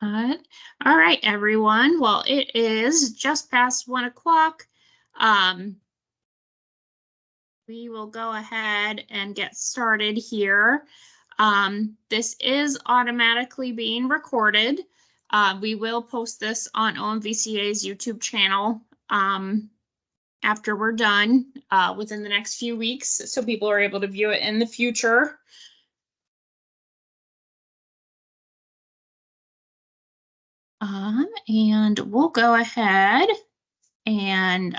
All right, everyone. Well, it is just past 1 o'clock. We will go ahead and get started here. This is automatically being recorded. We will post this on OMVCA's YouTube channel after we're done within the next few weeks, so people are able to view it in the future. And we'll go ahead and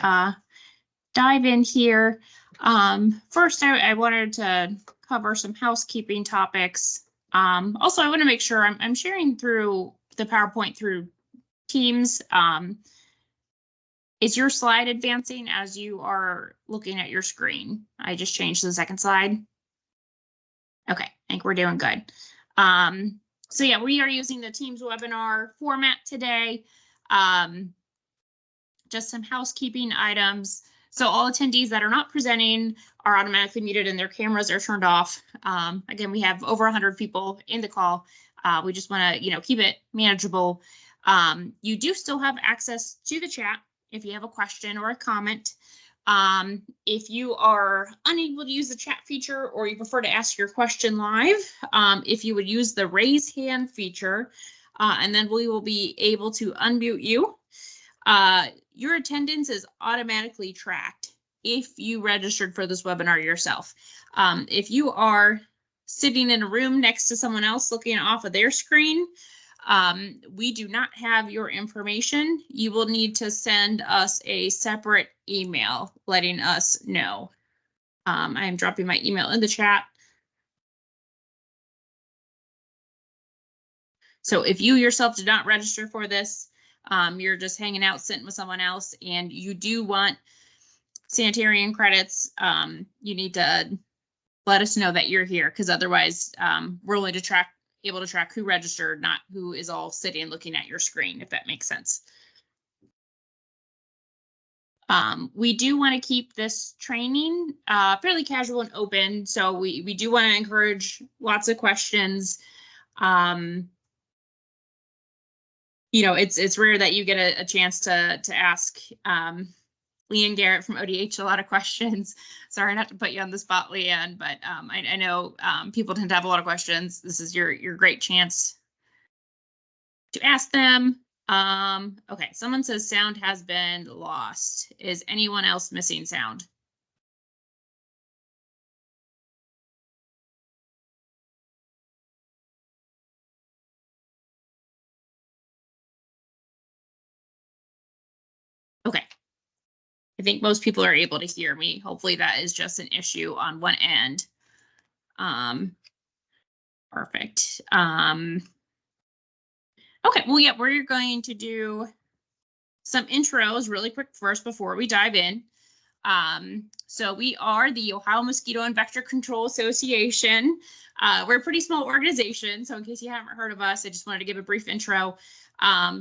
dive in here. First, I wanted to cover some housekeeping topics. Also, I want to make sure I'm sharing through the PowerPoint through Teams. Is your slide advancing as you are looking at your screen? I just changed to the second slide. Okay, I think we're doing good. So yeah, we are using the Teams webinar format today. Just some housekeeping items. So all attendees that are not presenting are automatically muted and their cameras are turned off. Again, we have over 100 people in the call. We just want to, keep it manageable. You do still have access to the chat if you have a question or a comment. If you are unable to use the chat feature or you prefer to ask your question live, if you would use the raise hand feature, and then we will be able to unmute you. Your attendance is automatically tracked if you registered for this webinar yourself. If you are sitting in a room next to someone else looking off of their screen, we do not have your information. You will need to send us a separate email letting us know. I am dropping my email in the chat. So if you yourself did not register for this, you're just hanging out, sitting with someone else, and you do want sanitarian credits, you need to let us know that you're here, because otherwise we're only able to track who registered, not who is all sitting looking at your screen, if that makes sense. We do want to keep this training fairly casual and open, so we do want to encourage lots of questions. It's rare that you get a chance to ask Leanne Garrett from ODH a lot of questions. Sorry not to put you on the spot, Leanne, but I know people tend to have a lot of questions. This is your great chance to ask them. Okay, someone says sound has been lost. Is anyone else missing sound? Okay. I think most people are able to hear me. Hopefully that is just an issue on one end. Perfect. Okay, well, yeah, we're going to do some intros really quick first before we dive in. So we are the Ohio Mosquito and Vector Control Association. We're a pretty small organization, so in case you haven't heard of us, I just wanted to give a brief intro.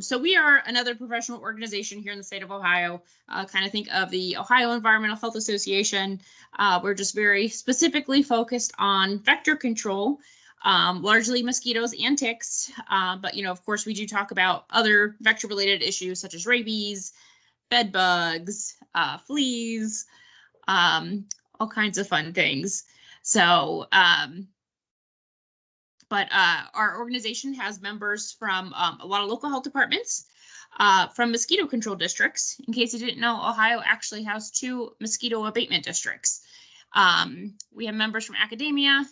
So we are another professional organization here in the state of Ohio. Kind of think of the Ohio Environmental Health Association. We're just very specifically focused on vector control, largely mosquitoes and ticks. But, of course, we do talk about other vector-related issues such as rabies, bed bugs, fleas, all kinds of fun things. So, but our organization has members from a lot of local health departments, from mosquito control districts. In case you didn't know, Ohio actually has 2 mosquito abatement districts. We have members from academia,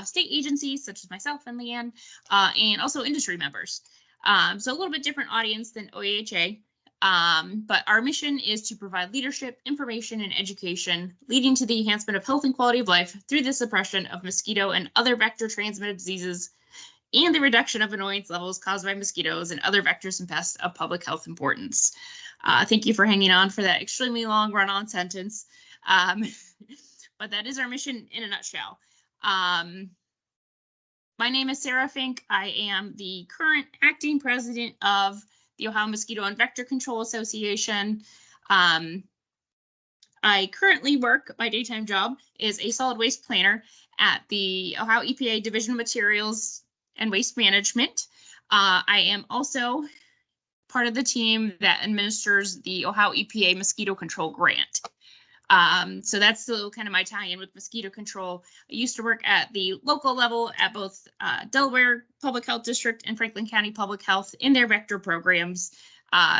state agencies such as myself and Leanne, and also industry members. So a little bit different audience than OEHA. But our mission is to provide leadership, information, and education leading to the enhancement of health and quality of life through the suppression of mosquito and other vector-transmitted diseases and the reduction of annoyance levels caused by mosquitoes and other vectors and pests of public health importance. Thank you for hanging on for that extremely long run-on sentence. But that is our mission in a nutshell. My name is Sarah Fink. I am the current acting president of the Ohio Mosquito and Vector Control Association. I currently work, my daytime job is a solid waste planner at the Ohio EPA Division of Materials and Waste Management. I am also part of the team that administers the Ohio EPA Mosquito Control Grant. So that's the kind of my tie-in with mosquito control. I used to work at the local level at both Delaware Public Health District and Franklin County Public Health in their vector programs.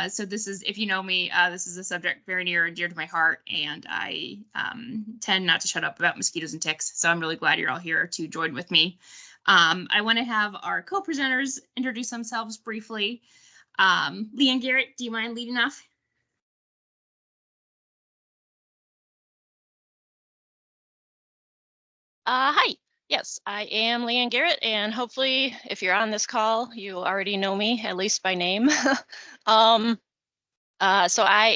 So this is, if you know me, this is a subject very near and dear to my heart, and I tend not to shut up about mosquitoes and ticks. So I'm really glad you're all here to join with me. I want to have our co-presenters introduce themselves briefly. Leanne Garrett, do you mind leading off? Hi. Yes, I am Leanne Garrett, and hopefully if you're on this call, you already know me, at least by name. So I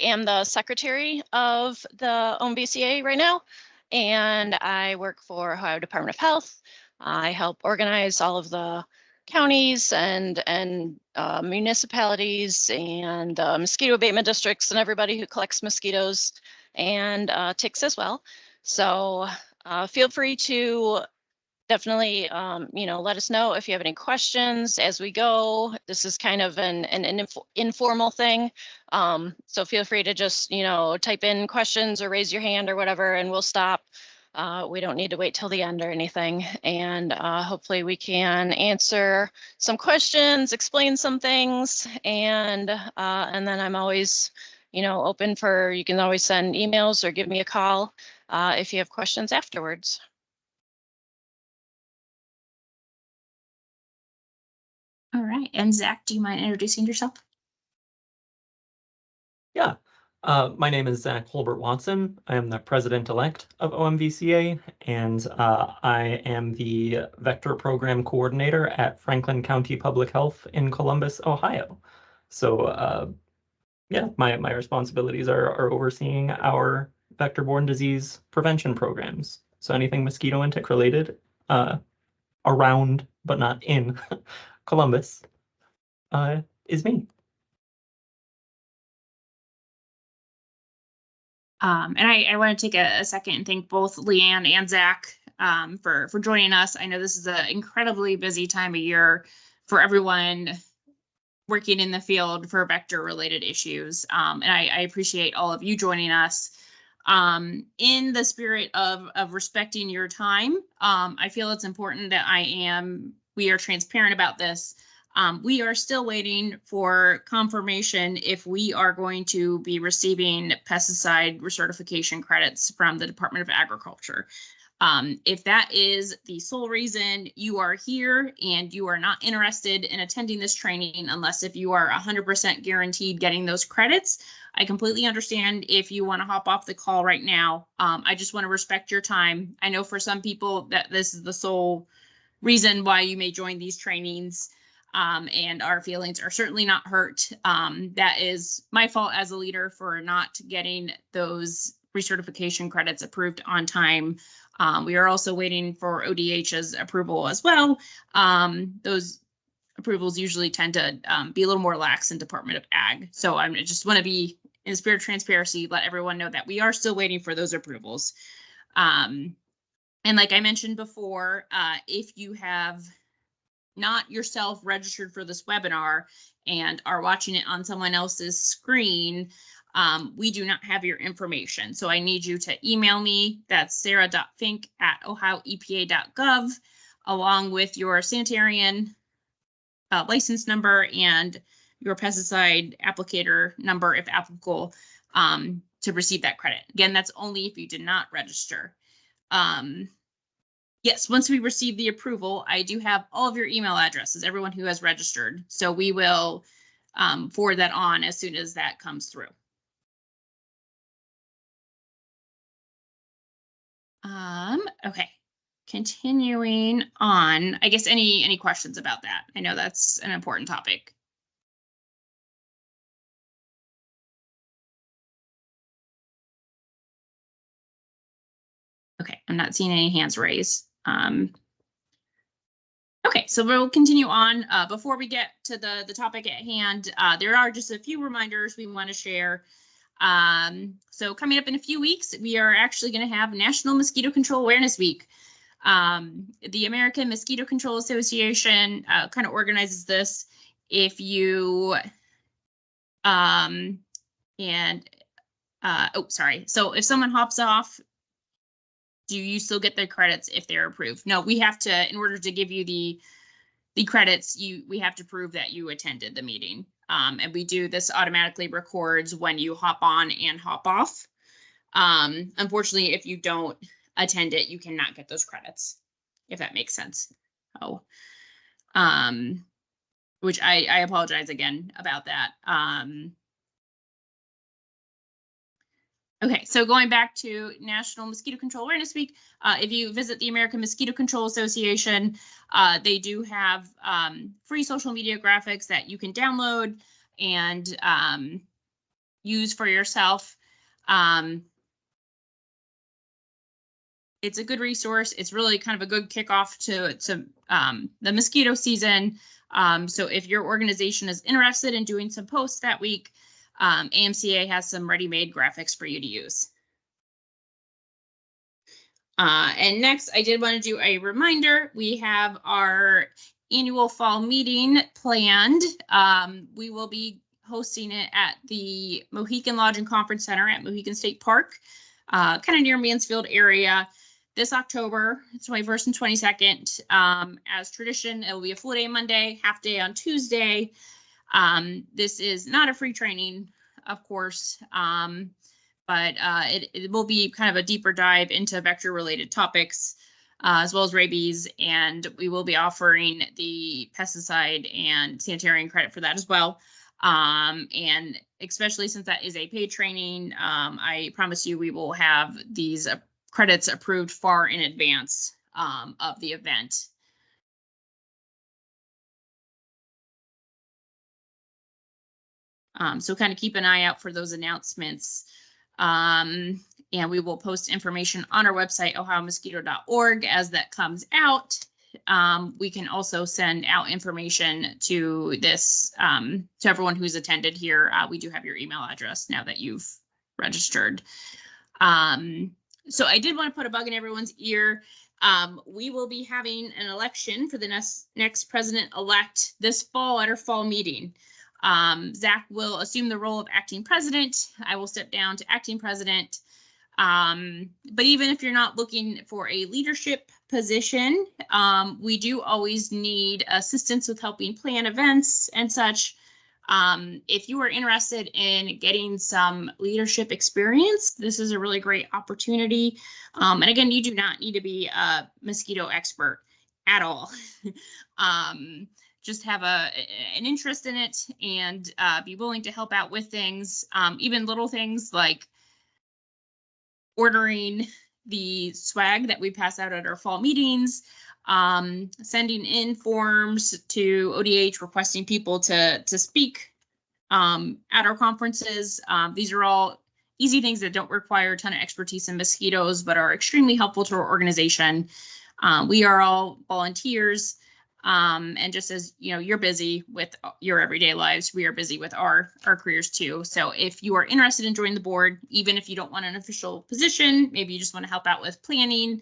am the secretary of the OMVCA right now, and I work for Ohio Department of Health. I help organize all of the counties and municipalities and mosquito abatement districts and everybody who collects mosquitoes and ticks as well. So feel free to definitely, let us know if you have any questions as we go. This is kind of an informal thing. So feel free to just, type in questions or raise your hand or whatever, and we'll stop. We don't need to wait till the end or anything. And hopefully we can answer some questions, explain some things, and then I'm always, open for, you can always send emails or give me a call if you have questions afterwards. All right, and Zach, do you mind introducing yourself? Yeah, my name is Zach Holbert Watson. I am the president-elect of OMVCA, and I am the vector program coordinator at Franklin County Public Health in Columbus, Ohio. So yeah, my responsibilities are overseeing our vector-borne disease prevention programs. So anything mosquito and tick related around, but not in Columbus, is me. And I want to take a second and thank both Leanne and Zach for joining us. I know this is an incredibly busy time of year for everyone working in the field for vector related issues. And I appreciate all of you joining us. In the spirit of respecting your time, I feel it's important that we are transparent about this. We are still waiting for confirmation if we are going to be receiving pesticide recertification credits from the Department of Agriculture. If that is the sole reason you are here and you are not interested in attending this training, unless if you are 100% guaranteed getting those credits, I completely understand if you want to hop off the call right now. I just want to respect your time. I know for some people that this is the sole reason why you may join these trainings. And our feelings are certainly not hurt. That is my fault as a leader for not getting those recertification credits approved on time. We are also waiting for ODH's approval as well. Those approvals usually tend to be a little more lax in Department of Ag. So I just want to be, in the spirit of transparency, let everyone know that we are still waiting for those approvals. And like I mentioned before, if you have not yourself registered for this webinar and are watching it on someone else's screen, we do not have your information. So I need you to email me. That's sarah.fink@ohioepa.gov, along with your sanitarian license number and your pesticide applicator number, if applicable, to receive that credit. Again, that's only if you did not register. Yes, once we receive the approval, I do have all of your email addresses, everyone who has registered. So we will forward that on as soon as that comes through. Okay, continuing on, I guess any questions about that? I know that's an important topic. Okay, I'm not seeing any hands raised. Okay, so we'll continue on. Before we get to the topic at hand, there are just a few reminders we want to share. So coming up in a few weeks, we are actually going to have National Mosquito Control Awareness Week. The American Mosquito Control Association kind of organizes this, if you, oh, sorry. So if someone hops off, do you still get the credits if they're approved? No, we have to, in order to give you the credits, we have to prove that you attended the meeting. And we do this automatically records when you hop on and hop off. Unfortunately, if you don't attend it, you cannot get those credits, if that makes sense. Oh, which I apologize again about that. Okay, so going back to National Mosquito Control Awareness Week, if you visit the American Mosquito Control Association, they do have free social media graphics that you can download and use for yourself. It's a good resource. It's really kind of a good kickoff to the mosquito season. So if your organization is interested in doing some posts that week, AMCA has some ready-made graphics for you to use. And next, I did want to do a reminder. We have our annual fall meeting planned. We will be hosting it at the Mohican Lodge and Conference Center at Mohican State Park, kind of near Mansfield area. This October, 21st and 22nd. As tradition, it will be a full day Monday, half day on Tuesday. This is not a free training, of course, but it will be kind of a deeper dive into vector-related topics, as well as rabies, and we will be offering the pesticide and sanitarian credit for that as well. And especially since that is a paid training, I promise you we will have these credits approved far in advance of the event. So kind of keep an eye out for those announcements. And we will post information on our website, ohiomosquito.org, as that comes out. We can also send out information to this, to everyone who's attended here. We do have your email address now that you've registered. So I did want to put a bug in everyone's ear. We will be having an election for the next president-elect this fall at our fall meeting. Zach will assume the role of acting president. I will step down to acting president. But even if you're not looking for a leadership position, we do always need assistance with helping plan events and such. If you are interested in getting some leadership experience, this is a really great opportunity. And again, you do not need to be a mosquito expert at all. Just have an interest in it and be willing to help out with things, even little things like ordering the swag that we pass out at our fall meetings, sending in forms to ODH requesting people to speak at our conferences. These are all easy things that don't require a ton of expertise in mosquitoes, but are extremely helpful to our organization. We are all volunteers. And just as you know, you're busy with your everyday lives, we are busy with our careers too. So if you are interested in joining the board, even if you don't want an official position, maybe you just want to help out with planning,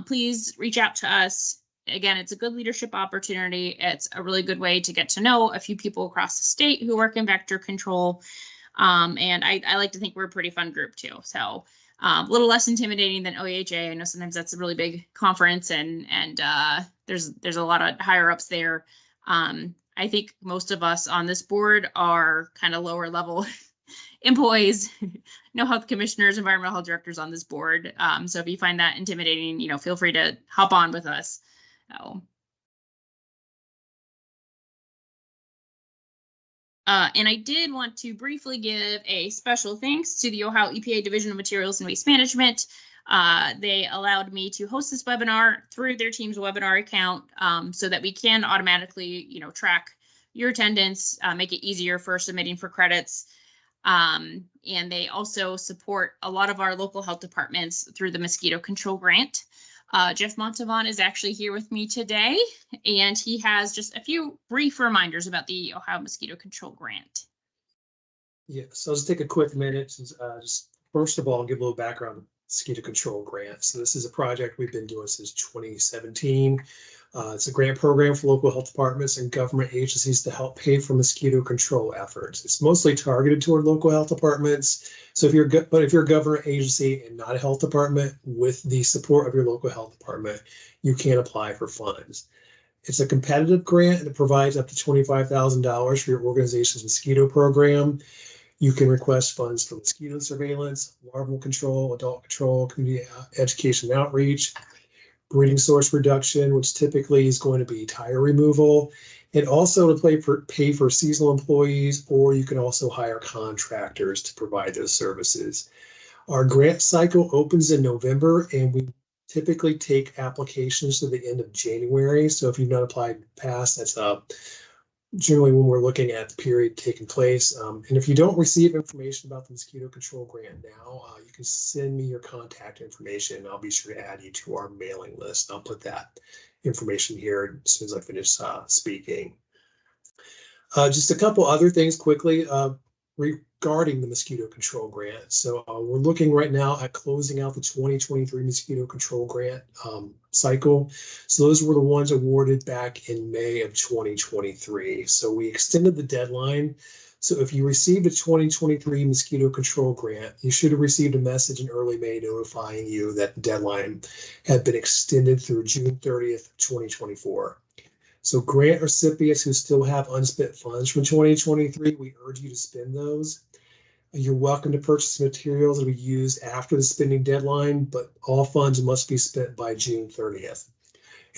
please reach out to us. Again, it's a good leadership opportunity. It's a really good way to get to know a few people across the state who work in vector control. And I like to think we're a pretty fun group too. So a little less intimidating than OEHA. I know sometimes that's a really big conference and there's a lot of higher ups there. I think most of us on this board are kind of lower level employees, no health commissioners, environmental health directors on this board. So if you find that intimidating, you know, feel free to hop on with us. And I did want to briefly give a special thanks to the Ohio EPA Division of Materials and Waste Management. They allowed me to host this webinar through their team's webinar account so that we can automatically, you know, track your attendance, make it easier for submitting for credits. And they also support a lot of our local health departments through the mosquito control grant. Jeff Montavon is actually here with me today, and he has just a few brief reminders about the Ohio Mosquito Control Grant. Yes, I'll just take a quick minute. Just first of all, give a little background on the Mosquito Control Grant. So this is a project we've been doing since 2017. It's a grant program for local health departments and government agencies to help pay for mosquito control efforts. It's mostly targeted toward local health departments. So if you're a government agency and not a health department, with the support of your local health department, you can apply for funds. It's a competitive grant and it provides up to $25,000 for your organization's mosquito program. You can request funds for mosquito surveillance, larval control, adult control, community education and outreach, breeding source reduction, which typically is going to be tire removal, and also to pay for seasonal employees, or you can also hire contractors to provide those services. Our grant cycle opens in November, and we typically take applications to the end of January. So if you've not applied past, that's generally when we're looking at the period taking place. And if you don't receive information about the mosquito control grant now, you can send me your contact information. I'll be sure to add you to our mailing list. I'll put that information here as soon as I finish speaking. Just a couple other things quickly regarding the mosquito control grant. So we're looking right now at closing out the 2023 mosquito control grant cycle. So those were the ones awarded back in May of 2023. So we extended the deadline. So if you received a 2023 mosquito control grant, you should have received a message in early May notifying you that the deadline had been extended through June 30th, 2024. So grant recipients who still have unspent funds from 2023, we urge you to spend those. You're welcome to purchase materials that we used after the spending deadline, but all funds must be spent by June 30th.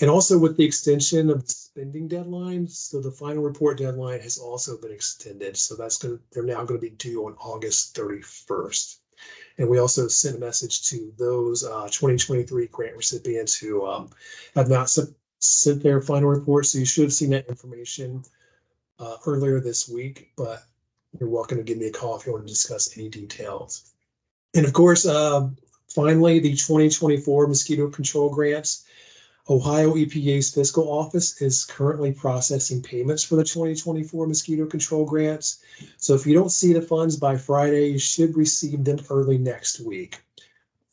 And also with the extension of the spending deadline, so the final report deadline has also been extended. So they're now going to be due on August 31st. And we also sent a message to those 2023 grant recipients who have not sent their final report. So you should have seen that information earlier this week, but you're welcome to give me a call if you want to discuss any details. And of course, finally, the 2024 mosquito control grants. Ohio EPA's fiscal office is currently processing payments for the 2024 mosquito control grants. So if you don't see the funds by Friday, you should receive them early next week.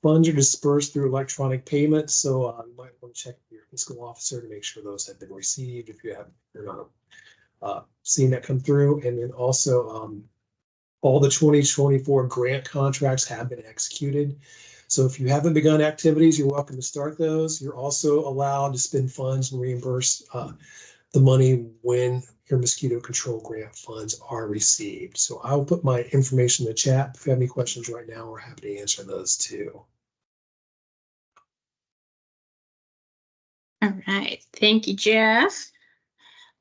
Funds are dispersed through electronic payments, so you might want to check with your fiscal officer to make sure those have been received if you're not seeing that come through. And then also all the 2024 grant contracts have been executed. So if you haven't begun activities, you're welcome to start those. You're also allowed to spend funds and reimburse the money when your mosquito control grant funds are received. So I'll put my information in the chat. If you have any questions right now, we're happy to answer those too. All right, thank you, Jeff.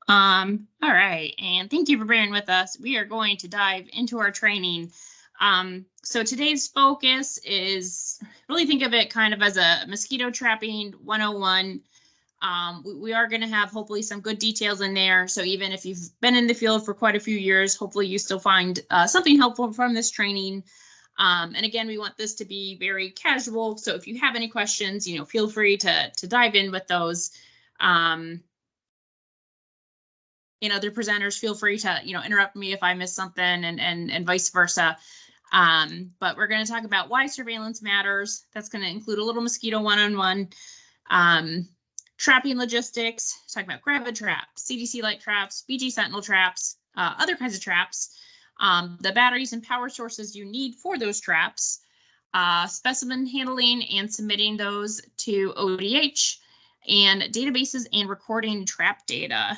All right, and thank you for bearing with us. We are going to dive into our training. So today's focus is really think of it kind of as a mosquito trapping 101. We are going to have hopefully some good details in there. So even if you've been in the field for quite a few years, hopefully you still find something helpful from this training. And again, we want this to be very casual. So if you have any questions, feel free to dive in with those. And other presenters, feel free to, interrupt me if I miss something and vice versa. But we're going to talk about why surveillance matters. That's going to include a little mosquito one-on-one, trapping logistics, talking about gravid traps, CDC light traps, BG sentinel traps, other kinds of traps, the batteries and power sources you need for those traps, specimen handling and submitting those to ODH, and databases and recording trap data.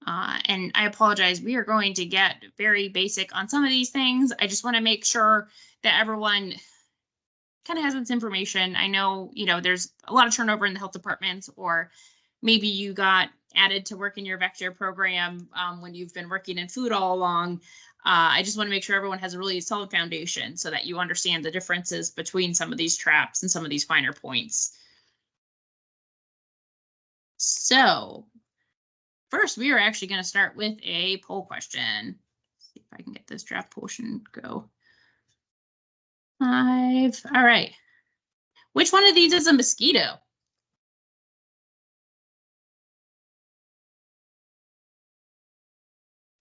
And I apologize, we are going to get very basic on some of these things. I just want to make sure that everyone kind of has this information. I know, there's a lot of turnover in the health departments, or maybe you got added to work in your vector program when you've been working in food all along. I just want to make sure everyone has a really solid foundation so that you understand the differences between some of these traps and some of these finer points. So first, we are actually going to start with a poll question. Let's see if I can get this draft portion go. 5. All right. Which one of these is a mosquito?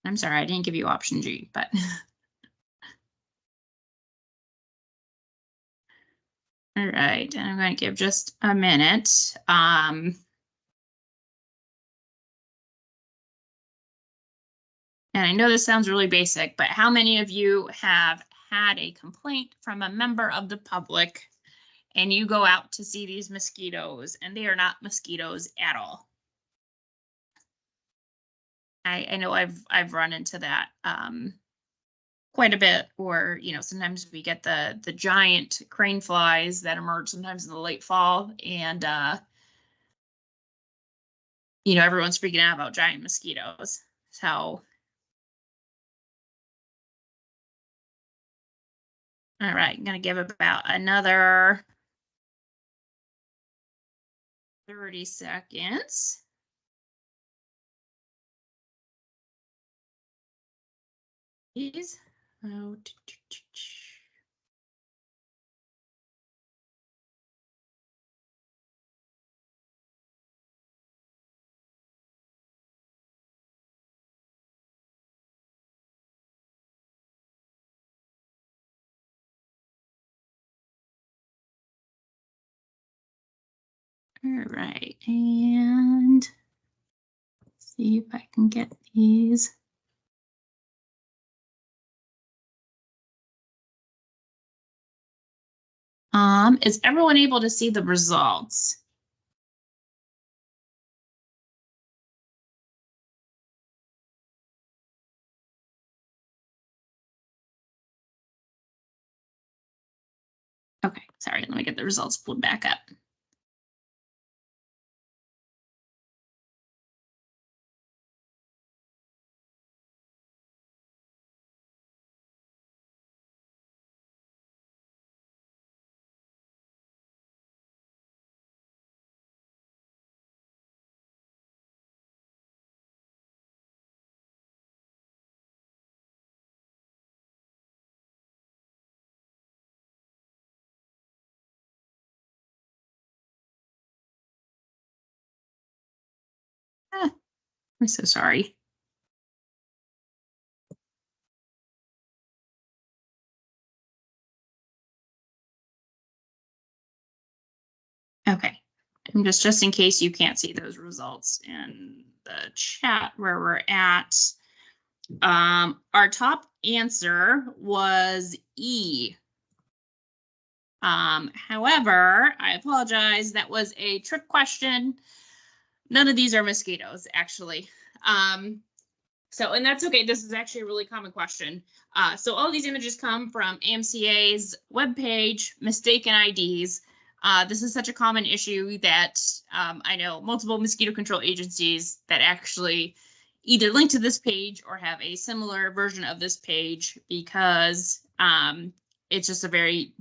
I'm sorry, I didn't give you option G, but. All right, and I'm going to give just a minute. And I know this sounds really basic, but how many of you have had a complaint from a member of the public and you go out to see these mosquitoes and they are not mosquitoes at all? I know I've run into that quite a bit, or sometimes we get the giant crane flies that emerge sometimes in the late fall, and everyone's freaking out about giant mosquitoes. So all right, I'm gonna give about another 30 seconds. Please. Oh, all right, and see if I can get these. Is everyone able to see the results? Okay, sorry, let me get the results pulled back up. I'm so sorry. Okay, and just in case you can't see those results in the chat where we're at, our top answer was E. However, I apologize, that was a trick question. None of these are mosquitoes, actually. And that's okay. This is actually a really common question. So all of these images come from OMVCA's webpage, mistaken IDs. This is such a common issue that I know multiple mosquito control agencies that actually either link to this page or have a similar version of this page, because it's just a very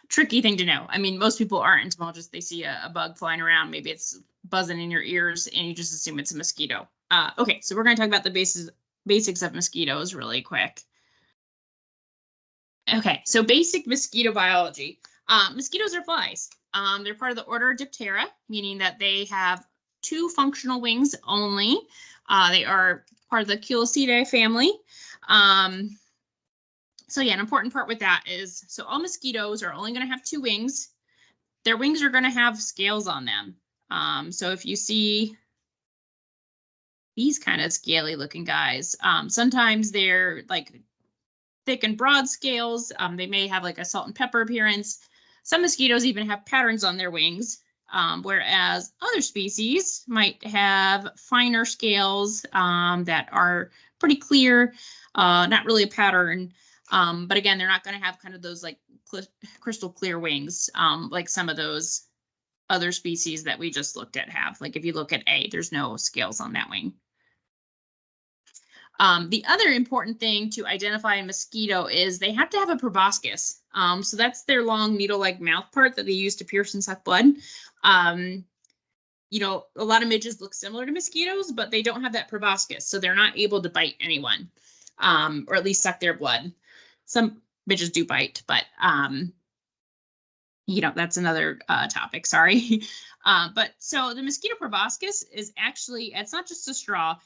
tricky thing to know. I mean, most people aren't until just they see a bug flying around. Maybe it's buzzing in your ears and you just assume it's a mosquito. Okay, so we're going to talk about the basics of mosquitoes really quick. Okay, so basic mosquito biology. Mosquitoes are flies. They're part of the order Diptera, meaning that they have 2 functional wings only. They are part of the Culicidae family. So yeah, an important part with that is, so all mosquitoes are only going to have 2 wings. Their wings are going to have scales on them. So if you see these kind of scaly looking guys, sometimes they're like thick and broad scales. They may have like a salt and pepper appearance. Some mosquitoes even have patterns on their wings, whereas other species might have finer scales that are pretty clear, not really a pattern. But again, they're not going to have kind of those like crystal clear wings like some of those other species that we just looked at have. Like if you look at A, there's no scales on that wing. The other important thing to identify a mosquito is they have to have a proboscis. So that's their long needle-like mouth part that they use to pierce and suck blood. A lot of midges look similar to mosquitoes, but they don't have that proboscis, so they're not able to bite anyone, or at least suck their blood. Some midges do bite, but that's another topic, sorry. But so the mosquito proboscis is actually, it's not just a straw.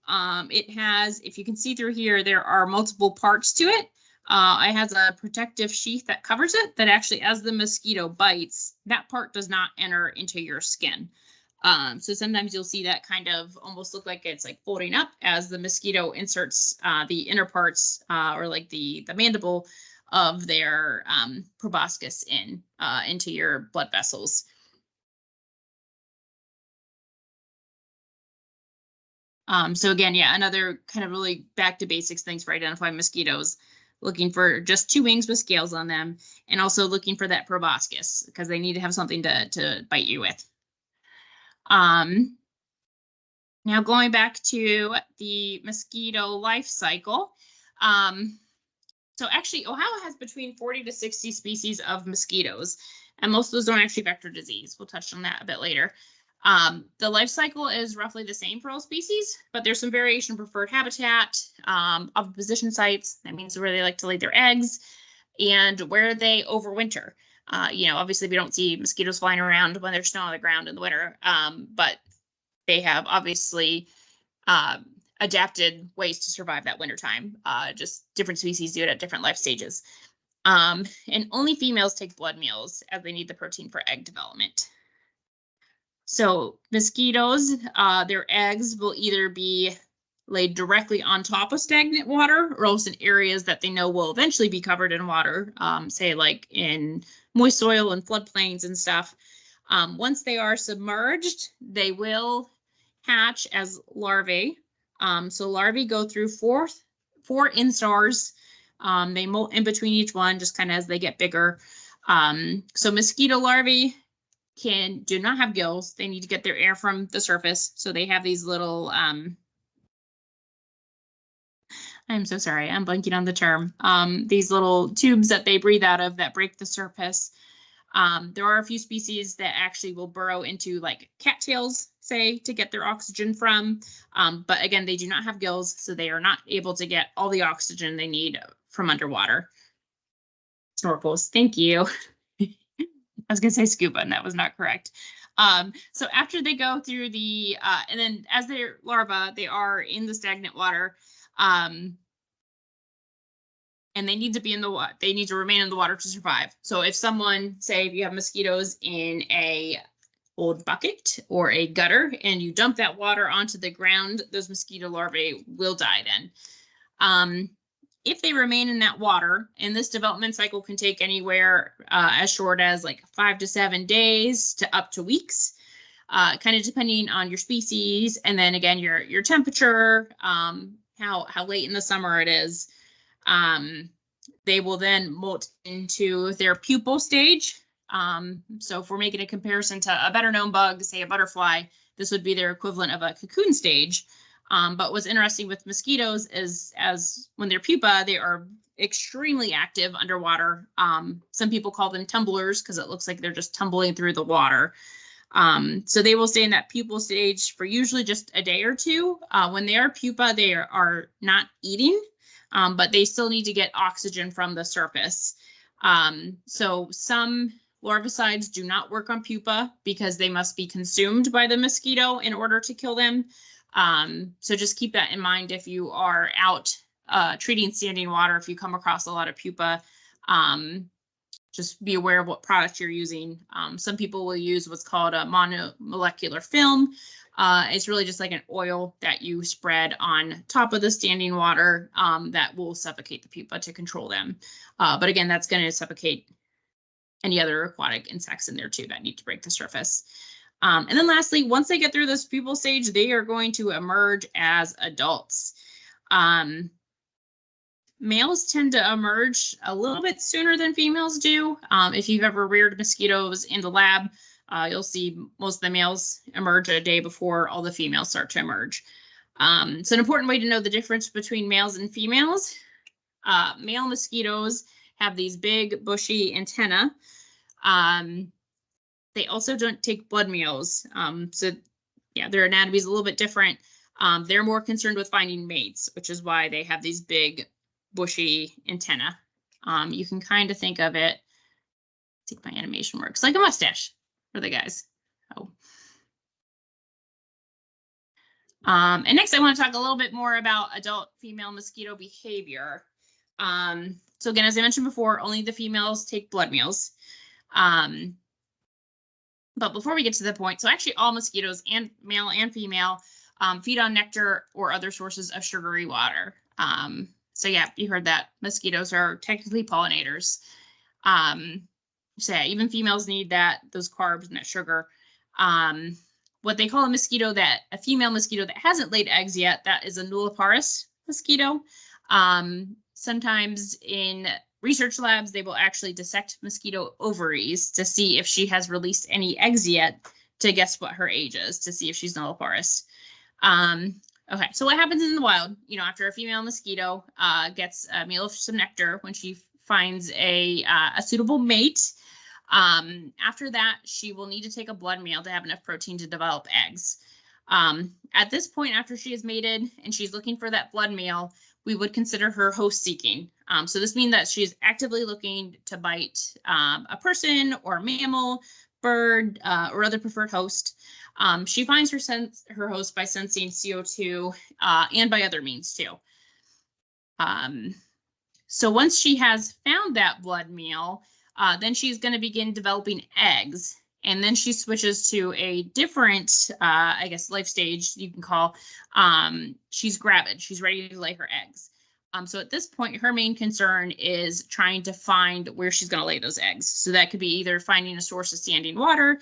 It has, if you can see through here, there are multiple parts to it. It has a protective sheath that covers it that actually, as the mosquito bites, that part does not enter into your skin. So sometimes you'll see that kind of almost look like it's like folding up as the mosquito inserts the inner parts or like the mandible of their proboscis into your blood vessels. So again, yeah, another kind of really back to basics things for identifying mosquitoes, looking for just 2 wings with scales on them, and also looking for that proboscis because they need to have something to bite you with. Now going back to the mosquito life cycle. So actually, Ohio has between 40 to 60 species of mosquitoes, and most of those don't actually vector disease. We'll touch on that a bit later. The life cycle is roughly the same for all species, but there's some variation in preferred habitat, oviposition sites, that means where they like to lay their eggs, and where they overwinter. Obviously we don't see mosquitoes flying around when there's snow on the ground in the winter, but they have obviously adapted ways to survive that wintertime. Just different species do it at different life stages. And only females take blood meals as they need the protein for egg development. So mosquitoes, their eggs will either be laid directly on top of stagnant water or else in areas that they know will eventually be covered in water, say like in moist soil and floodplains and stuff. Once they are submerged, they will hatch as larvae. So larvae go through four instars. They molt in between each one just kind of as they get bigger. So mosquito larvae do not have gills. They need to get their air from the surface. So they have these little, I'm so sorry, I'm blanking on the term. These little tubes that they breathe out of that break the surface. There are a few species that actually will burrow into like cattails, say, to get their oxygen from. But again, they do not have gills, so they are not able to get all the oxygen they need from underwater. Snorkels, thank you. I was gonna say scuba, and that was not correct. So after they go through the, and then as their larvae, they are in the stagnant water. And they need to be in the water. They need to remain in the water to survive. So if someone, say if you have mosquitoes in a old bucket or a gutter and you dump that water onto the ground, those mosquito larvae will die then. If they remain in that water, and this development cycle can take anywhere as short as like 5 to 7 days to up to weeks, kind of depending on your species. And then again, your temperature, how late in the summer it is. They will then molt into their pupal stage. So if we're making a comparison to a better known bug, say a butterfly, this would be their equivalent of a cocoon stage. But what's interesting with mosquitoes is as when they're pupa, they are extremely active underwater. Some people call them tumblers because it looks like they're just tumbling through the water. So they will stay in that pupal stage for usually just a day or two. When they are pupa, they are not eating, but they still need to get oxygen from the surface. So some larvicides do not work on pupa because they must be consumed by the mosquito in order to kill them. So just keep that in mind if you are out treating standing water. If you come across a lot of pupa, just be aware of what product you're using. Some people will use what's called a monomolecular film. It's really just like an oil that you spread on top of the standing water that will suffocate the pupa to control them. But again, that's going to suffocate any other aquatic insects in there too that need to break the surface. And then lastly, once they get through this pupal stage, they are going to emerge as adults. Males tend to emerge a little bit sooner than females do. If you've ever reared mosquitoes in the lab, you'll see most of the males emerge a day before all the females start to emerge. It's an important way to know the difference between males and females. Male mosquitoes have these big bushy antennae. They also don't take blood meals. So yeah, their anatomy is a little bit different. They're more concerned with finding mates, which is why they have these big bushy antenna. You can kind of think of it, see if my animation works, like a mustache for the guys. Oh. And next I want to talk a little bit more about adult female mosquito behavior. So again, as I mentioned before, only the females take blood meals. But before we get to the point, so actually all mosquitoes, and male and female, feed on nectar or other sources of sugary water. So yeah, you heard that. Mosquitoes are technically pollinators. So yeah, even females need those carbs and that sugar. What they call a female mosquito that hasn't laid eggs yet, that is a nulliparous mosquito. Sometimes in research labs, they will actually dissect mosquito ovaries to see if she has released any eggs yet, to guess what her age is, to see if she's nulliparous. Okay, so what happens in the wild, after a female mosquito gets a meal of some nectar, when she finds a suitable mate, after that, she will need to take a blood meal to have enough protein to develop eggs. At this point, after she is mated and she's looking for that blood meal, we would consider her host seeking. So this means that she's actively looking to bite a person or mammal, bird, or other preferred host. She finds her host by sensing CO2 and by other means too. So once she has found that blood meal, then she's going to begin developing eggs. And then she switches to a different, life stage you can call, she's gravid. She's ready to lay her eggs. So at this point, her main concern is trying to find where she's going to lay those eggs. So that could be either finding a source of standing water,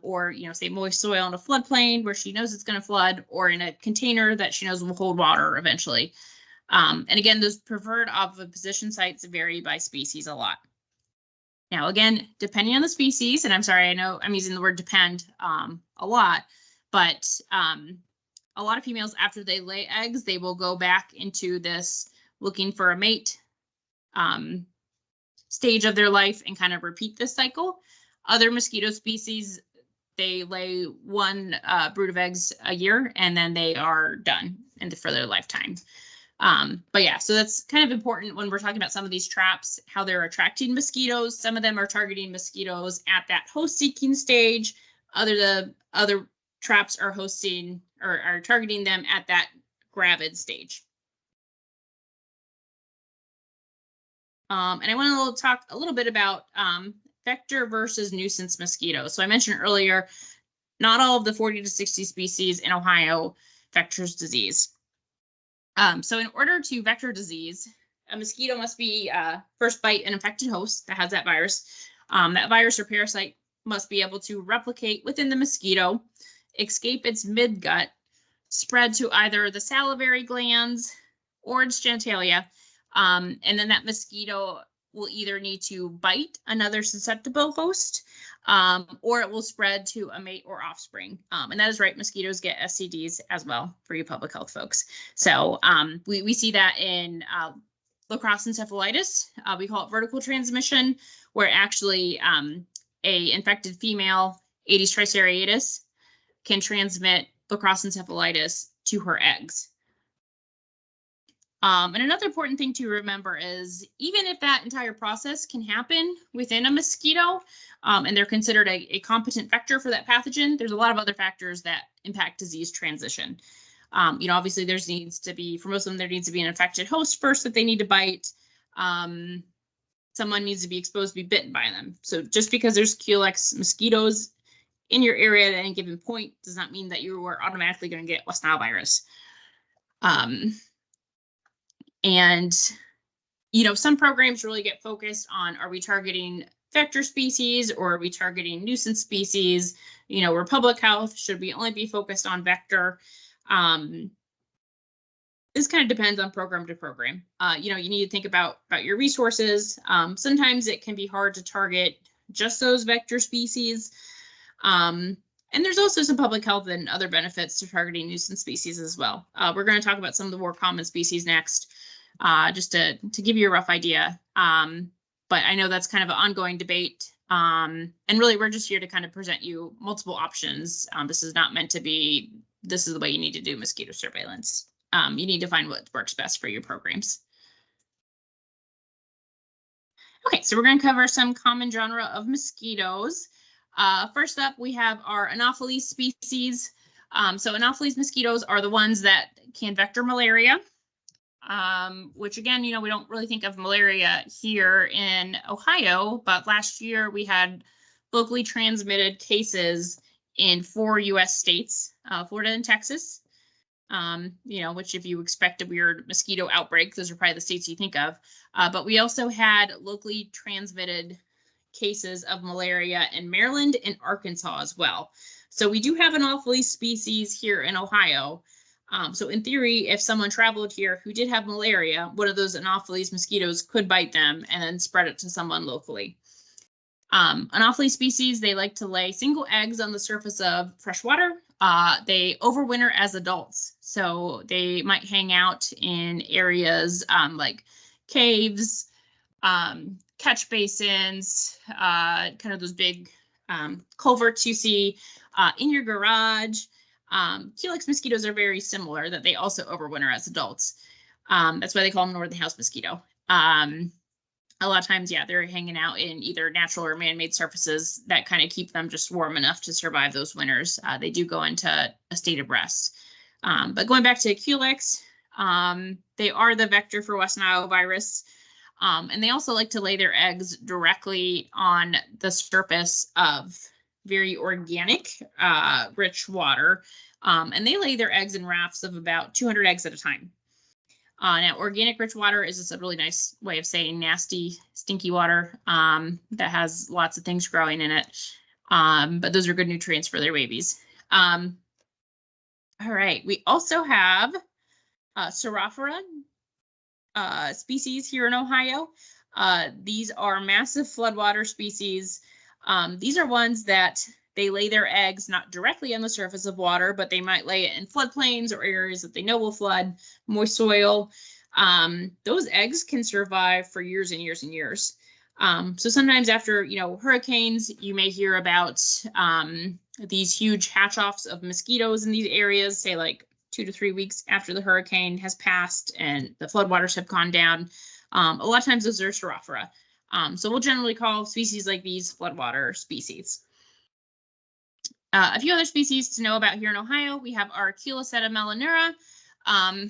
or, say moist soil in a floodplain where she knows it's going to flood, or in a container that she knows will hold water eventually. And again, those preferred oviposition sites vary by species a lot. Now, again, depending on the species, and I'm sorry, I know I'm using the word depend a lot, but a lot of females, after they lay eggs, they will go back into this looking for a mate stage of their life and kind of repeat this cycle. Other mosquito species, they lay one brood of eggs a year and then they are done for their lifetime. But yeah, so that's kind of important when we're talking about some of these traps, how they're attracting mosquitoes. Some of them are targeting mosquitoes at that host seeking stage. Other traps are hosting or are targeting them at that gravid stage. And I want to talk a little bit about vector versus nuisance mosquitoes. So I mentioned earlier, not all of the 40 to 60 species in Ohio vectors disease. So in order to vector disease, a mosquito must be first bite an infected host that has that virus. That virus or parasite must be able to replicate within the mosquito, escape its midgut, spread to either the salivary glands or its genitalia, and then that mosquito will either need to bite another susceptible host, or it will spread to a mate or offspring. And that is right, mosquitoes get STDs as well, for you public health folks. So we see that in La Crosse encephalitis. We call it vertical transmission, where actually a infected female, Aedes tricereatus, can transmit La Crosse encephalitis to her eggs. And another important thing to remember is, even if that entire process can happen within a mosquito, and they're considered a competent vector for that pathogen, there's a lot of other factors that impact disease transition. Obviously there's needs to be, for most of them, there needs to be an infected host first that they need to bite. Someone needs to be exposed to be bitten by them. So just because there's QLX mosquitoes in your area at any given point does not mean that you are automatically going to get West Nile virus. And, some programs really get focused on, are we targeting vector species or are we targeting nuisance species? We're public health, should we only be focused on vector? This kind of depends on program to program. You need to think about your resources. Sometimes it can be hard to target just those vector species. And there's also some public health and other benefits to targeting nuisance species as well. We're going to talk about some of the more common species next, just to give you a rough idea. But I know that's kind of an ongoing debate. And really, we're just here to kind of present you multiple options. This is not meant to be, this is the way you need to do mosquito surveillance. You need to find what works best for your programs. Okay, so we're going to cover some common genre of mosquitoes. First up, we have our Anopheles species. So Anopheles mosquitoes are the ones that can vector malaria. which again, we don't really think of malaria here in Ohio, but last year we had locally transmitted cases in 4 U.S. states, Florida and Texas. Which if you expect a weird mosquito outbreak, those are probably the states you think of. But we also had locally transmitted cases of malaria in Maryland and Arkansas as well. So we do have Anopheles species here in Ohio. So in theory, if someone traveled here who did have malaria, one of those Anopheles mosquitoes could bite them and then spread it to someone locally. Anopheles species, they like to lay single eggs on the surface of fresh water. They overwinter as adults. So they might hang out in areas like caves, catch basins, kind of those big culverts you see in your garage. Culex mosquitoes are very similar, that they also overwinter as adults. That's why they call them Northern House mosquito. A lot of times, yeah, they're hanging out in either natural or man-made surfaces that kind of keep them just warm enough to survive those winters. They do go into a state of rest. But going back to Culex, they are the vector for West Nile virus. And they also like to lay their eggs directly on the surface of very organic, rich water. And they lay their eggs in rafts of about 200 eggs at a time. Now, organic rich water is just a really nice way of saying nasty, stinky water that has lots of things growing in it. But those are good nutrients for their babies. All right, we also have Saurophora species here in Ohio. These are massive floodwater species. These are ones that they lay their eggs not directly on the surface of water, but they might lay it in floodplains or areas that they know will flood, moist soil. Those eggs can survive for years and years and years. So sometimes after, hurricanes, you may hear about these huge hatch-offs of mosquitoes in these areas, say like 2 to 3 weeks after the hurricane has passed and the floodwaters have gone down. A lot of times those are Saurophora. So we'll generally call species like these floodwater species. A few other species to know about here in Ohio, we have our Culiceta melanura.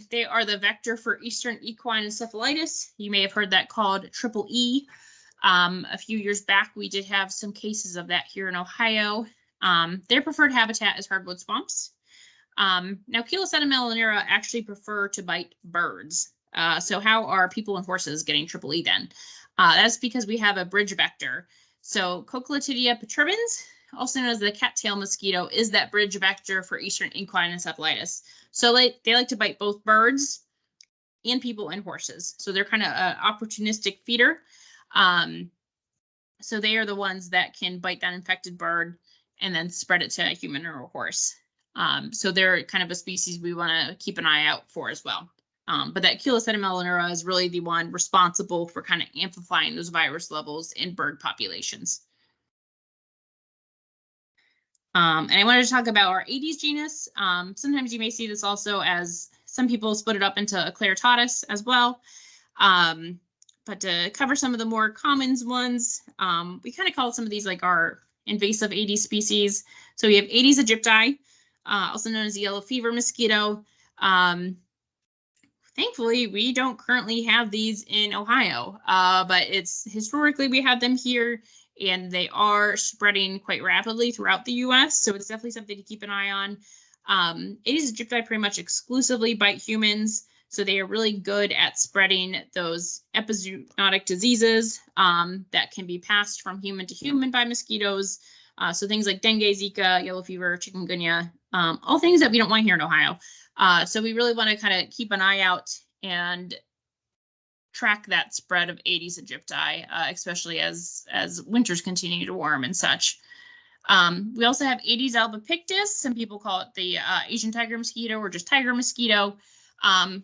They are the vector for Eastern equine encephalitis. You may have heard that called triple E. A few years back, we did have some cases of that here in Ohio. Their preferred habitat is hardwood swamps. Now, Culiceta melanura actually prefer to bite birds. So how are people and horses getting triple E then? That's because we have a bridge vector. So Coquilitidia petribens, also known as the cattail mosquito, is that bridge vector for Eastern equine encephalitis. So they like to bite both birds and people and horses. So they're kind of an opportunistic feeder. So they are the ones that can bite that infected bird and then spread it to a human or a horse. So they're kind of a species we want to keep an eye out for as well. But that Culiceta melanura is really the one responsible for kind of amplifying those virus levels in bird populations. And I wanted to talk about our Aedes genus. Sometimes you may see this also as some people split it up into Eclairtatus as well. But to cover some of the more common ones, we kind of call some of these like our invasive Aedes species. So we have Aedes aegypti, also known as the yellow fever mosquito. Thankfully, we don't currently have these in Ohio, but historically we had them here, and they are spreading quite rapidly throughout the U.S., so it's definitely something to keep an eye on. Aedes aegypti pretty much exclusively bite humans, so they are really good at spreading those epizoonotic diseases that can be passed from human to human by mosquitoes. So things like dengue, Zika, yellow fever, chikungunya, all things that we don't want here in Ohio. So we really want to kind of keep an eye out and track that spread of Aedes aegypti, especially as winters continue to warm and such. We also have Aedes albopictus. Some people call it the Asian tiger mosquito or just tiger mosquito.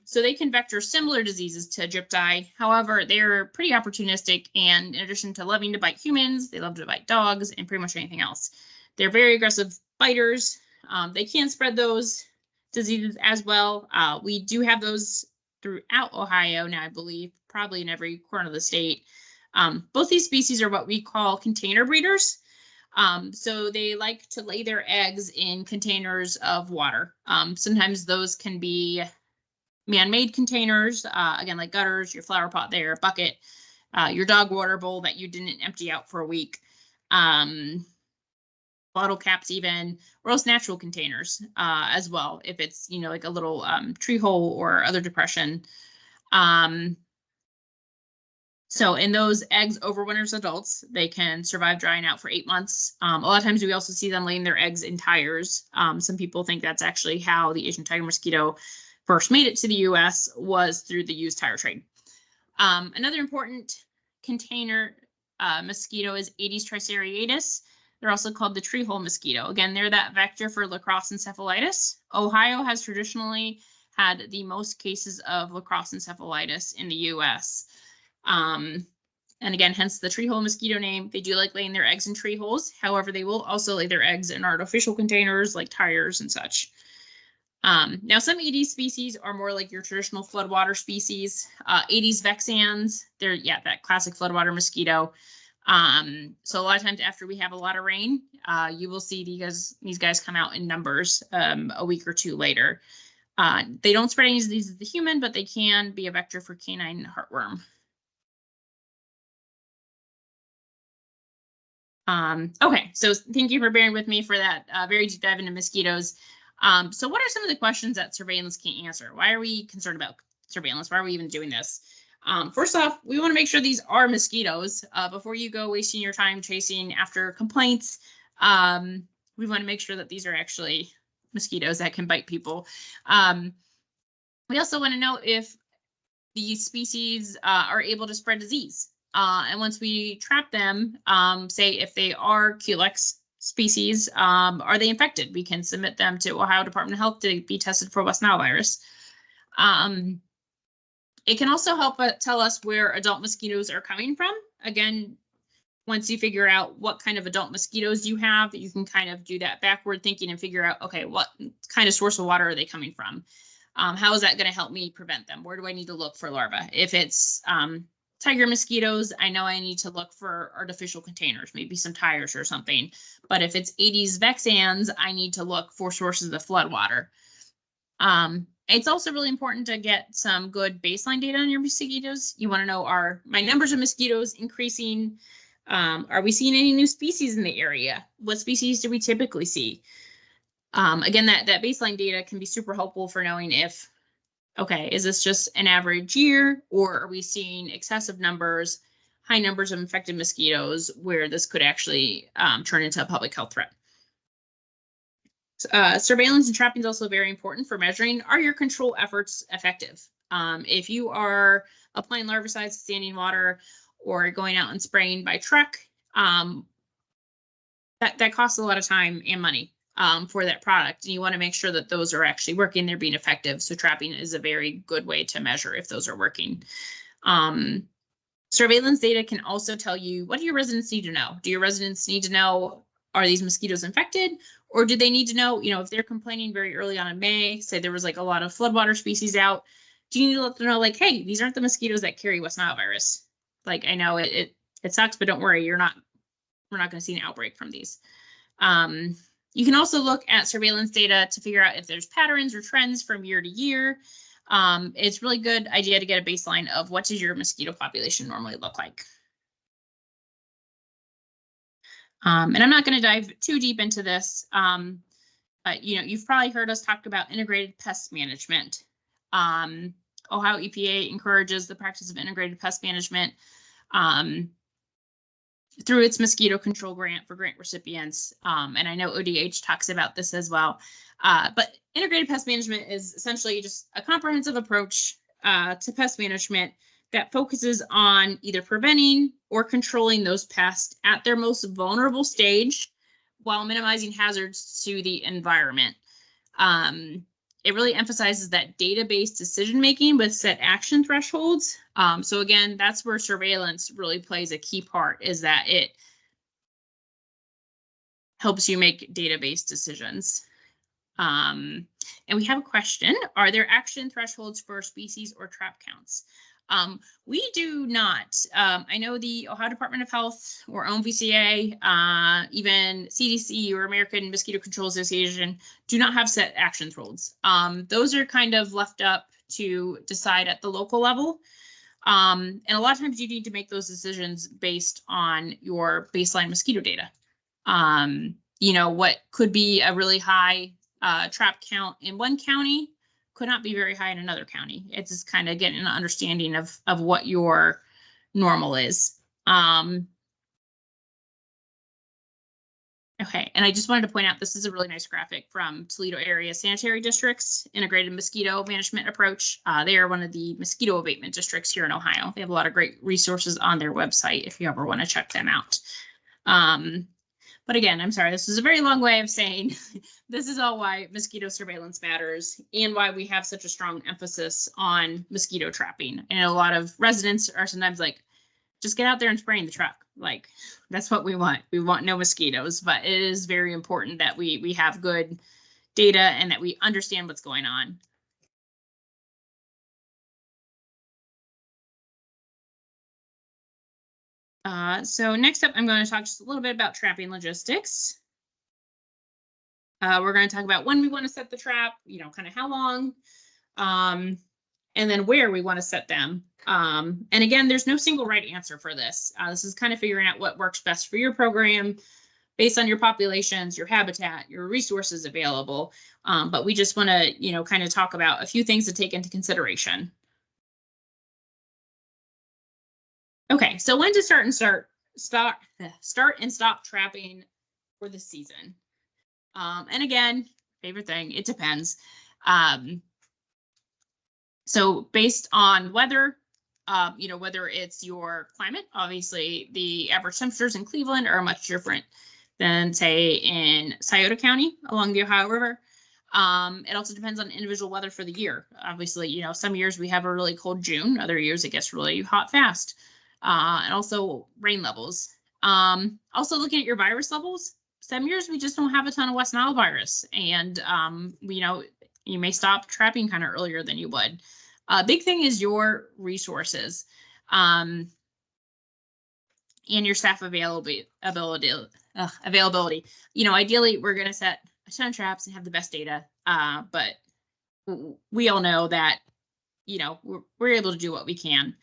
So they can vector similar diseases to aegypti. However, they're pretty opportunistic, and in addition to loving to bite humans, they love to bite dogs and pretty much anything else. They're very aggressive biters. They can spread those diseases as well. We do have those throughout Ohio now, I believe, probably in every corner of the state. Both these species are what we call container breeders. So they like to lay their eggs in containers of water. Sometimes those can be man-made containers, again, like gutters, your flower pot there, bucket, your dog water bowl that you didn't empty out for a week, bottle caps even, or else natural containers as well, if it's, you know, like a little tree hole or other depression. So in those eggs overwinter as adults, they can survive drying out for 8 months. A lot of times we also see them laying their eggs in tires. Some people think that's actually how the Asian tiger mosquito first made it to the US, was through the used tire trade. Another important container mosquito is Aedes triceriatus. They're also called the tree hole mosquito. Again, they're that vector for La Crosse encephalitis. Ohio has traditionally had the most cases of La Crosse encephalitis in the US. And again, hence the tree hole mosquito name. They do like laying their eggs in tree holes. However, they will also lay their eggs in artificial containers like tires and such. Now, some Aedes species are more like your traditional floodwater species. Aedes vexans, they're, yeah, that classic floodwater mosquito. So a lot of times after we have a lot of rain, you will see these guys come out in numbers a week or two later. They don't spread any disease as the human, but they can be a vector for canine heartworm. Okay, so thank you for bearing with me for that very deep dive into mosquitoes. So what are some of the questions that surveillance can't answer? Why are we concerned about surveillance? Why are we even doing this? First off, we want to make sure these are mosquitoes before you go wasting your time chasing after complaints. We want to make sure that these are actually mosquitoes that can bite people. We also want to know if these species are able to spread disease. And once we trap them, say if they are Culex species, are they infected? We can submit them to Ohio Department of Health to be tested for West Nile virus. It can also help tell us where adult mosquitoes are coming from. Again, once you figure out what kind of adult mosquitoes you have, you can kind of do that backward thinking and figure out, okay, what kind of source of water are they coming from? How is that going to help me prevent them? Where do I need to look for larvae? If it's tiger mosquitoes, I know I need to look for artificial containers, maybe some tires or something. But if it's Aedes vexans, I need to look for sources of flood water. It's also really important to get some good baseline data on your mosquitoes. You want to know, are my numbers of mosquitoes increasing? Are we seeing any new species in the area? What species do we typically see? Again, that baseline data can be super helpful for knowing if, okay, is this just an average year, or are we seeing excessive numbers, high numbers of infected mosquitoes where this could actually turn into a public health threat? Surveillance and trapping is also very important for measuring, are your control efforts effective? If you are applying larvicides to standing water or going out and spraying by truck, that costs a lot of time and money for that product. And you want to make sure that those are actually working, they're being effective. So trapping is a very good way to measure if those are working. Surveillance data can also tell you, what do your residents need to know? Do your residents need to know, are these mosquitoes infected? Or do they need to know, if they're complaining very early on in May, say there was like a lot of floodwater species out, do you need to let them know, like, hey, these aren't the mosquitoes that carry West Nile virus? Like, I know it sucks, but don't worry, we're not going to see an outbreak from these. You can also look at surveillance data to figure out if there's patterns or trends from year to year. It's really good idea to get a baseline of what does your mosquito population normally look like. And I'm not going to dive too deep into this, but you've probably heard us talk about integrated pest management. Ohio EPA encourages the practice of integrated pest management through its mosquito control grant for grant recipients. And I know ODH talks about this as well. But integrated pest management is essentially just a comprehensive approach to pest management that focuses on either preventing or controlling those pests at their most vulnerable stage while minimizing hazards to the environment. It really emphasizes that data-based decision-making with set action thresholds. So again, that's where surveillance really plays a key part, is that it helps you make data-based decisions. And we have a question, are there action thresholds for species or trap counts? We do not. I know the Ohio Department of Health or OMVCA, even CDC or American Mosquito Control Association do not have set action thresholds. Those are kind of left up to decide at the local level. And a lot of times you need to make those decisions based on your baseline mosquito data. You know, what could be a really high trap count in one county could not be very high in another county. It's just kind of getting an understanding of what your normal is. Okay, and I just wanted to point out, this is a really nice graphic from Toledo Area Sanitary District's Integrated Mosquito Management Approach. They are one of the mosquito abatement districts here in Ohio. They have a lot of great resources on their website if you ever want to check them out. But again, I'm sorry, this is a very long way of saying this is all why mosquito surveillance matters and why we have such a strong emphasis on mosquito trapping. And a lot of residents are sometimes like, just get out there and spray in the truck. Like, that's what we want. We want no mosquitoes, but it is very important that we have good data and that we understand what's going on. So next up, I'm going to talk just a little bit about trapping logistics. We're going to talk about when we want to set the trap, you know, kind of how long, and then where we want to set them. And again, there's no single right answer for this. This is kind of figuring out what works best for your program based on your populations, your habitat, your resources available. But we just want to, you know, kind of talk about a few things to take into consideration. Okay, so when to start and start and stop trapping for the season. And again, favorite thing, it depends. So based on weather, you know, whether it's your climate, obviously the average temperatures in Cleveland are much different than say in Scioto County along the Ohio River. It also depends on individual weather for the year. Obviously, you know, some years we have a really cold June, other years it gets really hot fast. And also rain levels. Also looking at your virus levels, some years we just don't have a ton of West Nile virus. And, you know, you may stop trapping kind of earlier than you would. Big thing is your resources and your staff availability. You know, ideally, we're going to set a ton of traps and have the best data. But we all know that, you know, we're able to do what we can.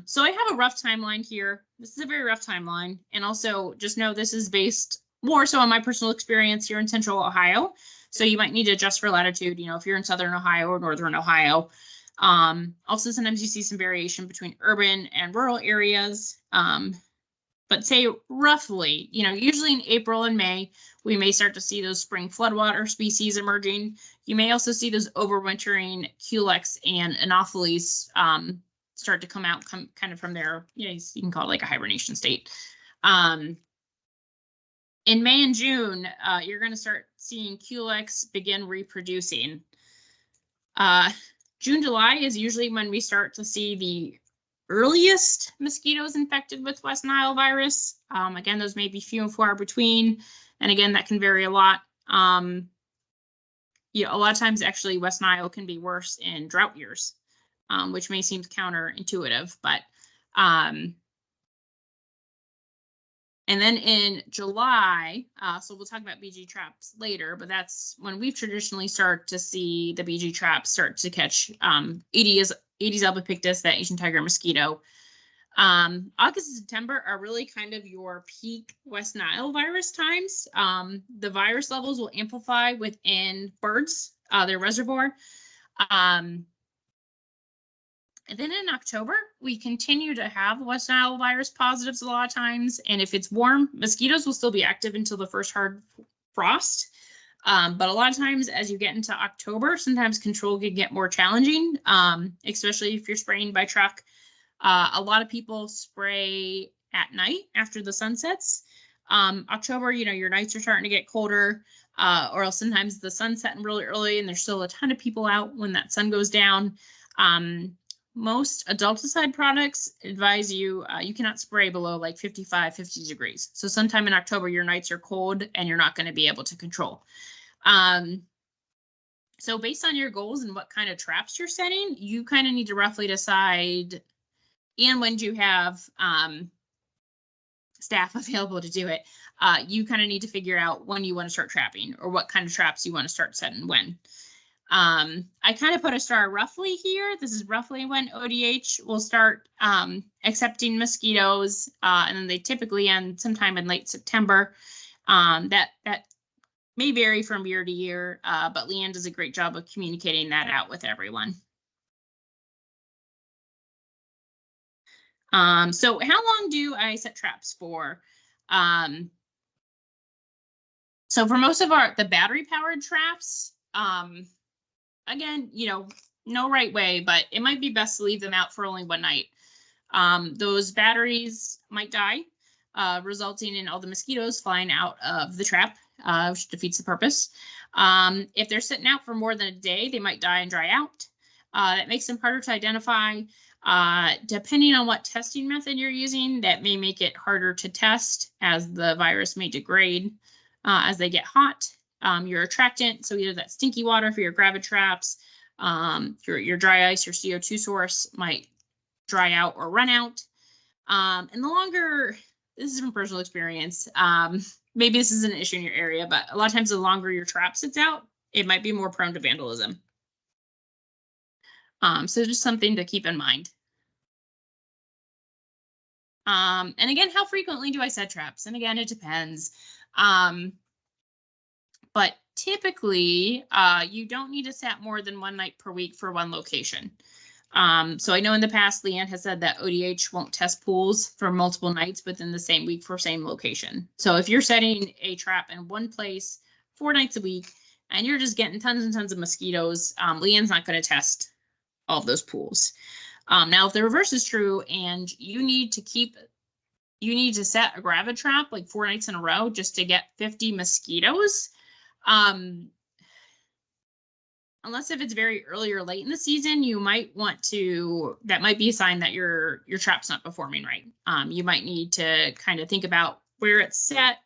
So I have a rough timeline here. This is a very rough timeline. And also just know this is based more so on my personal experience here in Central Ohio. So you might need to adjust for latitude, you know, if you're in Southern Ohio or Northern Ohio. Also, sometimes you see some variation between urban and rural areas. But say roughly, you know, usually in April and May, we may start to see those spring floodwater species emerging. You may also see those overwintering Culex and Anopheles start to come out kind of from their, you know, you can call it like a hibernation state. In May and June, you're going to start seeing Culex begin reproducing. June, July is usually when we start to see the earliest mosquitoes infected with West Nile virus. Again, those may be few and far between. And again, that can vary a lot. You know, a lot of times actually West Nile can be worse in drought years. Which may seem counterintuitive, but and then in July, so we'll talk about BG traps later, but that's when we've traditionally started to see the BG traps start to catch Aedes albopictus, that Asian tiger mosquito. August and September are really kind of your peak West Nile virus times. The virus levels will amplify within birds, their reservoir. And then in October, we continue to have West Nile virus positives a lot of times. And if it's warm, mosquitoes will still be active until the first hard frost. But a lot of times as you get into October, sometimes control can get more challenging, especially if you're spraying by truck. A lot of people spray at night after the sun sets. October, you know, your nights are starting to get colder, or else sometimes the sun's setting really early and there's still a ton of people out when that sun goes down. Most adulticide products advise you, you cannot spray below like 55, 50 degrees. So sometime in October, your nights are cold and you're not going to be able to control. So based on your goals and what kind of traps you're setting, you kind of need to roughly decide, and when you have staff available to do it, you kind of need to figure out when you want to start trapping or what kind of traps you want to start setting when. I kind of put a star roughly here. This is roughly when ODH will start accepting mosquitoes, and then they typically end sometime in late September. That may vary from year to year, but Leanne does a great job of communicating that out with everyone. So how long do I set traps for? So for most of the battery powered traps, again, no right way, but it might be best to leave them out for only one night. Those batteries might die, resulting in all the mosquitoes flying out of the trap, which defeats the purpose. If they're sitting out for more than a day, they might die and dry out. That makes them harder to identify. Depending on what testing method you're using, that may make it harder to test, as the virus may degrade as they get hot. Your attractant, so either that stinky water for your gravid traps, your dry ice, your CO2 source might dry out or run out. And the longer, this is from personal experience, maybe this isn't an issue in your area, but a lot of times the longer your trap sits out, it might be more prone to vandalism. So just something to keep in mind. And again, how frequently do I set traps? And again, it depends. But typically, you don't need to set more than one night per week for one location. So I know in the past, Leanne has said that ODH won't test pools for multiple nights within the same week for same location. So if you're setting a trap in one place 4 nights a week, and you're just getting tons and tons of mosquitoes, Leanne's not going to test all of those pools. Now, if the reverse is true and you need to set a gravid trap like 4 nights in a row just to get 50 mosquitoes, unless if it's very early or late in the season, you might want to, that might be a sign that your trap's not performing right. You might need to kind of think about where it's set,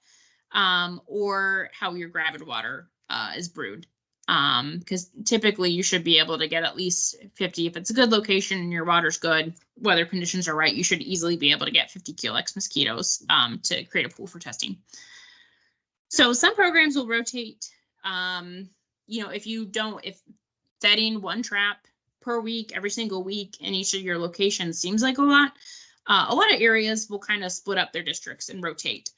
or how your gravid water is brewed. Because typically you should be able to get at least 50. If it's a good location and your water's good, weather conditions are right, you should easily be able to get 50 QLX mosquitoes to create a pool for testing. So some programs will rotate. If setting one trap per week, every single week in each of your locations seems like a lot of areas will kind of split up their districts and rotate.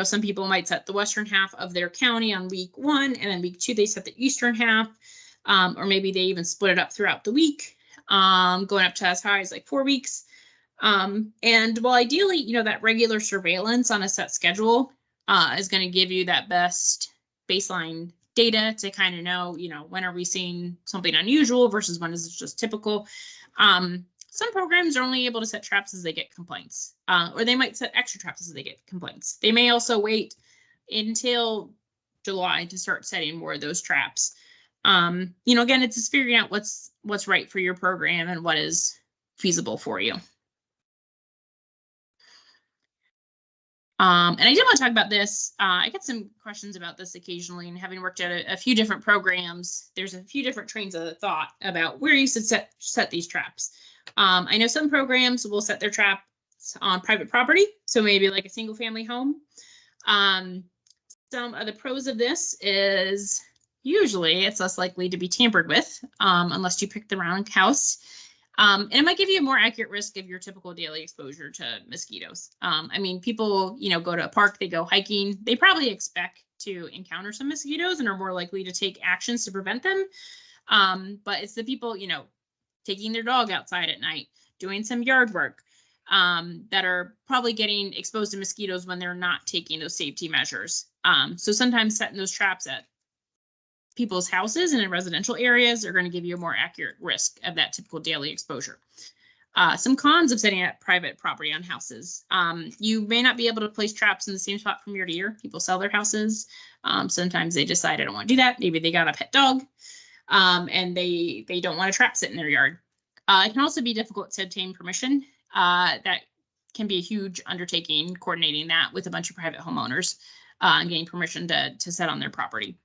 Some people might set the western half of their county on week 1, and then week 2 they set the eastern half, or maybe they even split it up throughout the week, going up to as high as like 4 weeks. And while ideally, that regular surveillance on a set schedule is going to give you that best baseline data to kind of know, when are we seeing something unusual versus when is it just typical. Some programs are only able to set traps as they get complaints, or they might set extra traps as they get complaints. They may also wait until July to start setting more of those traps. Again, it's just figuring out what's right for your program and what is feasible for you. And I did want to talk about this. I get some questions about this occasionally, and having worked at a few different programs, there's a few different trains of thought about where you should set these traps. I know some programs will set their traps on private property, so maybe like a single family home. Some of the pros of this is usually it's less likely to be tampered with unless you pick the wrong house. And it might give you a more accurate risk of your typical daily exposure to mosquitoes. People, go to a park, they go hiking, they probably expect to encounter some mosquitoes and are more likely to take actions to prevent them. But it's the people, taking their dog outside at night, doing some yard work, that are probably getting exposed to mosquitoes when they're not taking those safety measures. So sometimes setting those traps at people's houses and in residential areas are going to give you a more accurate risk of that typical daily exposure. Some cons of setting up private property on houses. You may not be able to place traps in the same spot from year to year. People sell their houses. Sometimes they decide I don't want to do that. Maybe they got a pet dog and they don't want a trap sit in their yard. It can also be difficult to obtain permission. That can be a huge undertaking, coordinating that with a bunch of private homeowners and getting permission to set on their property.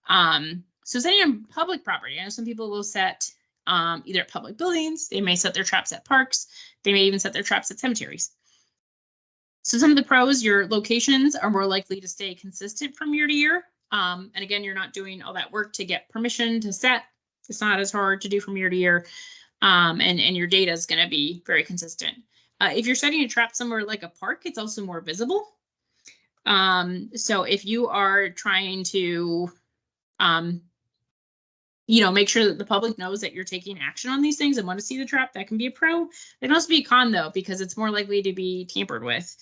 So setting on public property, I know some people will set either at public buildings, they may set their traps at parks, they may even set their traps at cemeteries. So some of the pros, your locations are more likely to stay consistent from year to year. And again, you're not doing all that work to get permission to set. It's not as hard to do from year to year. And your data is going to be very consistent. If you're setting a trap somewhere like a park, it's also more visible. So if you are trying to, make sure that the public knows that you're taking action on these things and want to see the trap, that can be a pro. It can also be a con though, because it's more likely to be tampered with.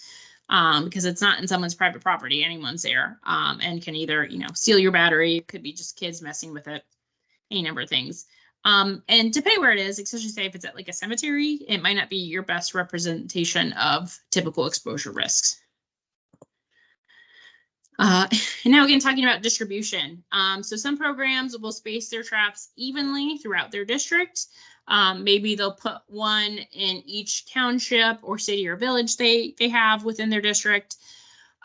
Because it's not in someone's private property, anyone's there, and can either, steal your battery. It could be just kids messing with it, any number of things. And depending where it is, especially say if it's at like a cemetery, it might not be your best representation of typical exposure risks. And now again, talking about distribution. So some programs will space their traps evenly throughout their district. Maybe they'll put one in each township or city or village they have within their district.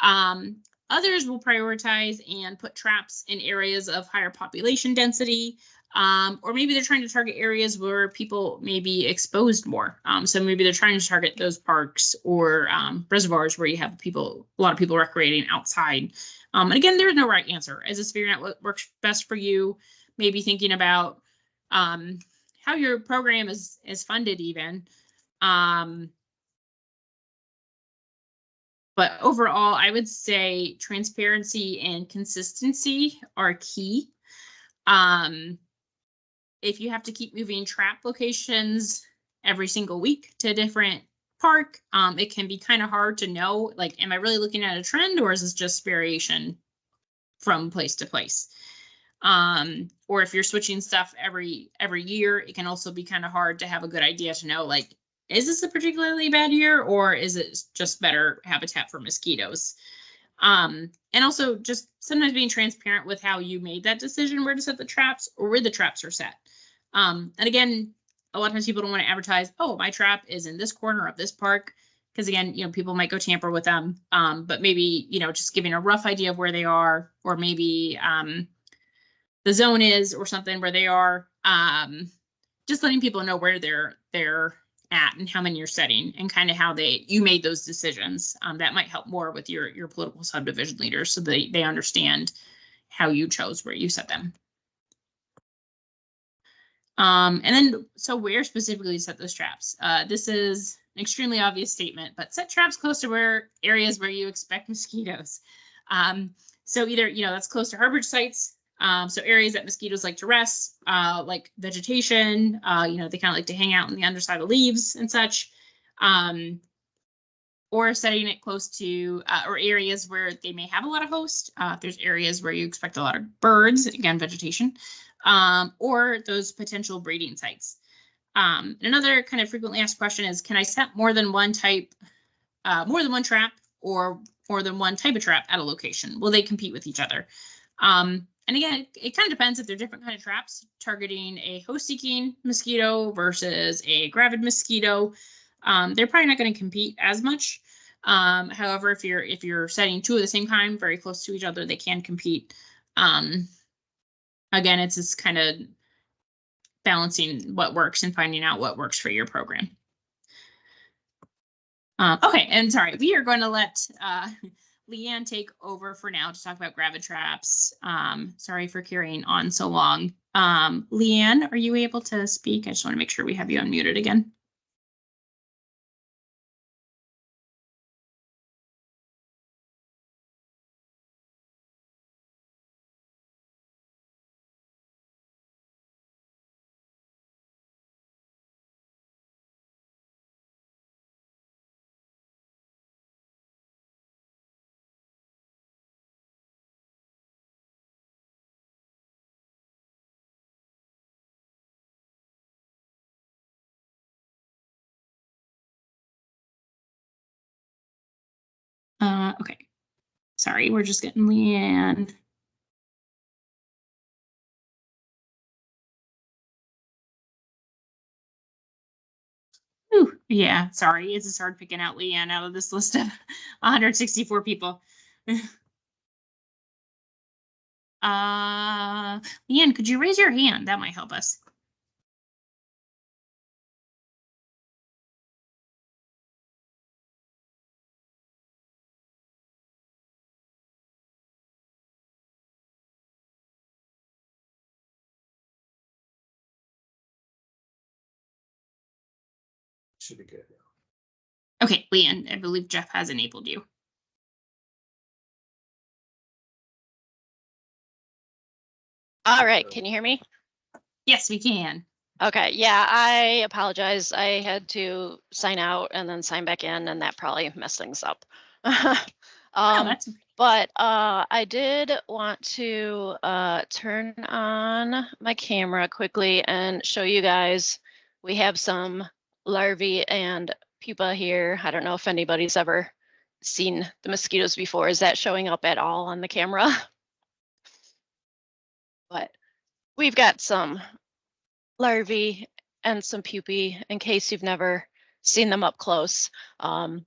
Others will prioritize and put traps in areas of higher population density. Or maybe they're trying to target areas where people may be exposed more. So maybe they're trying to target those parks or reservoirs where you have a lot of people recreating outside. And again, there's no right answer. As it's figuring out what works best for you, maybe thinking about how your program is funded even. But overall, I would say transparency and consistency are key. If you have to keep moving trap locations every single week to a different park, it can be kind of hard to know, like, am I really looking at a trend or is this just variation from place to place? Or if you're switching stuff every year, it can also be kind of hard to have a good idea to know, like, is this a particularly bad year or is it just better habitat for mosquitoes? And also just sometimes being transparent with how you made that decision where to set the traps or where the traps are set. And again, a lot of times people don't want to advertise, oh, my trap is in this corner of this park. Because again, people might go tamper with them. But maybe, just giving a rough idea of where they are, or maybe the zone is or something where they are. Just letting people know where they're at and how many you're setting and kind of how you made those decisions. That might help more with your political subdivision leaders so they understand how you chose where you set them. And then, so where specifically to set those traps? This is an extremely obvious statement, but set traps close to areas where you expect mosquitoes. So either, that's close to harborage sites, so areas that mosquitoes like to rest, like vegetation, they kind of like to hang out on the underside of leaves and such, or setting it close to, or areas where they may have a lot of hosts. If there's areas where you expect a lot of birds, again, vegetation, or those potential breeding sites. Another kind of frequently asked question is, can I set more than one trap or more than one type of trap at a location? Will they compete with each other? And again, it kind of depends if they're different kind of traps targeting a host-seeking mosquito versus a gravid mosquito. They're probably not going to compete as much. However, if you're setting two of the same kind very close to each other, they can compete. Again, it's just kind of balancing what works and finding out what works for your program. Okay, and sorry, we are going to let Leanne take over for now to talk about gravid traps. Sorry for carrying on so long. Leanne, are you able to speak? I just want to make sure we have you unmuted again. Okay, sorry, we're just getting Leanne. Ooh, yeah, sorry, it's just hard picking out Leanne out of this list of 164 people. Leanne, could you raise your hand? That might help us. Should be good now. Okay, Leanne, I believe Jeff has enabled you. All right, can you hear me? Yes, we can. Okay, yeah, I apologize. I had to sign out and then sign back in, and that probably messed things up. That's But I did want to turn on my camera quickly and show you guys. We have some larvae and pupa here. I don't know if anybody's ever seen the mosquitoes before. Is that showing up at all on the camera? But we've got some larvae and some pupae in case you've never seen them up close. And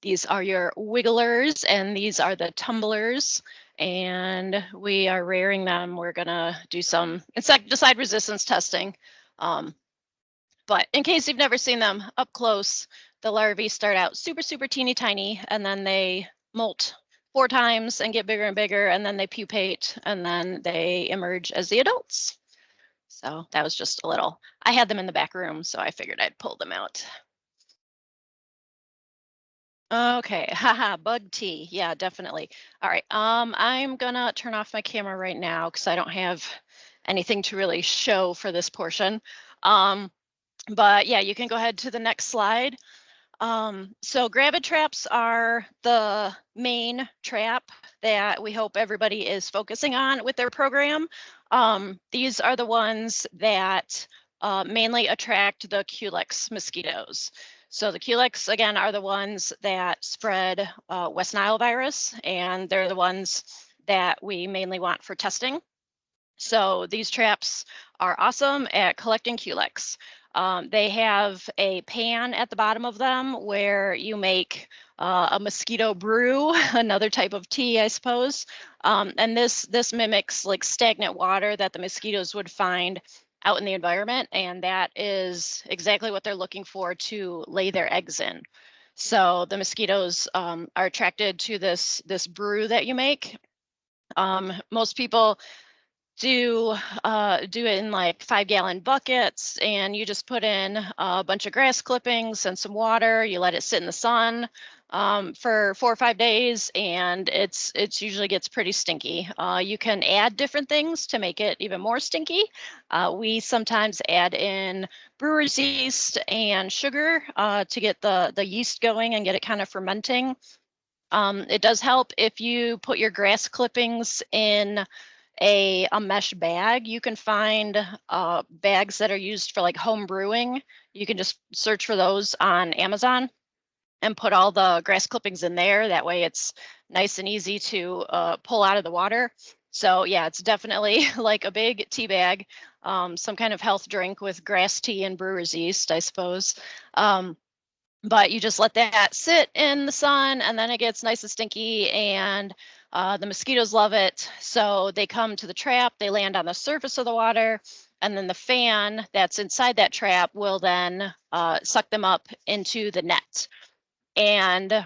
these are your wigglers and these are the tumblers. And we are rearing them. We're gonna do some insecticide resistance testing. But in case you've never seen them up close, the larvae start out super, super teeny tiny, and then they molt 4 times and get bigger and bigger, and then they pupate, and then they emerge as the adults. So that was just a little, I had them in the back room, so I figured I'd pull them out. Okay, haha, bug tea. Yeah, definitely. All right, I'm gonna turn off my camera right now because I don't have anything to really show for this portion. But yeah, you can go ahead to the next slide. So gravid traps are the main trap that we hope everybody is focusing on with their program. These are the ones that mainly attract the Culex mosquitoes. So the Culex, again, are the ones that spread West Nile virus, and they're the ones that we mainly want for testing. So these traps are awesome at collecting Culex. They have a pan at the bottom of them where you make a mosquito brew, another type of tea, I suppose. And this mimics like stagnant water that the mosquitoes would find out in the environment, and that is exactly what they're looking for to lay their eggs in. So the mosquitoes are attracted to this brew that you make. Most people do it in like 5-gallon buckets, and you just put in a bunch of grass clippings and some water. You let it sit in the sun for 4 or 5 days, and it's usually gets pretty stinky. You can add different things to make it even more stinky. We sometimes add in brewer's yeast and sugar to get the yeast going and get it kind of fermenting. It does help if you put your grass clippings in a mesh bag. You can find bags that are used for like home brewing. You can just search for those on Amazon and put all the grass clippings in there. That way it's nice and easy to pull out of the water. So yeah, it's definitely like a big tea bag, some kind of health drink with grass tea and brewer's yeast, I suppose. But you just let that sit in the sun, and then it gets nice and stinky, and the mosquitoes love it. So they come to the trap, they land on the surface of the water, and then the fan that's inside that trap will then suck them up into the net. And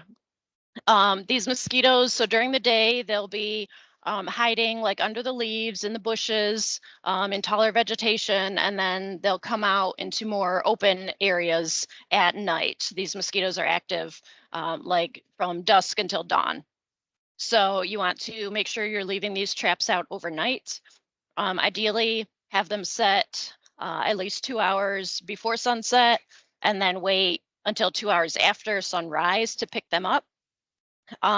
these mosquitoes, so during the day, they'll be hiding like under the leaves, in the bushes, in taller vegetation, and then they'll come out into more open areas at night. These mosquitoes are active like from dusk until dawn. So you want to make sure you're leaving these traps out overnight. Ideally, have them set at least 2 hours before sunset, and then wait until 2 hours after sunrise to pick them up.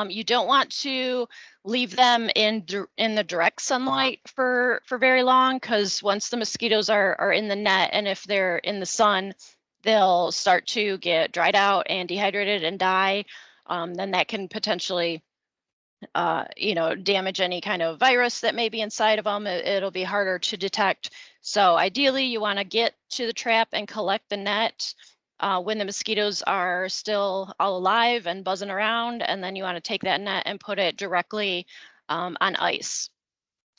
You don't want to leave them in the direct sunlight for very long, because once the mosquitoes are in the net, and if they're in the sun, they'll start to get dried out and dehydrated and die. Then that can potentially damage any kind of virus that may be inside of them. It'll be harder to detect. So ideally, you want to get to the trap and collect the net when the mosquitoes are still all alive and buzzing around, and then you want to take that net and put it directly on ice.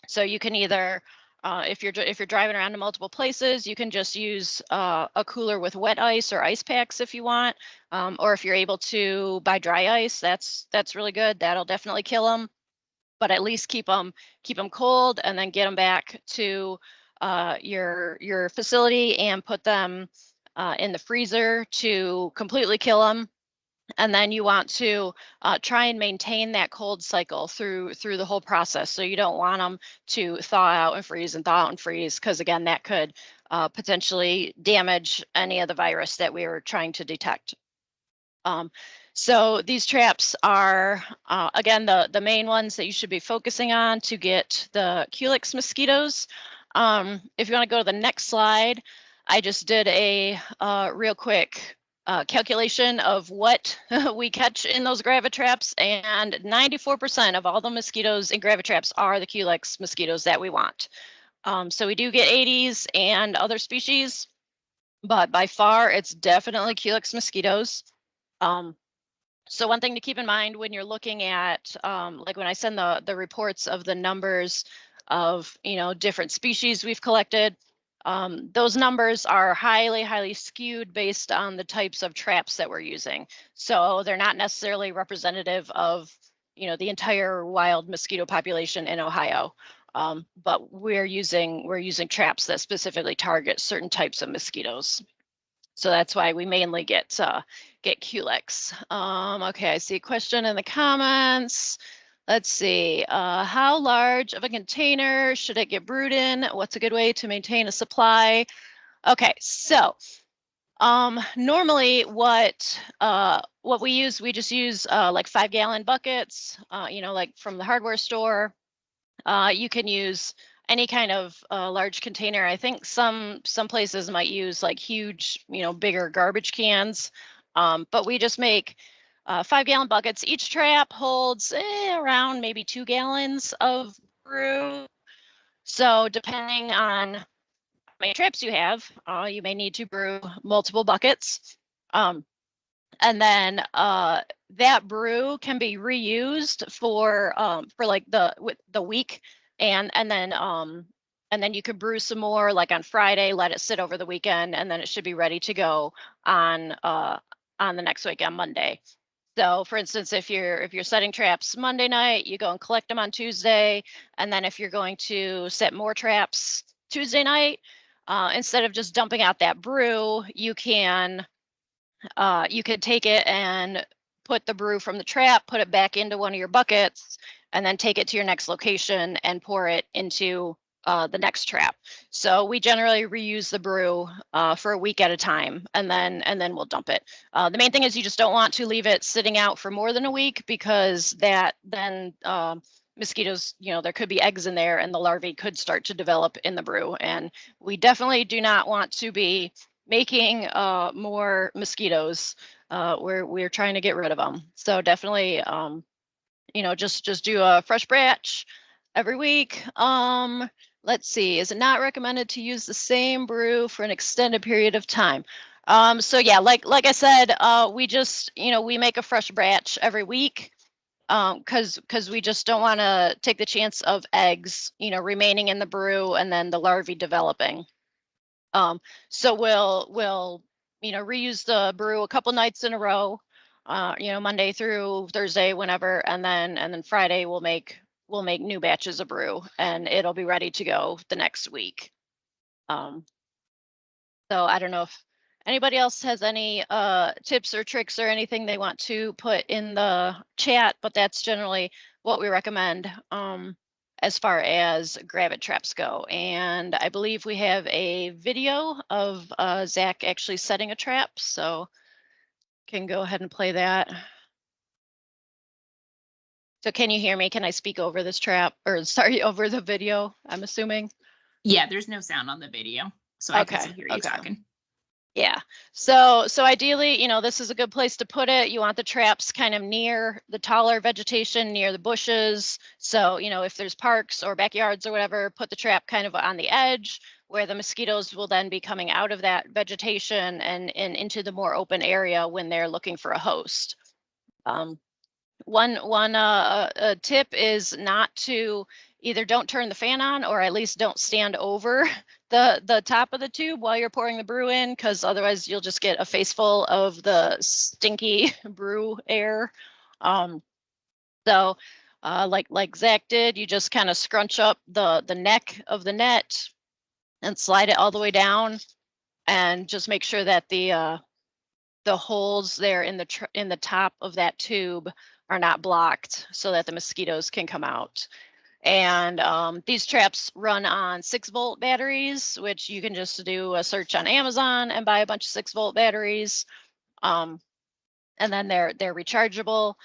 So you can either, if you're driving around to multiple places, you can just use a cooler with wet ice or ice packs if you want, or if you're able to buy dry ice, that's really good. That'll definitely kill them, but at least keep them cold, and then get them back to your facility and put them in the freezer to completely kill them. And then you want to try and maintain that cold cycle through the whole process. So you don't want them to thaw out and freeze and thaw out and freeze, because again, that could potentially damage any of the virus that we were trying to detect. So these traps are, again, the main ones that you should be focusing on to get the Culex mosquitoes. If you want to go to the next slide, I just did a real quick calculation of what we catch in those gravitraps, and 94% of all the mosquitoes in gravitraps are the Culex mosquitoes that we want. So we do get Aedes and other species, but by far it's definitely Culex mosquitoes. So one thing to keep in mind when you're looking at, like when I send the reports of the numbers of, different species we've collected, those numbers are highly skewed based on the types of traps that we're using. So they're not necessarily representative of, the entire wild mosquito population in Ohio. But we're using traps that specifically target certain types of mosquitoes. So that's why we mainly get Culex. Okay, I see a question in the comments. Let's see, how large of a container should it get brewed in? What's a good way to maintain a supply? Okay, so normally what we use, we just use like 5-gallon buckets, like from the hardware store. You can use any kind of large container. I think some places might use like huge, bigger garbage cans, but we just make 5-gallon buckets. Each trap holds around maybe 2 gallons of brew. So depending on how many traps you have, you may need to brew multiple buckets. And then that brew can be reused for like the week, and then you could brew some more like on Friday, let it sit over the weekend, and then it should be ready to go on the next week on Monday. So for instance, if you're setting traps Monday night, you go and collect them on Tuesday, and then if you're going to set more traps Tuesday night, instead of just dumping out that brew, you could take it and put the brew from the trap, put it back into one of your buckets, and then take it to your next location and pour it into the next trap. So we generally reuse the brew for a week at a time, and then we'll dump it. The main thing is you just don't want to leave it sitting out for more than a week, because that then mosquitoes, there could be eggs in there and the larvae could start to develop in the brew. And we definitely do not want to be making more mosquitoes. We're trying to get rid of them. So definitely, just do a fresh batch every week. Let's see, is it not recommended to use the same brew for an extended period of time? So yeah, like I said, we just, we make a fresh batch every week, because we just don't want to take the chance of eggs, remaining in the brew and then the larvae developing. So we'll reuse the brew a couple nights in a row, Monday through Thursday, whenever, and then Friday we'll make new batches of brew, and it'll be ready to go the next week. So I don't know if anybody else has any tips or tricks or anything they want to put in the chat, but that's generally what we recommend as far as gravit traps go. And I believe we have a video of Zach actually setting a trap, so can go ahead and play that. So can you hear me? Can I speak over this trap, or sorry, over the video, I'm assuming? Yeah, there's no sound on the video, so I can still hear you talking. Yeah, so ideally, this is a good place to put it. You want the traps kind of near the taller vegetation, near the bushes. So, if there's parks or backyards or whatever, put the trap kind of on the edge where the mosquitoes will then be coming out of that vegetation and into the more open area when they're looking for a host. One tip is not to either don't turn the fan on, or at least don't stand over the top of the tube while you're pouring the brew in, because otherwise you'll just get a face full of the stinky brew air. So like Zach did, you just kind of scrunch up the neck of the net and slide it all the way down. and just make sure that the holes there in the top of that tube are not blocked so that the mosquitoes can come out. And these traps run on 6-volt batteries, which you can just do a search on Amazon and buy a bunch of 6-volt batteries. And then they're rechargeable.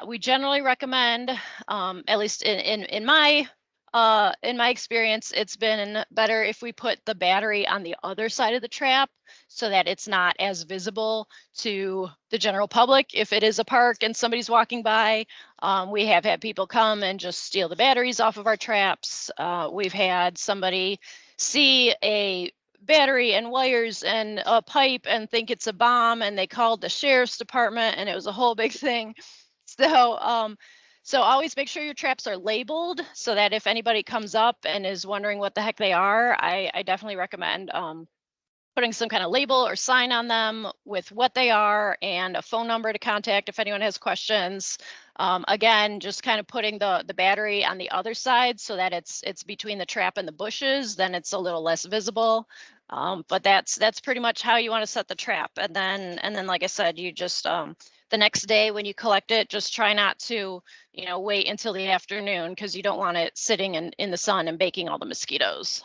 We generally recommend, at least in my experience, it's been better if we put the battery on the other side of the trap so that it's not as visible to the general public. If it is a park and somebody's walking by, we have had people come and just steal the batteries off of our traps. We've had somebody see a battery and wires and a pipe and think it's a bomb, and they called the sheriff's department, and it was a whole big thing. So always make sure your traps are labeled so that if anybody comes up and is wondering what the heck they are, I definitely recommend putting some kind of label or sign on them with what they are and a phone number to contact if anyone has questions. Again, just kind of putting the battery on the other side so that it's between the trap and the bushes, then it's a little less visible. But that's pretty much how you want to set the trap. And then like I said, you just the next day when you collect it, just try not to, wait until the afternoon because you don't want it sitting in the sun and baking all the mosquitoes.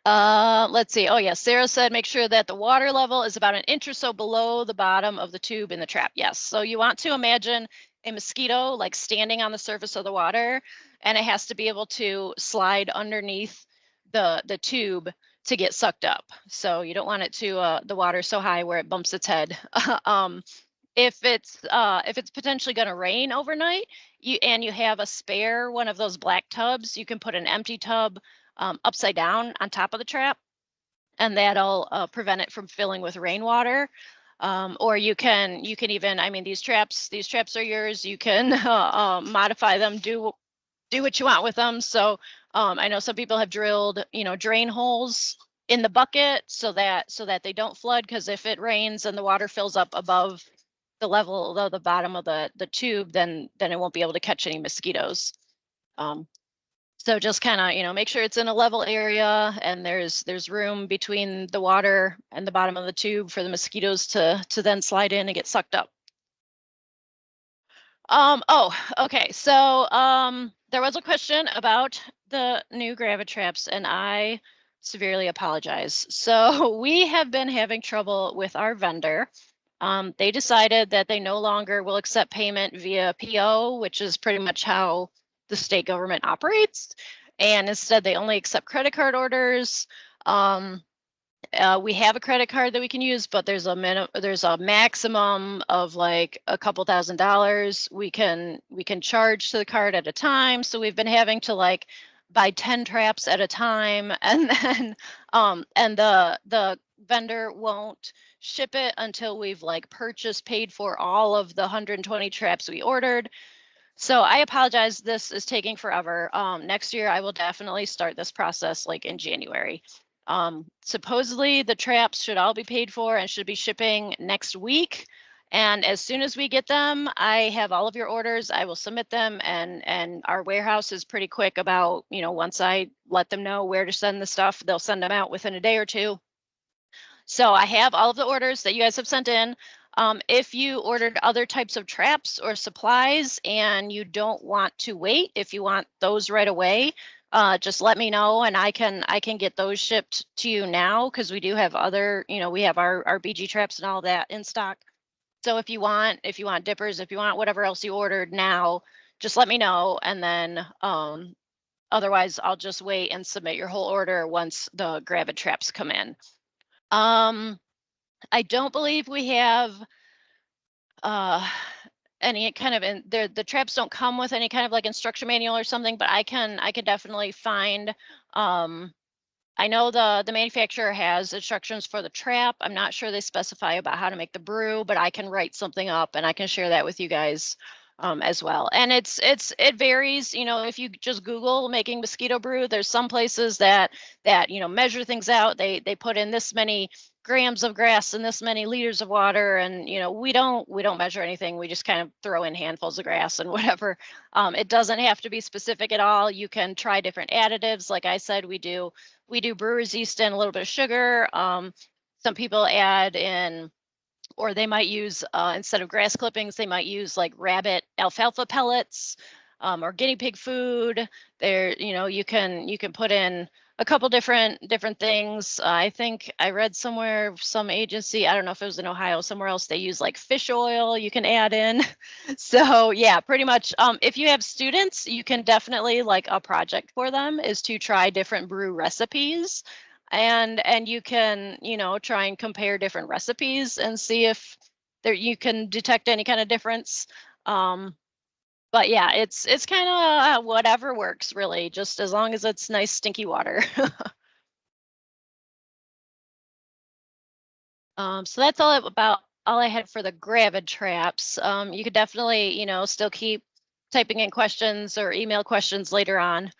Let's see. Oh yeah, Sarah said make sure that the water level is about 1 inch or so below the bottom of the tube in the trap. Yes, so you want to imagine a mosquito like standing on the surface of the water, and it has to be able to slide underneath the tube to get sucked up. So you don't want it to the water so high where it bumps its head. If it's potentially going to rain overnight, you have a spare one of those black tubs, you can put an empty tub upside down on top of the trap, and that'll prevent it from filling with rainwater. Or you can even, I mean, these traps are yours. You can modify them, do what you want with them. So I know some people have drilled, drain holes in the bucket so that they don't flood, because if it rains and the water fills up above the level of the bottom of the tube, then it won't be able to catch any mosquitoes. So just kind of, make sure it's in a level area and there's room between the water and the bottom of the tube for the mosquitoes to then slide in and get sucked up. Oh, okay. So there was a question about the new gravid traps, and I severely apologize. So we have been having trouble with our vendor. They decided that they no longer will accept payment via PO, which is pretty much how the state government operates. And instead, they only accept credit card orders. We have a credit card that we can use, but there's a maximum of like a couple $1,000s we can charge to the card at a time. So we've been having to like buy 10 traps at a time, and then and the vendor won't ship it until we've like paid for all of the 120 traps we ordered. So I apologize, this is taking forever. Next year I will definitely start this process like in January. Supposedly the traps should all be paid for and should be shipping next week. And as soon as we get them, I have all of your orders, I will submit them, and our warehouse is pretty quick about, once I let them know where to send the stuff, they'll send them out within a day or two. So I have all of the orders that you guys have sent in. If you ordered other types of traps or supplies and you don't want to wait, if you want those right away, just let me know and I can get those shipped to you now, because we do have other, we have our BG traps and all that in stock. So if you want dippers, if you want whatever else you ordered now, just let me know, and then otherwise I'll just wait and submit your whole order once the gravid traps come in. I don't believe we have any kind of the traps don't come with any kind of like instruction manual or something, but I can definitely find. I know the manufacturer has instructions for the trap. I'm not sure they specify about how to make the brew, but I can write something up and I can share that with you guys as well. And it varies, if you just Google making mosquito brew, there's some places that measure things out. They put in this many grams of grass and this many liters of water, and we don't measure anything. We just kind of throw in handfuls of grass and whatever. It doesn't have to be specific at all. You can try different additives. Like I said, we do brewer's yeast and a little bit of sugar. Some people add in, or they might use instead of grass clippings, they might use like rabbit alfalfa pellets or guinea pig food. There, you can put in a couple different things. I think I read somewhere, some agency, I don't know if it was in Ohio, somewhere else, they use like fish oil you can add in. So yeah, pretty much if you have students, you can definitely, like, a project for them is to try different brew recipes, and you can try and compare different recipes and see if you can detect any kind of difference. But yeah, it's kind of whatever works, really, just as long as it's nice stinky water. So that's all I had for the gravid traps. You could definitely, still keep typing in questions or email questions later on.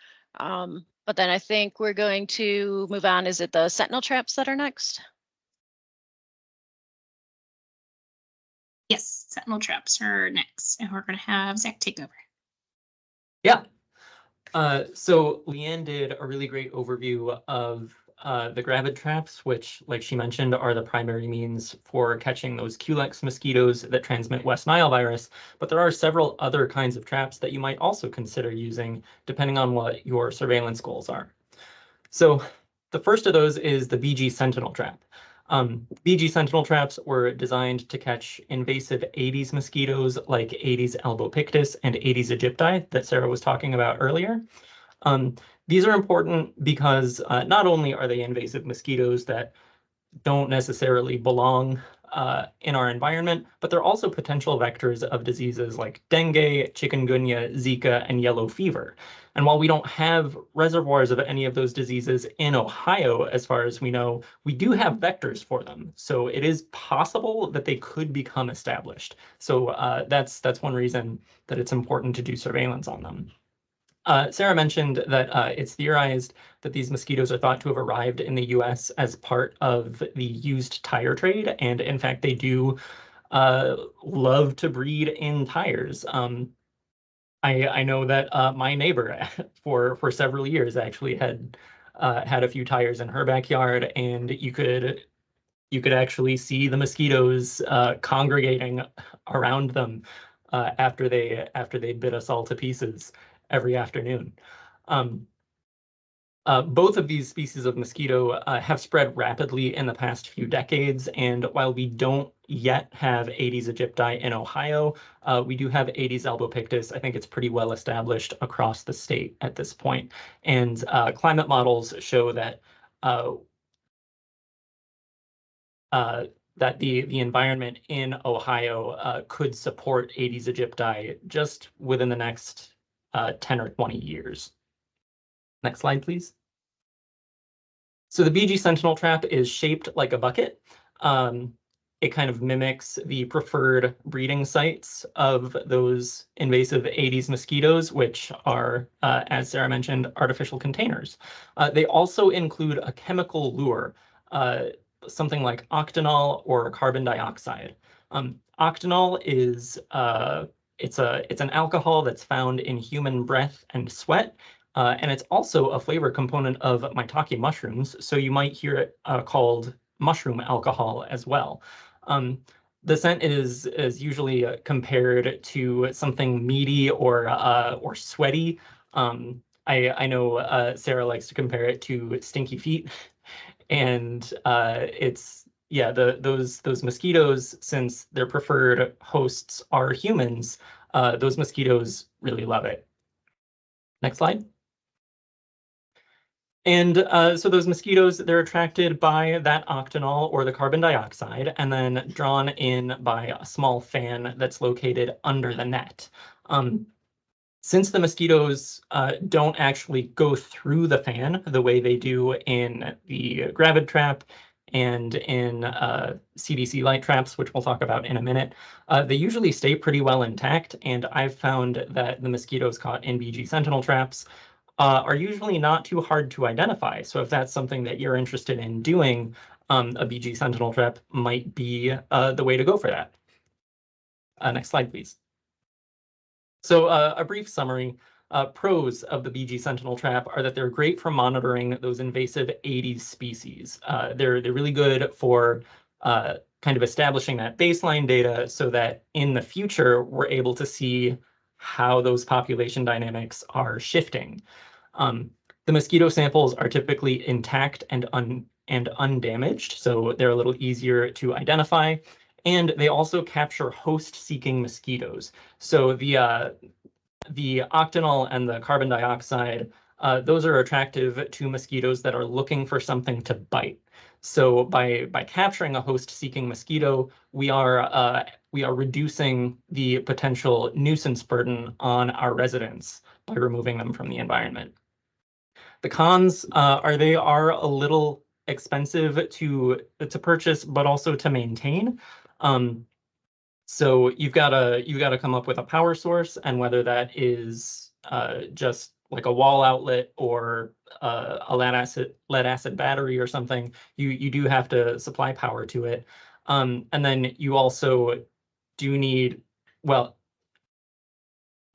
But then I think we're going to move on. Is it the sentinel traps that are next? Yes, sentinel traps are next, and we're going to have Zach take over. Yeah. So Leanne did a really great overview of the gravid traps, which, like she mentioned, are the primary means for catching those Culex mosquitoes that transmit West Nile virus. But there are several other kinds of traps that you might also consider using, depending on what your surveillance goals are. So the first of those is the BG Sentinel trap. BG Sentinel traps were designed to catch invasive Aedes mosquitoes like Aedes albopictus and Aedes aegypti that Sarah was talking about earlier. These are important because not only are they invasive mosquitoes that don't necessarily belong in our environment, but they're also potential vectors of diseases like dengue, chikungunya, Zika, and yellow fever. And while we don't have reservoirs of any of those diseases in Ohio, as far as we know, we do have vectors for them. So it is possible that they could become established. So that's one reason that it's important to do surveillance on them. Sarah mentioned that it's theorized that these mosquitoes are thought to have arrived in the US as part of the used tire trade. And in fact, they do love to breed in tires. I know that my neighbor for several years actually had a few tires in her backyard, and you could actually see the mosquitoes congregating around them after they bit us all to pieces every afternoon. Both of these species of mosquito have spread rapidly in the past few decades, and while we don't yet have Aedes aegypti in Ohio, we do have Aedes albopictus. I think it's pretty well established across the state at this point, and climate models show that that the environment in Ohio could support Aedes aegypti just within the next 10 or 20 years. Next slide, please. So the BG Sentinel trap is shaped like a bucket. It kind of mimics the preferred breeding sites of those invasive Aedes mosquitoes, which are, as Sarah mentioned, artificial containers. They also include a chemical lure, something like octanol or carbon dioxide. Octanol is it's an alcohol that's found in human breath and sweat. And it's also a flavor component of maitake mushrooms, so you might hear it called mushroom alcohol as well. The scent is usually compared to something meaty or sweaty. I know Sarah likes to compare it to stinky feet, and those mosquitoes, since their preferred hosts are humans, those mosquitoes really love it. Next slide. And so those mosquitoes, they're attracted by that octanol or the carbon dioxide and then drawn in by a small fan that's located under the net. Since the mosquitoes don't actually go through the fan the way they do in the gravid trap and in CDC light traps, which we'll talk about in a minute, they usually stay pretty well intact. And I've found that the mosquitoes caught in BG Sentinel traps are usually not too hard to identify. So if that's something that you're interested in doing, a BG Sentinel trap might be the way to go for that. Next slide, please. So a brief summary. Pros of the BG Sentinel trap are that they're great for monitoring those invasive Aedes species. They're really good for kind of establishing that baseline data so that in the future we're able to see how those population dynamics are shifting. The mosquito samples are typically intact and undamaged, so they're a little easier to identify. And they also capture host-seeking mosquitoes. So the octanol and the carbon dioxide, those are attractive to mosquitoes that are looking for something to bite. So by capturing a host-seeking mosquito, we are reducing the potential nuisance burden on our residents by removing them from the environment. The cons are they are a little expensive to purchase, but also to maintain. So you've got to come up with a power source, and whether that is just like a wall outlet or a lead acid battery or something, you do have to supply power to it. And then you also do need, well,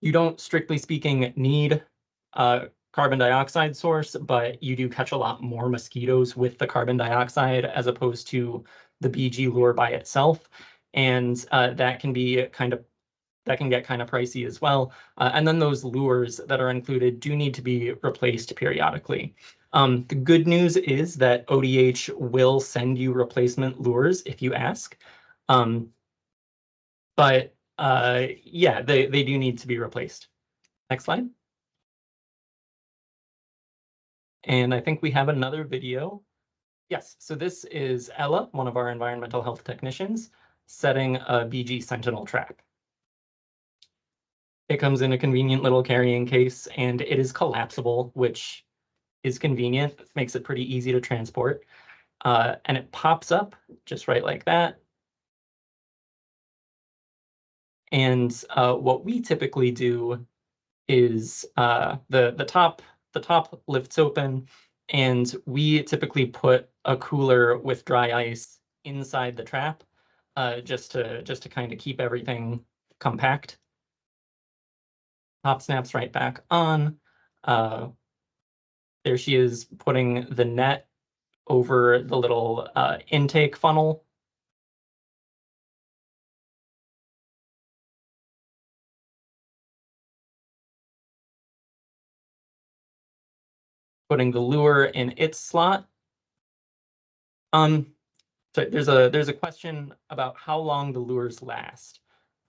you don't strictly speaking need carbon dioxide source, but you do catch a lot more mosquitoes with the carbon dioxide as opposed to the BG lure by itself. And that can get kind of pricey as well. And then those lures that are included do need to be replaced periodically. The good news is that ODH will send you replacement lures if you ask. But yeah, they do need to be replaced. Next slide. And I think we have another video. Yes, so this is Ella, one of our environmental health technicians, setting a BG Sentinel trap. It comes in a convenient little carrying case, and it is collapsible, which is convenient. It makes it pretty easy to transport. And it pops up just right like that. And what we typically do is the top lifts open, and we typically put a cooler with dry ice inside the trap, just to kind of keep everything compact. Top snaps right back on. There she is putting the net over the little intake funnel. Putting the lure in its slot. So there's a question about how long the lures last.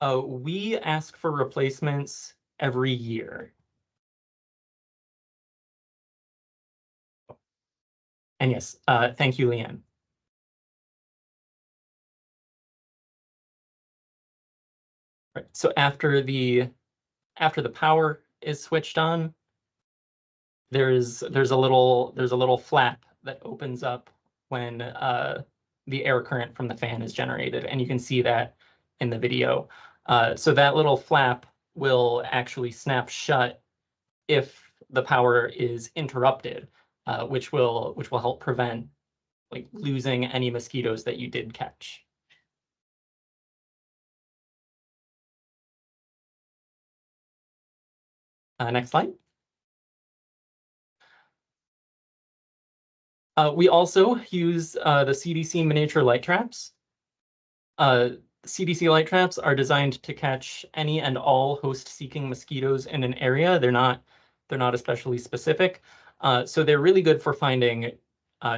We ask for replacements every year. And yes, thank you, Leanne. Right, so after the power is switched on, there's a little flap that opens up when the air current from the fan is generated, and you can see that in the video. So that little flap will actually snap shut if the power is interrupted, which will help prevent like losing any mosquitoes that you did catch. Next slide. We also use the CDC miniature light traps. CDC light traps are designed to catch any and all host-seeking mosquitoes in an area. They're not especially specific. So they're really good for finding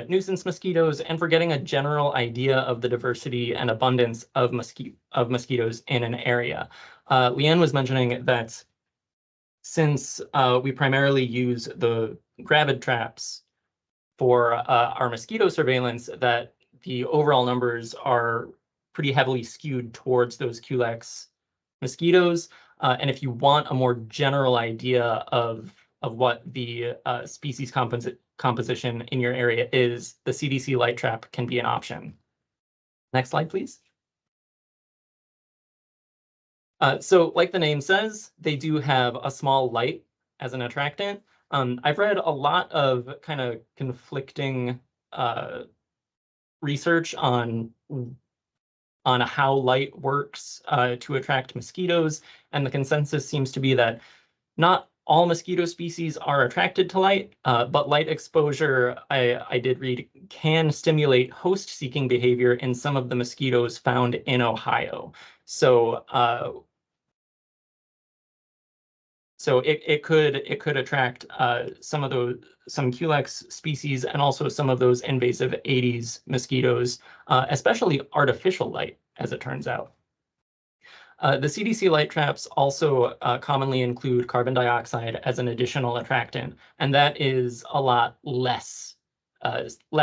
nuisance mosquitoes and for getting a general idea of the diversity and abundance of mosquitoes in an area. Leanne was mentioning that since we primarily use the gravid traps for our mosquito surveillance, that the overall numbers are pretty heavily skewed towards those Culex mosquitoes. And if you want a more general idea of what the species composition in your area is, the CDC light trap can be an option. Next slide, please. So like the name says, they do have a small light as an attractant. I've read a lot of kind of conflicting research on how light works to attract mosquitoes, and the consensus seems to be that not all mosquito species are attracted to light, but light exposure, I did read, can stimulate host-seeking behavior in some of the mosquitoes found in Ohio. So it could attract some Culex species and also some of those invasive Aedes mosquitoes, especially artificial light, as it turns out. The CDC light traps also commonly include carbon dioxide as an additional attractant, and that is a lot less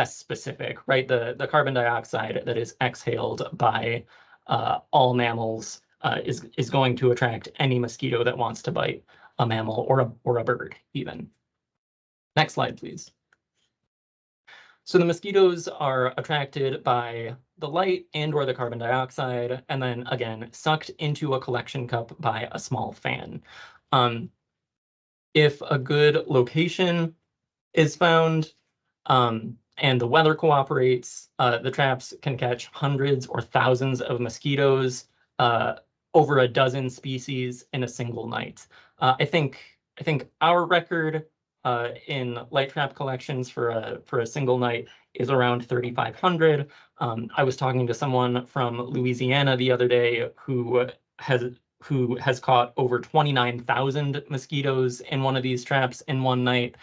specific, right? The carbon dioxide that is exhaled by all mammals is going to attract any mosquito that wants to bite a mammal or a bird even. Next slide, please. So the mosquitoes are attracted by the light and or the carbon dioxide, and then again, sucked into a collection cup by a small fan. If a good location is found and the weather cooperates, the traps can catch hundreds or thousands of mosquitoes, over a dozen species in a single night. I think our record in light trap collections for a single night is around 3,500. I was talking to someone from Louisiana the other day who has caught over 29,000 mosquitoes in one of these traps in one night.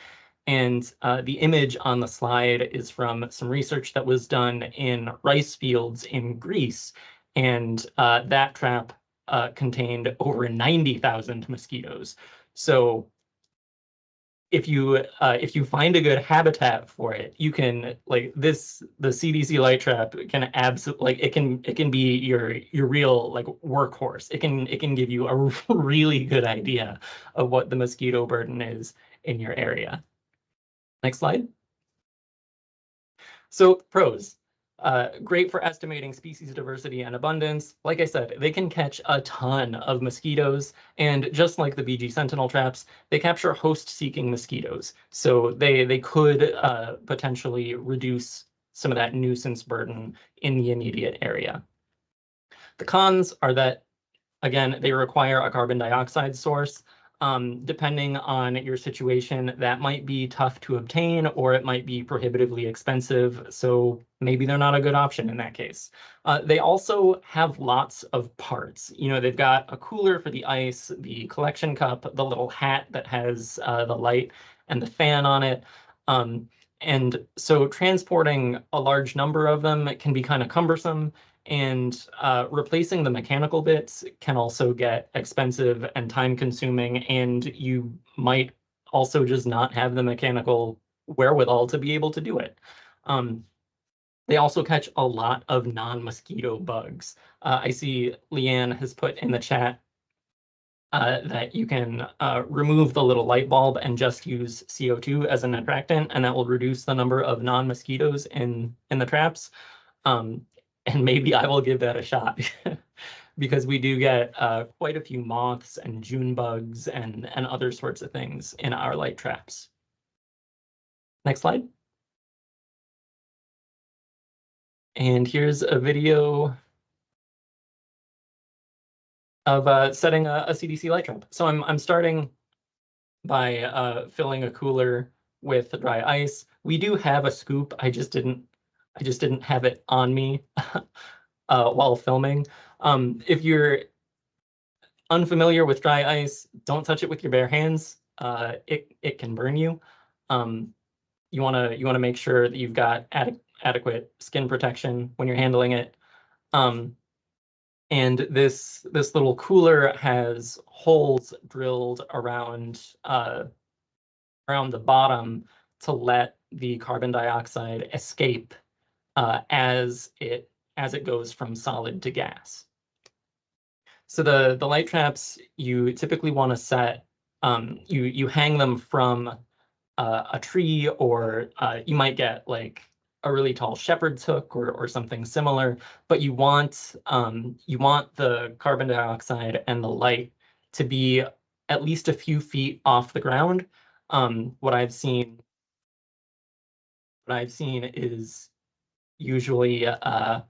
And the image on the slide is from some research that was done in rice fields in Greece. And that trap contained over 90,000 mosquitoes. So if you find a good habitat for it, you can the CDC light trap can absolutely it can be your real workhorse. It can give you a really good idea of what the mosquito burden is in your area. Next slide. So pros. Great for estimating species diversity and abundance. Like I said, they can catch a ton of mosquitoes, and just like the BG Sentinel traps, they capture host-seeking mosquitoes. So they could potentially reduce some of that nuisance burden in the immediate area. The cons are that, again, they require a carbon dioxide source. Depending on your situation, that might be tough to obtain, or it might be prohibitively expensive. So maybe they're not a good option in that case. They also have lots of parts. You know, they've got a cooler for the ice, the collection cup, the little hat that has the light and the fan on it. And so transporting a large number of them can be kind of cumbersome. And replacing the mechanical bits can also get expensive and time consuming, and you might also just not have the mechanical wherewithal to be able to do it. They also catch a lot of non-mosquito bugs. I see Leanne has put in the chat that you can remove the little light bulb and just use CO2 as an attractant, and that will reduce the number of non-mosquitoes in the traps. And maybe I will give that a shot because we do get quite a few moths and June bugs and other sorts of things in our light traps. Next slide. And here's a video of setting a CDC light trap. So I'm starting by filling a cooler with dry ice. We do have a scoop. I just didn't have it on me while filming. If you're unfamiliar with dry ice, don't touch it with your bare hands. It can burn you. You wanna make sure that you've got adequate skin protection when you're handling it. And this little cooler has holes drilled around the bottom to let the carbon dioxide escape as it goes from solid to gas. So the light traps you typically want to set, you hang them from a tree, or you might get like a really tall shepherd's hook or something similar, but you want the carbon dioxide and the light to be at least a few feet off the ground. What I've seen is usually about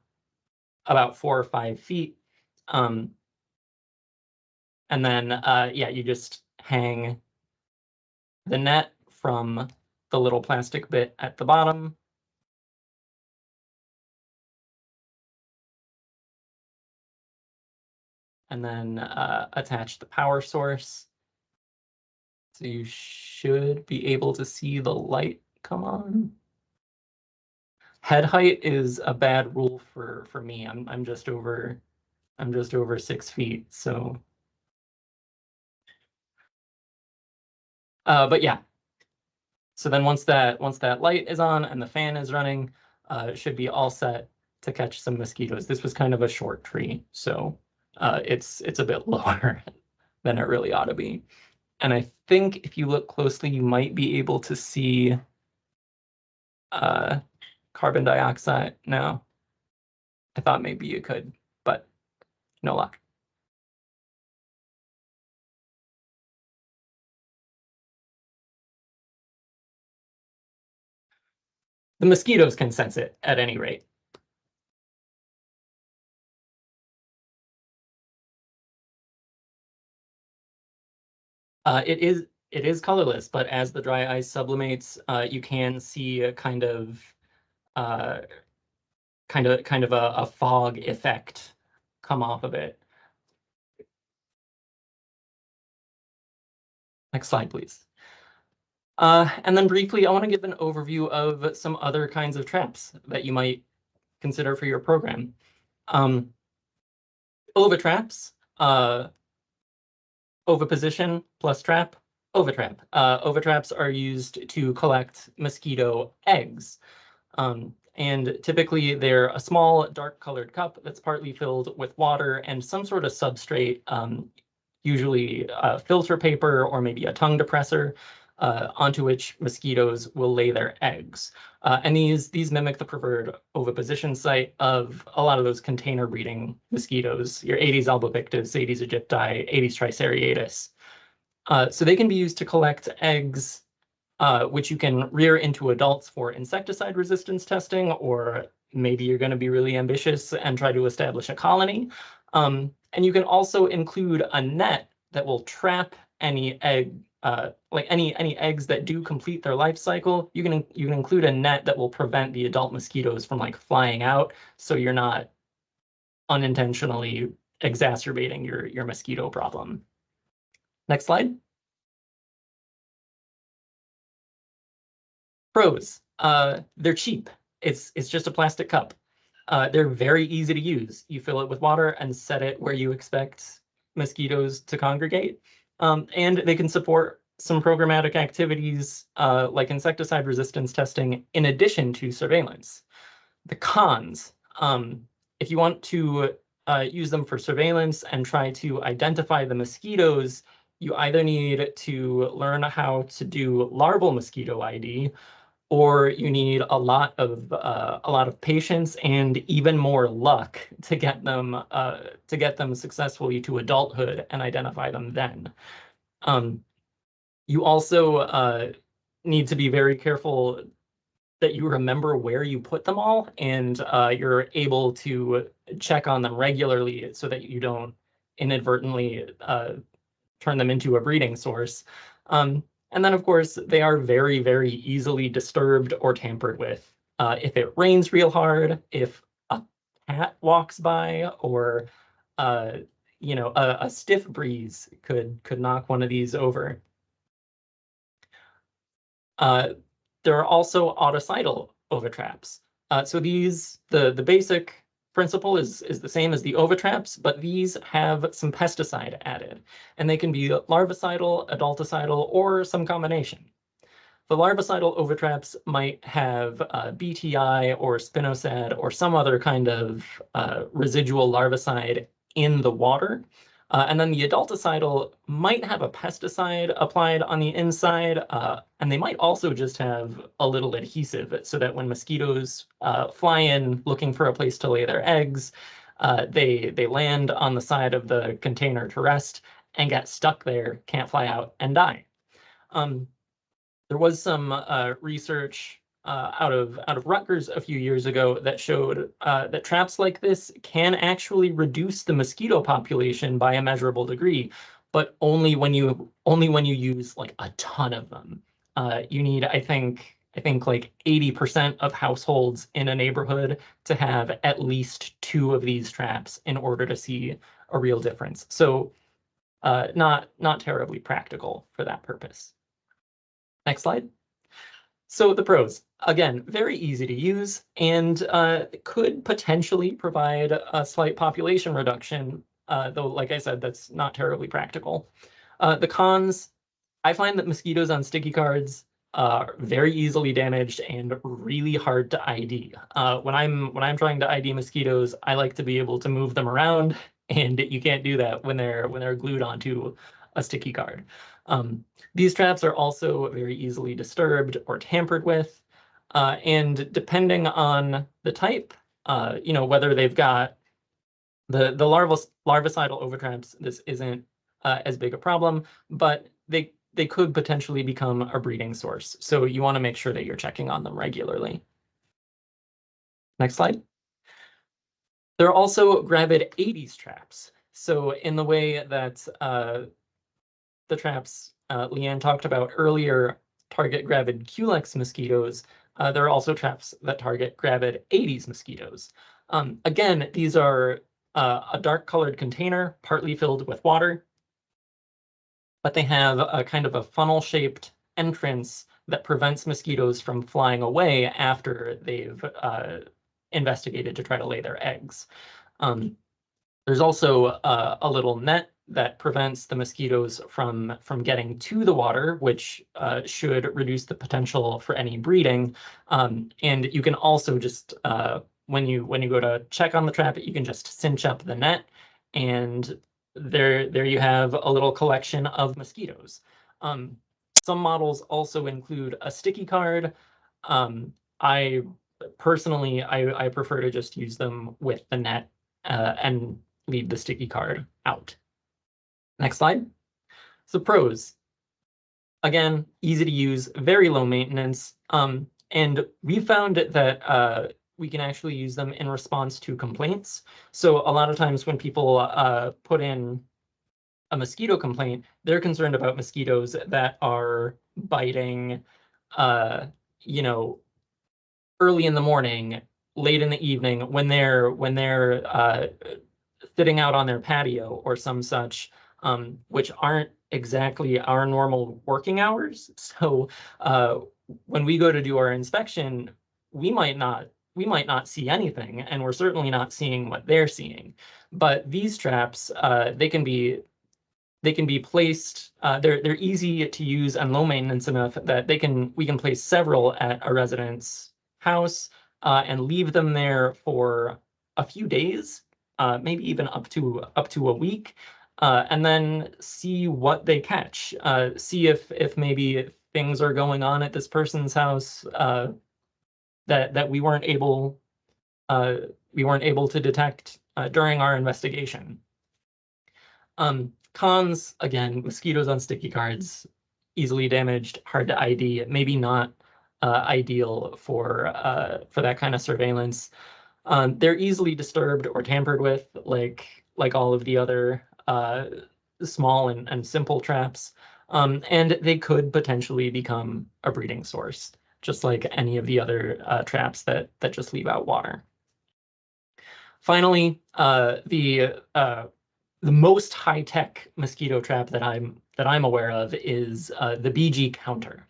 4 or 5 feet. And then, yeah, you just hang the net from the little plastic bit at the bottom. And then attach the power source. So you should be able to see the light come on. Head height is a bad rule for me. I'm just over 6 feet. So, but yeah. So then once that light is on and the fan is running, it should be all set to catch some mosquitoes. This was kind of a short tree, so it's a bit lower than it really ought to be. And I think if you look closely, you might be able to see carbon dioxide. No, I thought maybe you could, but no luck. The mosquitoes can sense it at any rate. It is colorless, but as the dry ice sublimates, you can see a kind of a fog effect come off of it. Next slide, please. And then briefly, I want to give an overview of some other kinds of traps that you might consider for your program. Ovitraps, oviposition plus trap, ovitrap. Ovitraps are used to collect mosquito eggs. And typically they're a small dark colored cup that's partly filled with water and some sort of substrate, usually filter paper or maybe a tongue depressor, onto which mosquitoes will lay their eggs. And these mimic the preferred oviposition site of a lot of those container breeding mosquitoes, your Aedes albopictus, Aedes aegypti, Aedes triceriatus. So they can be used to collect eggs, which you can rear into adults for insecticide resistance testing, or maybe you're going to be really ambitious and try to establish a colony. And you can also include a net that will trap any egg, like any eggs that do complete their life cycle. You can include a net that will prevent the adult mosquitoes from like flying out, so you're not unintentionally exacerbating your mosquito problem. Next slide. Pros, they're cheap. It's just a plastic cup. They're very easy to use. You fill it with water and set it where you expect mosquitoes to congregate. And they can support some programmatic activities like insecticide resistance testing in addition to surveillance. The cons, if you want to use them for surveillance and try to identify the mosquitoes, you either need to learn how to do larval mosquito ID, or you need a lot of patience and even more luck to get them successfully to adulthood and identify them then. You also need to be very careful that you remember where you put them all, and you're able to check on them regularly so that you don't inadvertently turn them into a breeding source. And then, of course, they are very, very easily disturbed or tampered with. If it rains real hard, if a cat walks by, or you know, a stiff breeze could knock one of these over. There are also oticidal ovitraps. So these, the basic principle is the same as the ovitraps, but these have some pesticide added, and they can be larvicidal, adulticidal, or some combination. The larvicidal ovitraps might have BTI or spinosad or some other kind of residual larvicide in the water. And then the adulticidal might have a pesticide applied on the inside, and they might also just have a little adhesive so that when mosquitoes fly in looking for a place to lay their eggs, they land on the side of the container to rest and get stuck there, can't fly out, and die. There was some research out of Rutgers a few years ago that showed that traps like this can actually reduce the mosquito population by a measurable degree, but only when you use like a ton of them. You need, I think like 80% of households in a neighborhood to have at least 2 of these traps in order to see a real difference. So not terribly practical for that purpose. Next slide. So the pros, again, very easy to use and could potentially provide a slight population reduction, though, like I said, that's not terribly practical. The cons, I find that mosquitoes on sticky cards are very easily damaged and really hard to ID. When I'm trying to ID mosquitoes, I like to be able to move them around, and you can't do that when they're glued onto a sticky card. These traps are also very easily disturbed or tampered with, and depending on the type, whether they've got the larvicidal overtraps, this isn't as big a problem, but they could potentially become a breeding source. So you want to make sure that you're checking on them regularly. Next slide. There are also gravid Aedes traps. So in the way that the traps Leanne talked about earlier target gravid Culex mosquitoes, there are also traps that target gravid Aedes mosquitoes. Again, these are a dark colored container, partly filled with water, but they have a kind of a funnel-shaped entrance that prevents mosquitoes from flying away after they've investigated to try to lay their eggs. There's also a little net that prevents the mosquitoes from getting to the water, which should reduce the potential for any breeding. And you can also just, when you go to check on the trap, you can just cinch up the net, and there you have a little collection of mosquitoes. Some models also include a sticky card. I personally prefer to just use them with the net and leave the sticky card out. Next slide. So pros. Again, easy to use, very low maintenance, and we found that we can actually use them in response to complaints. So a lot of times when people put in a mosquito complaint, they're concerned about mosquitoes that are biting, early in the morning, late in the evening, when they're sitting out on their patio or some such, which aren't exactly our normal working hours. So when we go to do our inspection, we might not see anything, and we're certainly not seeing what they're seeing. But these traps, they can be placed. They're easy to use and low maintenance enough that we can place several at a resident's house and leave them there for a few days, maybe even up to a week, and then see what they catch. See if maybe things are going on at this person's house that we weren't able to detect during our investigation. Cons, again, mosquitoes on sticky cards, easily damaged, hard to ID, maybe not ideal for that kind of surveillance. They're easily disturbed or tampered with, like all of the other small and simple traps, and they could potentially become a breeding source, just like any of the other traps that just leave out water. Finally, the most high-tech mosquito trap that I'm aware of is the BG counter.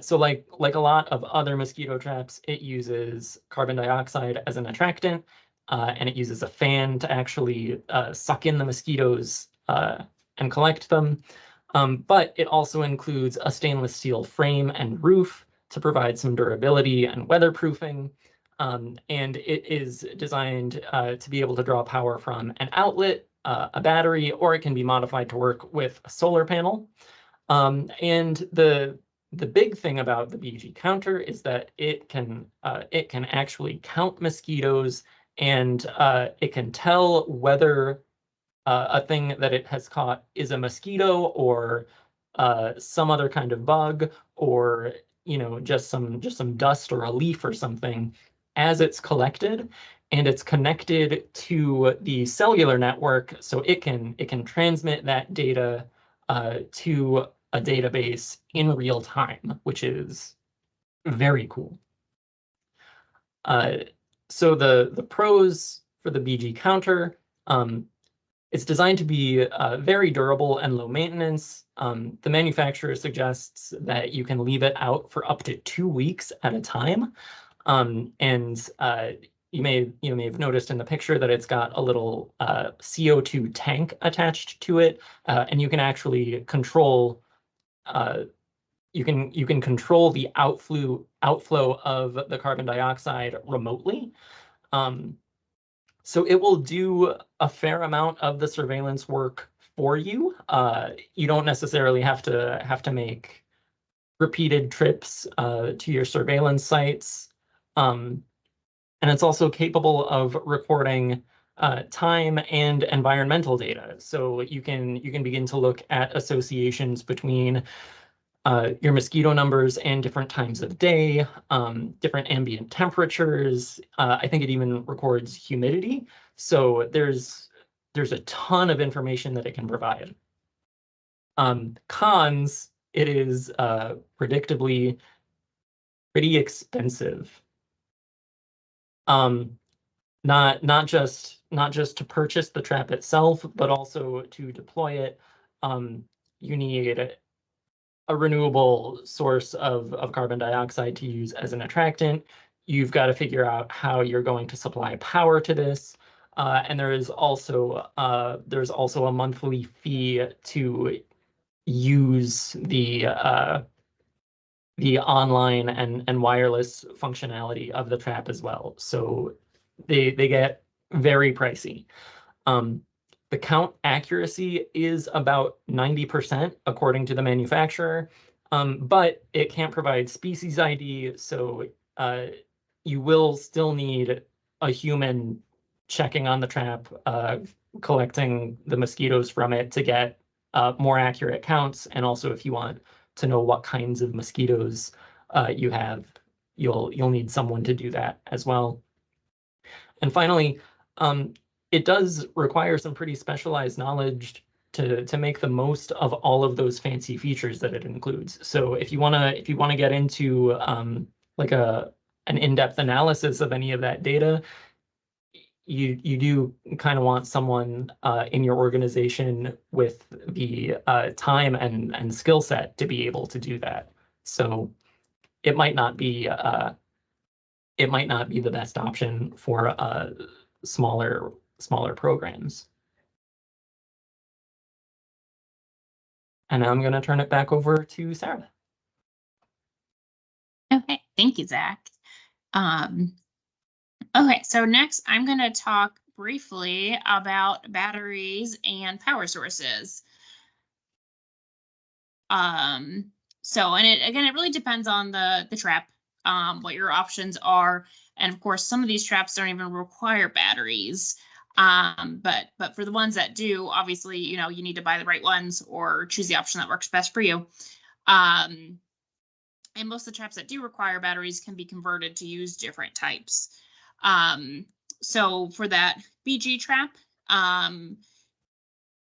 So like a lot of other mosquito traps, it uses carbon dioxide as an attractant, and it uses a fan to actually suck in the mosquitoes and collect them. But it also includes a stainless steel frame and roof to provide some durability and weatherproofing. And it is designed to be able to draw power from an outlet, a battery, or it can be modified to work with a solar panel. And the big thing about the BG counter is that it can actually count mosquitoes, and it can tell whether a thing that it has caught is a mosquito or some other kind of bug, or just some dust or a leaf or something, as it's collected and it's connected to the cellular network, so it can transmit that data to a database in real time, which is very cool. So the pros for the BG counter, it's designed to be very durable and low maintenance. The manufacturer suggests that you can leave it out for up to 2 weeks at a time. And you may have noticed in the picture that it's got a little CO2 tank attached to it, and you can actually control you can control the outflow of the carbon dioxide remotely. So it will do a fair amount of the surveillance work for you. You don't necessarily have to make repeated trips to your surveillance sites. And it's also capable of recording time and environmental data. So you can begin to look at associations between your mosquito numbers and different times of day, different ambient temperatures. I think it even records humidity. So there's a ton of information that it can provide. Cons, it is predictably pretty expensive. Not just to purchase the trap itself, but also to deploy it. You need a renewable source of carbon dioxide to use as an attractant. You've got to figure out how you're going to supply power to this. And there's also a monthly fee to use the online and wireless functionality of the trap as well. So they get very pricey. The count accuracy is about 90% according to the manufacturer, but it can't provide species ID, so you will still need a human checking on the trap, collecting the mosquitoes from it to get more accurate counts. And also, if you want to know what kinds of mosquitoes you have, you'll need someone to do that as well. And finally, it does require some pretty specialized knowledge to make the most of all of those fancy features that it includes. So if you wanna get into like an in-depth analysis of any of that data, you do kind of want someone in your organization with the time and skill set to be able to do that. So it might not be the best option for smaller programs. And now I'm going to turn it back over to Sarah. Okay, thank you, Zach. Okay, so next I'm going to talk briefly about batteries and power sources. And it really depends on the trap, what your options are. And of course, some of these traps don't even require batteries. But for the ones that do, obviously, you need to buy the right ones or choose the option that works best for you. And most of the traps that do require batteries can be converted to use different types. So for that BG trap,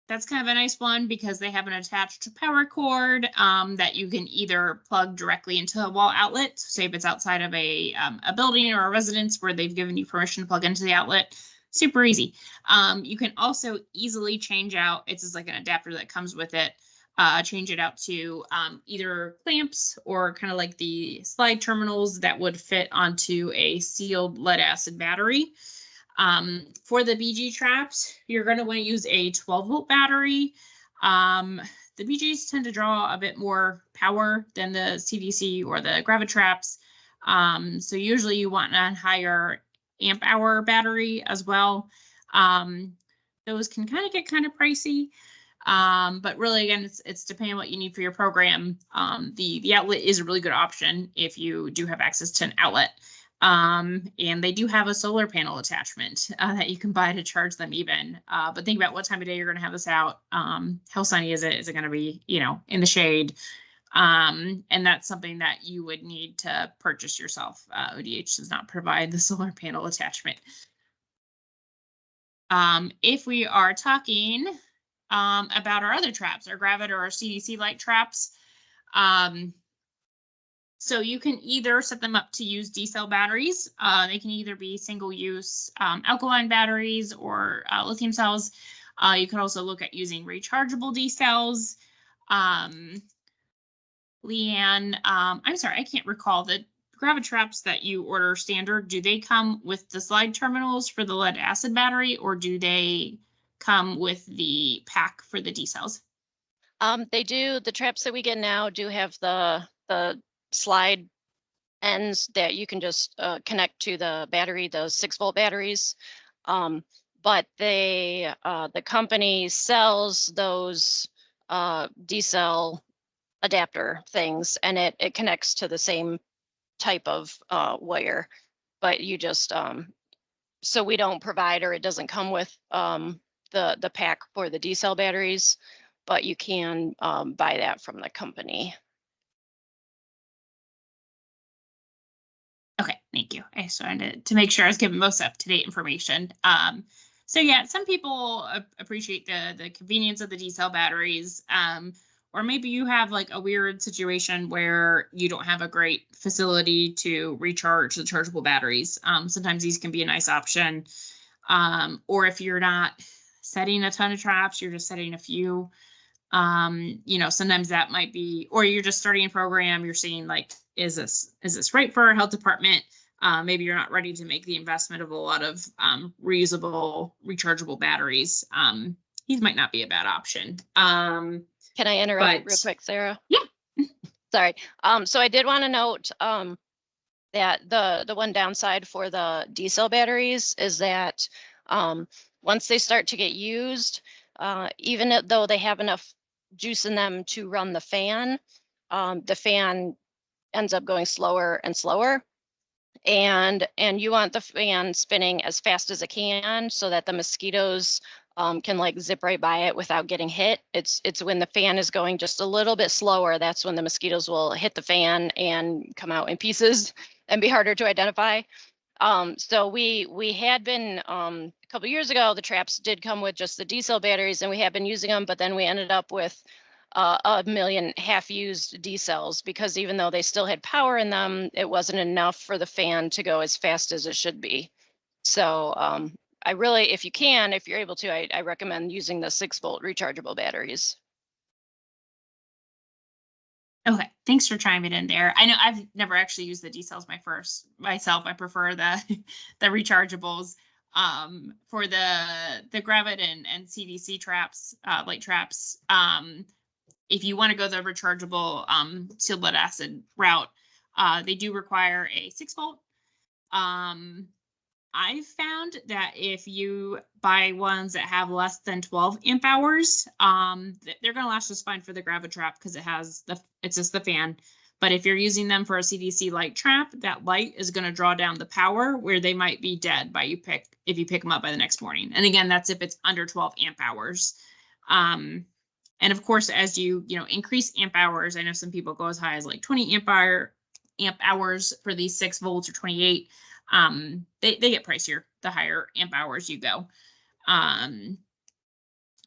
that's kind of a nice one because they have an attached power cord that you can either plug directly into a wall outlet. So say if it's outside of a building or a residence where they've given you permission to plug into the outlet, super easy. You can also easily change out, it's just like an adapter that comes with it, change it out to either clamps or kind of like the slide terminals that would fit onto a sealed lead acid battery. For the BG traps, you're going to want to use a 12-volt battery. The BGs tend to draw a bit more power than the CDC or the Gravitraps. So usually you want a higher amp hour battery as well. Those can kind of get kind of pricey. But really, again, it's depending on what you need for your program. The outlet is a really good option if you do have access to an outlet. And they do have a solar panel attachment that you can buy to charge them even. But think about what time of day you're going to have this out. How sunny is it? Is it going to be, in the shade? And that's something that you would need to purchase yourself. ODH does not provide the solar panel attachment. If we are talking about our other traps, our Gravit or our CDC light traps, so you can either set them up to use D-cell batteries. They can either be single-use alkaline batteries or lithium cells. You can also look at using rechargeable D-cells. Leanne, I'm sorry, I can't recall the Gravit traps that you order standard. Do they come with the slide terminals for the lead acid battery, or do they come with the pack for the D-cells? They do. The traps that we get now do have the slide ends that you can just connect to the battery, those 6-volt batteries. But they, the company sells those D-cell adapter things, and it connects to the same type of wire, but you just so we don't provide, or it doesn't come with the pack for the D-cell batteries, but you can buy that from the company. Okay, thank you. I just wanted to make sure I was giving most up-to-date information. So yeah, some people appreciate the convenience of the D-cell batteries, or maybe you have like a weird situation where you don't have a great facility to recharge the chargeable batteries. Sometimes these can be a nice option. Or if you're not setting a ton of traps, you're just setting a few. You know, sometimes that might be, or you're just starting a program, you're seeing like, is this right for our health department? Maybe you're not ready to make the investment of a lot of reusable, rechargeable batteries. These might not be a bad option. Can I interrupt real quick, Sarah? Yeah. Sorry. So I did want to note that the one downside for the D-cell batteries is that once they start to get used, even though they have enough juice in them to run the fan ends up going slower and slower. And you want the fan spinning as fast as it can so that the mosquitoes can like zip right by it without getting hit. It's when the fan is going just a little bit slower, that's when the mosquitoes will hit the fan and come out in pieces and be harder to identify. So we had been a couple years ago, the traps did come with just the D-cell batteries, and we had been using them, but then we ended up with 1 million half-used D-cells, because even though they still had power in them, it wasn't enough for the fan to go as fast as it should be. So I really, if you're able to, I recommend using the 6-volt rechargeable batteries. Okay, thanks for chiming in there. I know I've never actually used the D-cells myself. I prefer the rechargeables. For the Gravit and CDC traps, light traps, if you want to go the rechargeable sealed lead acid route, they do require a 6-volt. I've found that if you buy ones that have less than 12 amp hours, they're going to last just fine for the Gravit trap because it's just the fan. But if you're using them for a CDC light trap, that light is going to draw down the power where they might be dead if you pick them up by the next morning. And again, that's if it's under 12 amp hours. And of course, as you increase amp hours, I know some people go as high as like 20 amp hours for these 6 volts or 28. They get pricier the higher amp hours you go.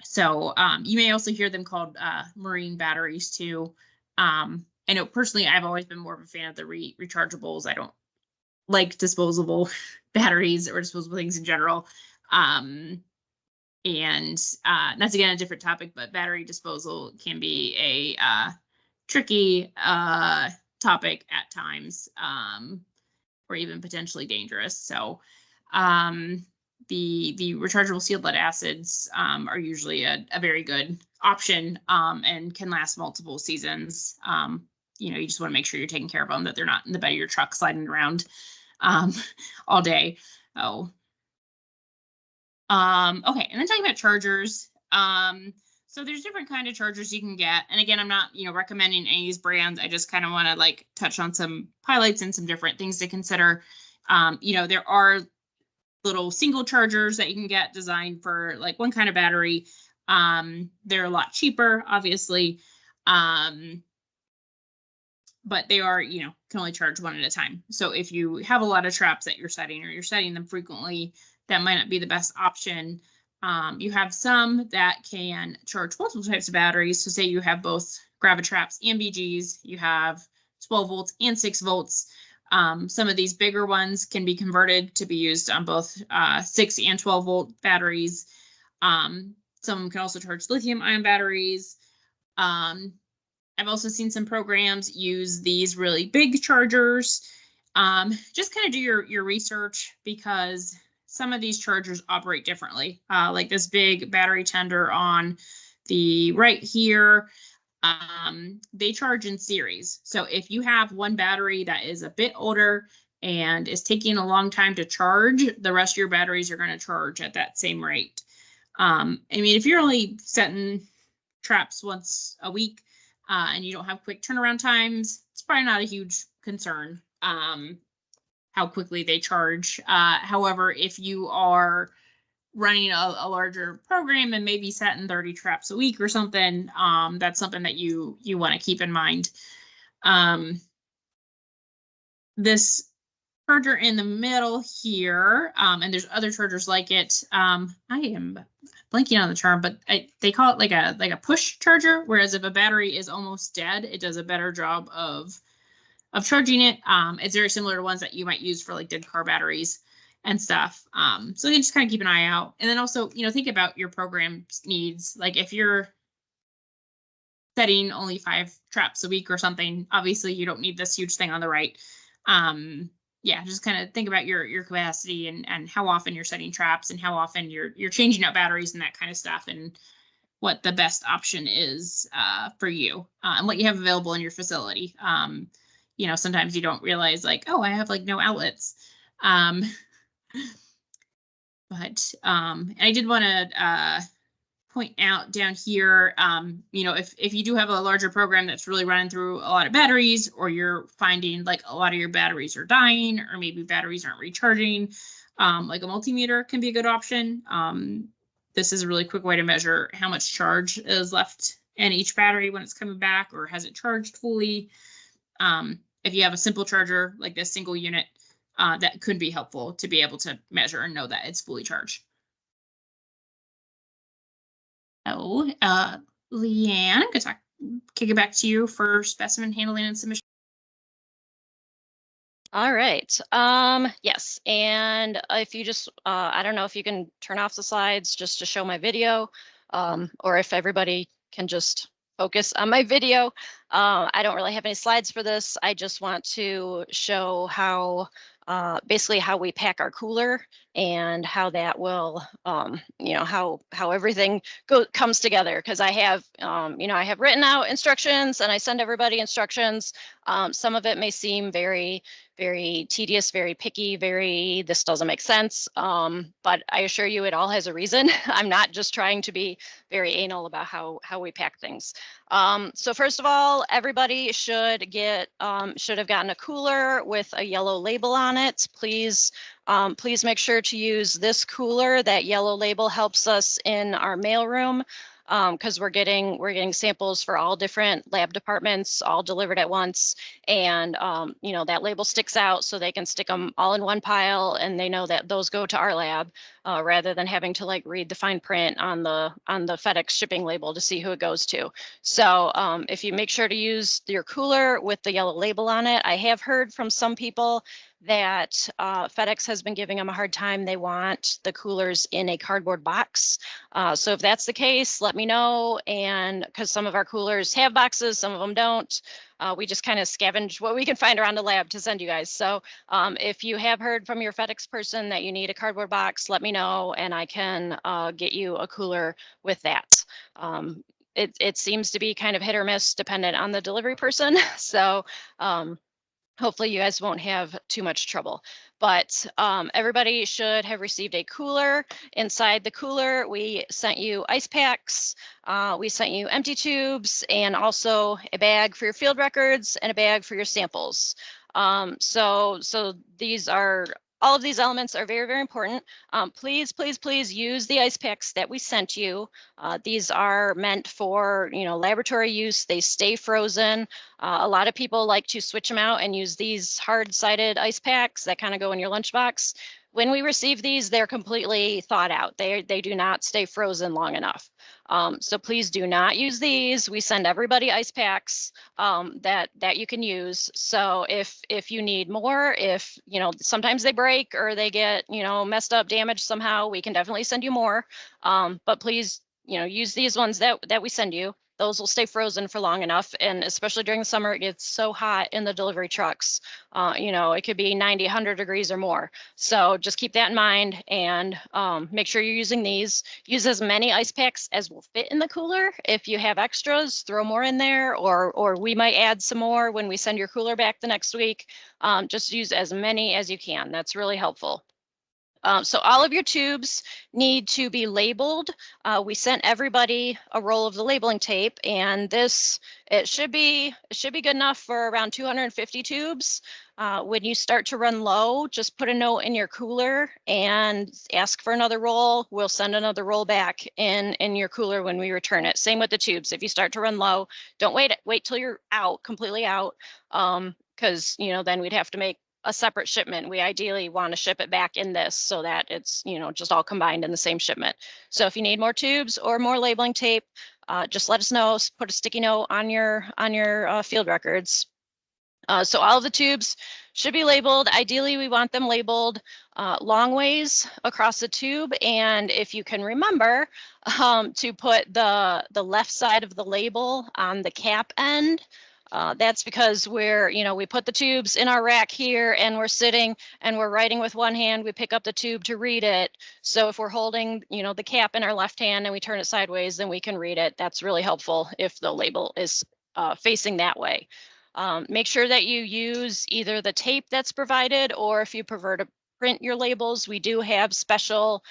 So you may also hear them called marine batteries too. I know personally, I've always been more of a fan of the rechargeables. I don't like disposable batteries or disposable things in general. And that's again a different topic, but battery disposal can be a tricky topic at times, or even potentially dangerous. So the rechargeable sealed lead acids are usually a very good option and can last multiple seasons. You just want to make sure you're taking care of them, that they're not in the bed of your truck sliding around all day. Okay, and then talking about chargers. So there's different kind of chargers you can get. And again, I'm not, recommending any of these brands. I just kind of want to touch on some highlights and some different things to consider. There are little single chargers that you can get designed for one kind of battery. They're a lot cheaper, obviously. but they are, can only charge one at a time. So if you have a lot of traps that you're setting, or you're setting them frequently, that might not be the best option. You have some that can charge multiple types of batteries. So say you have both Gravitraps and BGs, you have 12 volts and 6 volts. Some of these bigger ones can be converted to be used on both 6 and 12 volt batteries. Some can also charge lithium ion batteries. I've also seen some programs use these really big chargers. Just kind of do your research, because some of these chargers operate differently. Like this big battery tender on the right here, they charge in series. So if you have one battery that is a bit older and is taking a long time to charge, the rest of your batteries are going to charge at that same rate. I mean, if you're only setting traps once a week and you don't have quick turnaround times, it's probably not a huge concern how quickly they charge. However, if you are running a larger program and maybe setting 30 traps a week or something, that's something that you want to keep in mind. This charger in the middle here, and there's other chargers like it. I am blanking on the term, but they call it like a push charger, whereas if a battery is almost dead, it does a better job of charging it. It's very similar to ones that you might use for like dead car batteries and stuff. So you just kind of keep an eye out. And then also, think about your program's needs. Like if you're setting only 5 traps a week or something, obviously you don't need this huge thing on the right. Yeah, just kind of think about your capacity and how often you're setting traps and how often you're changing out batteries and that kind of stuff, and what the best option is for you and what you have available in your facility. Sometimes you don't realize like, oh, I have like no outlets. But I did want to point out down here, if you do have a larger program that's really running through a lot of batteries, or you're finding like a lot of your batteries are dying, or maybe batteries aren't recharging, like a multimeter can be a good option. This is a really quick way to measure how much charge is left in each battery when it's coming back, or has it charged fully. If you have a simple charger like this single unit, that could be helpful to be able to measure and know that it's fully charged. Oh, Leanne, I'm going to kick it back to you for specimen handling and submission. All right. Yes. And if you just, I don't know if you can turn off the slides just to show my video, or if everybody can just focus on my video. I don't really have any slides for this. I just want to show how basically how we pack our cooler and how that will, how everything comes together. Because I have, I have written out instructions and I send everybody instructions. Some of it may seem very, very tedious, very picky, this doesn't make sense. But I assure you it all has a reason. I'm not just trying to be very anal about how we pack things. So first of all, everybody should have gotten a cooler with a yellow label on it. Please make sure to use this cooler. That yellow label helps us in our mailroom, because we're getting samples for all different lab departments, all delivered at once. And, that label sticks out so they can stick them all in one pile and they know that those go to our lab, rather than having to like read the fine print on the FedEx shipping label to see who it goes to. So if you make sure to use your cooler with the yellow label on it. I have heard from some people that FedEx has been giving them a hard time. They want the coolers in a cardboard box. So if that's the case, let me know. And because some of our coolers have boxes, some of them don't. We just kind of scavenge what we can find around the lab to send you guys. So if you have heard from your FedEx person that you need a cardboard box, let me know and I can get you a cooler with that. It seems to be kind of hit or miss dependent on the delivery person. So hopefully you guys won't have too much trouble, but everybody should have received a cooler. Inside the cooler, we sent you ice packs, we sent you empty tubes, and also a bag for your field records and a bag for your samples. So these are all of these elements are very, very important. Please, please, please use the ice packs that we sent you. These are meant for, laboratory use. They stay frozen. A lot of people like to switch them out and use these hard-sided ice packs that kind of go in your lunchbox. When we receive these, they're completely thawed out. They do not stay frozen long enough. So please do not use these. We send everybody ice packs that you can use. So if you need more, if sometimes they break or they get messed up, damaged somehow, we can definitely send you more. But please use these ones that we send you. Those will stay frozen for long enough, and especially during the summer, it gets so hot in the delivery trucks. It could be 90, 100 degrees or more. So just keep that in mind, and make sure you're using these. Use as many ice packs as will fit in the cooler. If you have extras, throw more in there, or we might add some more when we send your cooler back the next week. Just use as many as you can. That's really helpful. So all of your tubes need to be labeled. We sent everybody a roll of the labeling tape, and it should be good enough for around 250 tubes. When you start to run low, just put a note in your cooler and ask for another roll. We'll send another roll back in your cooler when we return it. Same with the tubes. If you start to run low, don't wait till you're completely out, because then we'd have to make a separate shipment. We ideally want to ship it back in this so that it's just all combined in the same shipment. So if you need more tubes or more labeling tape, just let us know. Put a sticky note on your field records. So all of the tubes should be labeled. Ideally, we want them labeled long ways across the tube. And if you can remember to put the left side of the label on the cap end. That's because we put the tubes in our rack here, and we're sitting and we're writing with one hand. We pick up the tube to read it. So if we're holding, the cap in our left hand and we turn it sideways, then we can read it. That's really helpful if the label is facing that way. Make sure that you use either the tape that's provided, or if you prefer to print your labels, we do have special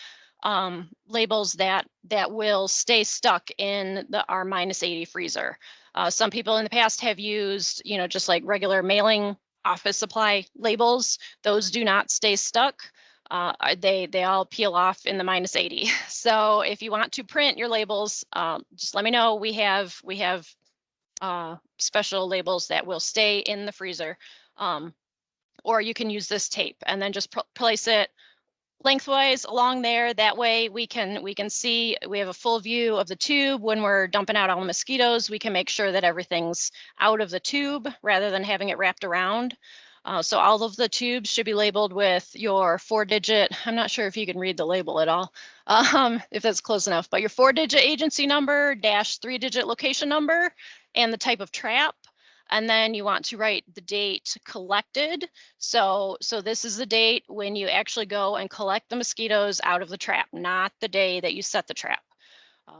labels that will stay stuck in our -80 freezer. Some people in the past have used, just like regular mailing office supply labels. Those do not stay stuck. They all peel off in the -80. So if you want to print your labels, just let me know. We have special labels that will stay in the freezer, or you can use this tape and then just place it lengthwise along there. That way we can see, we have a full view of the tube. When we're dumping out all the mosquitoes, we can make sure that everything's out of the tube rather than having it wrapped around. So all of the tubes should be labeled with your 4-digit, I'm not sure if you can read the label at all, if that's close enough, but your 4-digit agency number, -3-digit location number, and the type of trap. And then you want to write the date collected. So this is the date when you actually go and collect the mosquitoes out of the trap, not the day that you set the trap.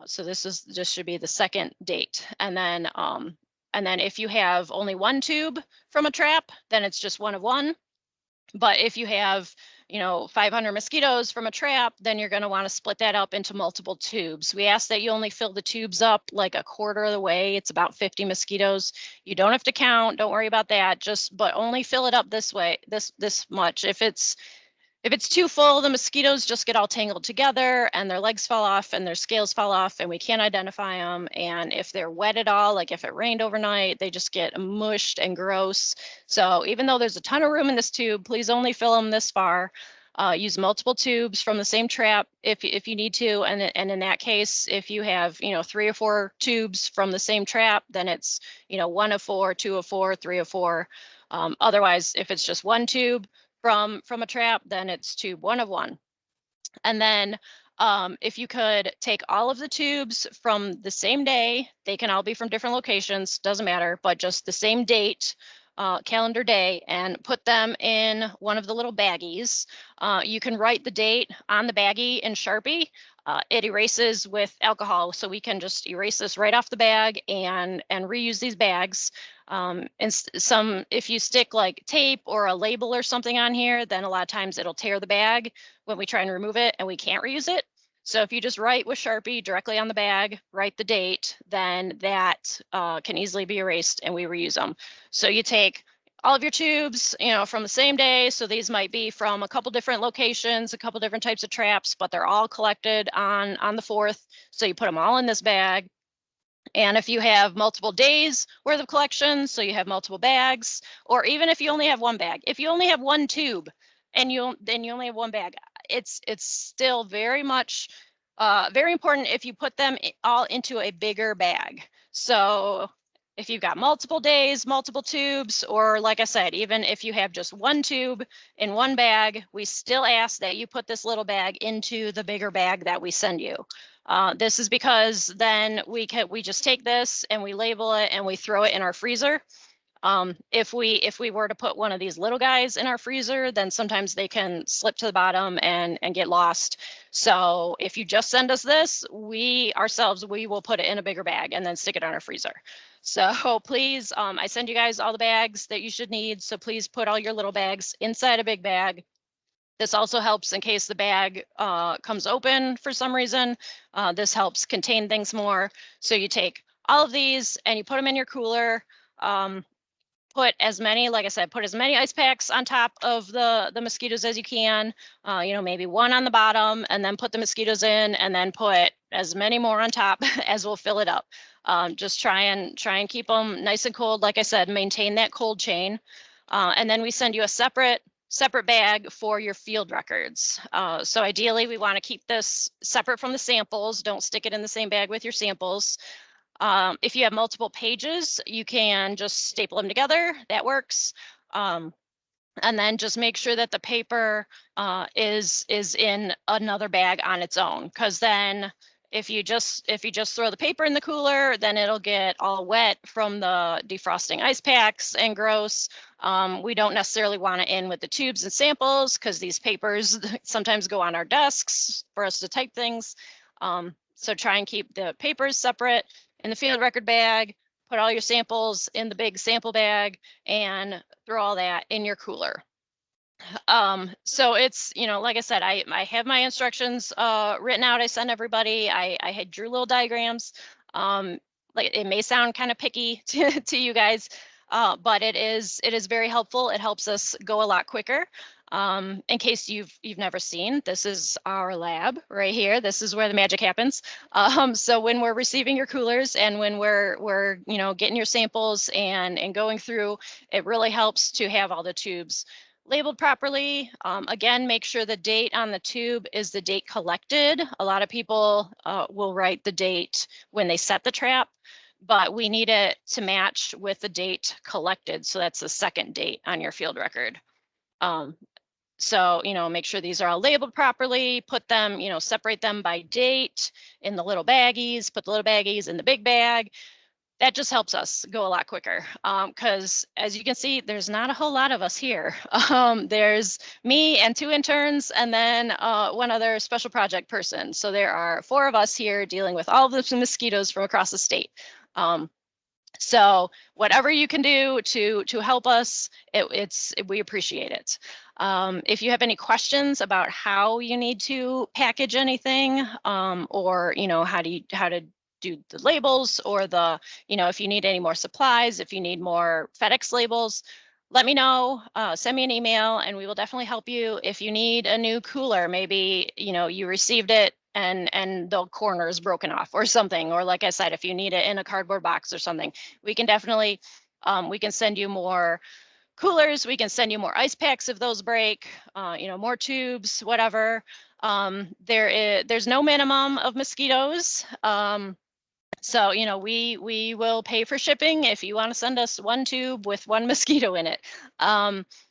So this should be the second date. And then if you have only one tube from a trap, then it's just 1 of 1. But if you have 500 mosquitoes from a trap, then you're going to want to split that up into multiple tubes. We ask that you only fill the tubes up like a quarter of the way. It's about 50 mosquitoes. You don't have to count. Don't worry about that. But only fill it up this way, this much. If it's too full, the mosquitoes just get all tangled together and their legs fall off and their scales fall off and we can't identify them. And if they're wet at all, like if it rained overnight, they just get mushed and gross. So even though there's a ton of room in this tube, please only fill them this far. Use multiple tubes from the same trap if you need to. And in that case, if you have, 3 or 4 tubes from the same trap, then it's, 1 of 4, 2 of 4, 3 of 4. Otherwise, if it's just 1 tube from a trap, then it's tube 1 of 1. And then if you could take all of the tubes from the same day, they can all be from different locations, doesn't matter, but just the same date, calendar day, and put them in one of the little baggies. You can write the date on the baggie in Sharpie. It erases with alcohol, so we can just erase this right off the bag and reuse these bags. And if you stick like tape or a label or something on here, then a lot of times it'll tear the bag when we try and remove it and we can't reuse it. So if you just write with Sharpie directly on the bag, write the date, then that can easily be erased and we reuse them. So you take all of your tubes, from the same day. So these might be from a couple different locations, a couple different types of traps, but they're all collected on the 4th. So you put them all in this bag. And if you have multiple days worth of collection, so you have multiple bags, or even if you only have one bag, if you only have one tube and then you only have one bag, it's still very much very important if you put them all into a bigger bag. So if you've got multiple days, multiple tubes, or like I said, even if you have just one tube in one bag, we still ask that you put this little bag into the bigger bag that we send you. This is because then we just take this and we label it and we throw it in our freezer. If we were to put one of these little guys in our freezer, then sometimes they can slip to the bottom and get lost. So if you just send us this, we will put it in a bigger bag and then stick it on our freezer. So please, I send you guys all the bags that you should need. So please put all your little bags inside a big bag. This also helps in case the bag comes open for some reason. This helps contain things more. So you take all of these and you put them in your cooler. Put as many, like I said, put as many ice packs on top of the mosquitoes as you can, maybe one on the bottom, and then put the mosquitoes in, and then put as many more on top as will fill it up. Just try and keep them nice and cold. Like I said, maintain that cold chain. And then we send you a separate bag for your field records. So ideally we want to keep this separate from the samples. Don't stick it in the same bag with your samples. If you have multiple pages, you can just staple them together. That works. And then just make sure that the paper is in another bag on its own, because then if you just throw the paper in the cooler, then it'll get all wet from the defrosting ice packs and gross. We don't necessarily want it in with the tubes and samples, because these papers sometimes go on our desks for us to type things. So try and keep the papers separate in the field record bag, put all your samples in the big sample bag, and throw all that in your cooler. So it's, like I said, I have my instructions written out. I send everybody. I had drew little diagrams. Like it may sound kind of picky to you guys, but it is very helpful. It helps us go a lot quicker. In case you've never seen, this is our lab right here. This is where the magic happens. So when we're receiving your coolers and when we're getting your samples and going through, it really helps to have all the tubes labeled properly. Again, make sure the date on the tube is the date collected. A lot of people will write the date when they set the trap, but we need it to match with the date collected. So that's the second date on your field record. So, make sure these are all labeled properly, put them, separate them by date in the little baggies, put the little baggies in the big bag. That just helps us go a lot quicker, because as you can see, there's not a whole lot of us here. There's me and 2 interns and then one other special project person. So there are 4 of us here dealing with all of the mosquitoes from across the state. So whatever you can do to help us, we appreciate it. If you have any questions about how you need to package anything, or how to do the labels, or if you need any more supplies, if you need more FedEx labels, let me know. Send me an email and we will definitely help you. If you need a new cooler, maybe you received it and the corner is broken off or something, or like I said, if you need it in a cardboard box or something, we can definitely we can send you more coolers, we can send you more ice packs if those break, more tubes, whatever. There's no minimum of mosquitoes. So, we will pay for shipping if you want to send us 1 tube with 1 mosquito in it.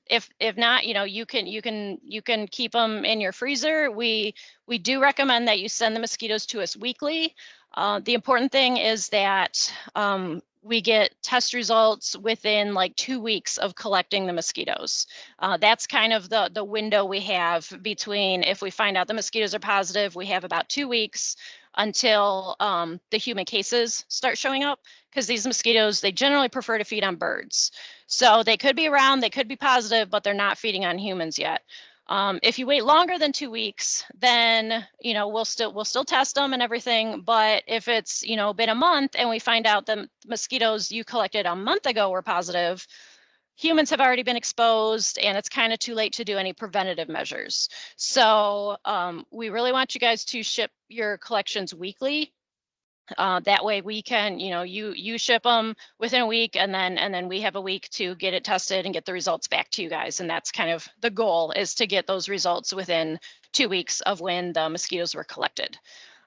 If not, you can keep them in your freezer. We do recommend that you send the mosquitoes to us weekly. The important thing is that we get test results within like 2 weeks of collecting the mosquitoes. That's kind of the window we have between, if we find out the mosquitoes are positive, we have about 2 weeks until the human cases start showing up, because these mosquitoes, they generally prefer to feed on birds. So they could be around, they could be positive, but they're not feeding on humans yet. If you wait longer than 2 weeks, then, we'll still test them and everything. But if it's, been a month and we find out the mosquitoes you collected a month ago were positive, humans have already been exposed and it's kind of too late to do any preventative measures. So we really want you guys to ship your collections weekly. That way we can, you ship them within a week, and then we have a week to get it tested and get the results back to you guys. And that's kind of the goal, is to get those results within 2 weeks of when the mosquitoes were collected.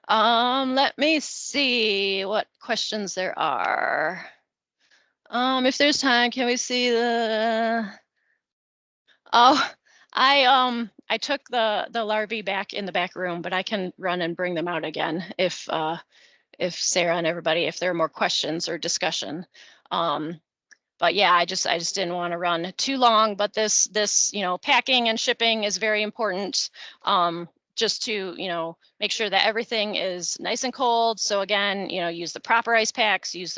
Let me see what questions there are. If there's time, can we see the? Oh, I took the larvae back in the back room, but I can run and bring them out again if Sarah and everybody, if there are more questions or discussion. But yeah, I just didn't want to run too long, but this, packing and shipping is very important. Just to, make sure that everything is nice and cold. So again, use the proper ice packs, use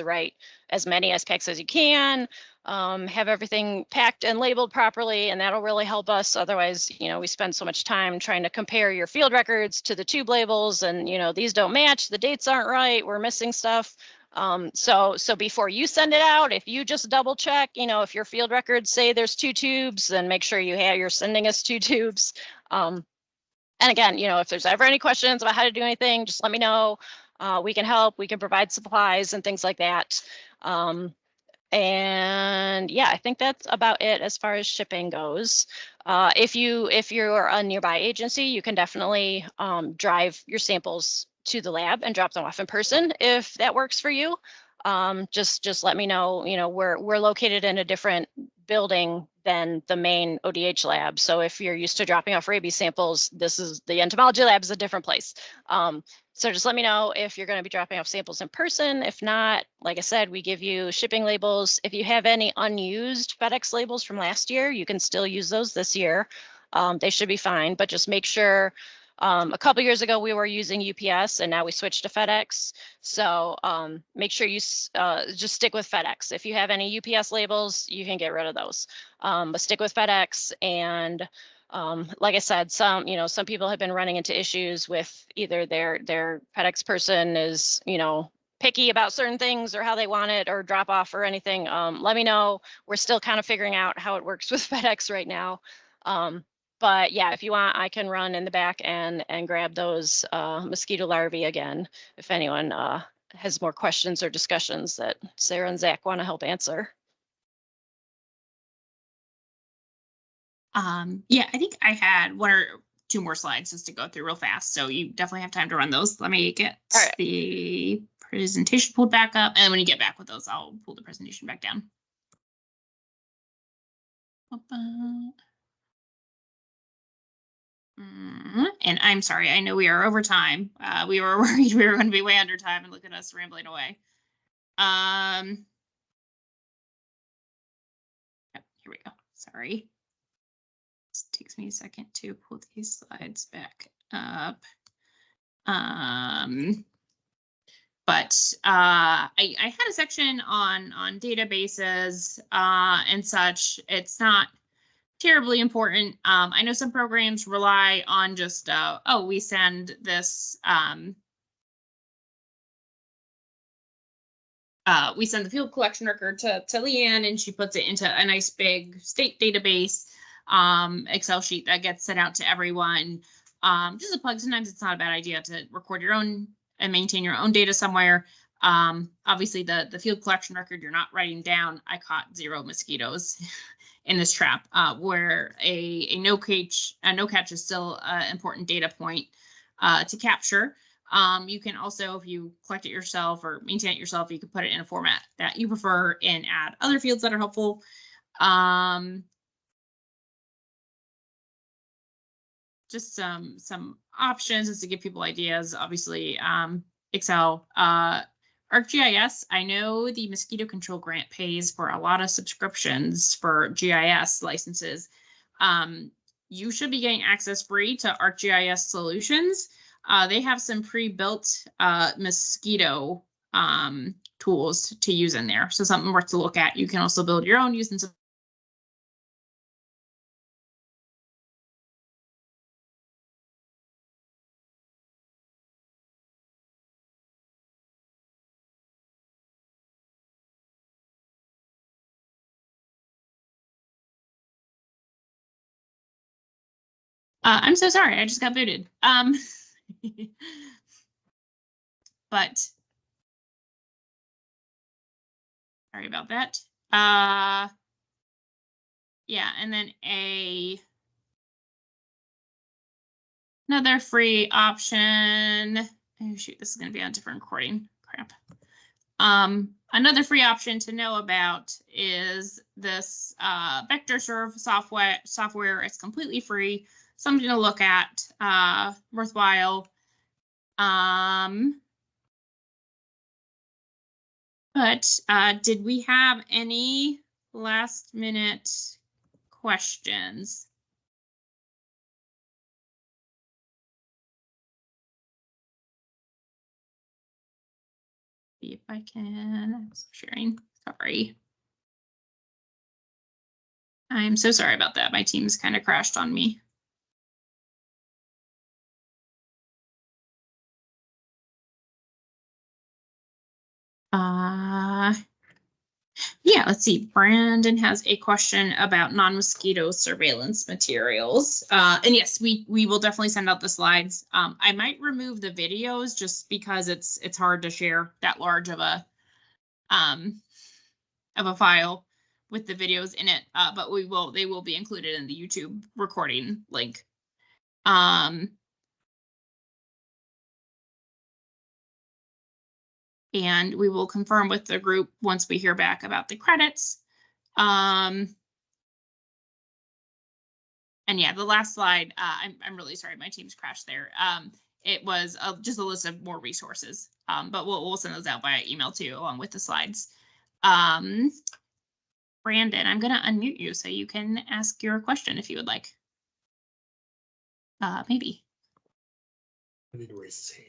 as many ice packs as you can, have everything packed and labeled properly, and that'll really help us. Otherwise, we spend so much time trying to compare your field records to the tube labels, and these don't match, the dates aren't right, we're missing stuff. So before you send it out, if you just double check, if your field records say there's 2 tubes, then make sure you're sending us 2 tubes. And again, if there's ever any questions about how to do anything, just let me know. We can help, we can provide supplies and things like that. And yeah, I think that's about it as far as shipping goes. If you're a nearby agency, you can definitely drive your samples to the lab and drop them off in person if that works for you. Just let me know. We're located in a different building than the main ODH lab. So if you're used to dropping off rabies samples, the entomology lab is a different place. So just let me know if you're going to be dropping off samples in person. If not, like I said, we give you shipping labels. If you have any unused FedEx labels from last year, you can still use those this year. They should be fine, but just make sure. A couple years ago, we were using UPS, and now we switched to FedEx. So make sure you just stick with FedEx. If you have any UPS labels, you can get rid of those. But stick with FedEx. And like I said, some people have been running into issues with either their FedEx person is, picky about certain things or how they want it or drop off or anything. Let me know. We're still kind of figuring out how it works with FedEx right now. But yeah, if you want, I can run in the back and grab those mosquito larvae again, if anyone has more questions or discussions that Sarah and Zach want to help answer. Yeah, I think I had 1 or 2 more slides just to go through real fast. So you definitely have time to run those. Let me get the presentation pulled back up. And when you get back with those, I'll pull the presentation back down. And I'm sorry, I know we are over time. We were worried we were going to be way under time, and look at us rambling away. Here we go. Sorry. It takes me a second to pull these slides back up. But I had a section on databases and such. It's not terribly important. I know some programs rely on just, we send this, we send the field collection record to Leanne, and she puts it into a nice big state database Excel sheet that gets sent out to everyone. Just a plug, sometimes it's not a bad idea to record your own and maintain your own data somewhere. Obviously the field collection record, you're not writing down, I caught 0 mosquitoes in this trap, where a no catch is still an important data point to capture. You can also, if you collect it yourself or maintain it yourself, you can put it in a format that you prefer and add other fields that are helpful. Just some options just to give people ideas. Obviously, Excel, ArcGIS. I know the mosquito control grant pays for a lot of subscriptions for GIS licenses. You should be getting access free to ArcGIS solutions. They have some pre-built mosquito tools to use in there. So something worth to look at. You can also build your own using some I'm so sorry. I just got booted. But sorry about that. Yeah, and then another free option. Oh shoot, this is going to be on a different recording. Crap. Another free option to know about is this VectorServe software. It's completely free, something to look at, worthwhile. But did we have any last minute questions? See if I can stop sharing. Sorry. I'm so sorry about that. My team's kind of crashed on me. Yeah, let's see. Brandon has a question about non-mosquito surveillance materials. And yes, we will definitely send out the slides. I might remove the videos just because it's hard to share that large of a file with the videos in it. But they will be included in the YouTube recording link. And we will confirm with the group once we hear back about the credits. And yeah, the last slide, I'm really sorry, my team's crashed there. It was just a list of more resources, but we'll send those out via email too, along with the slides. Brandon, I'm gonna unmute you so you can ask your question if you would like. Maybe. I need to raise his hand.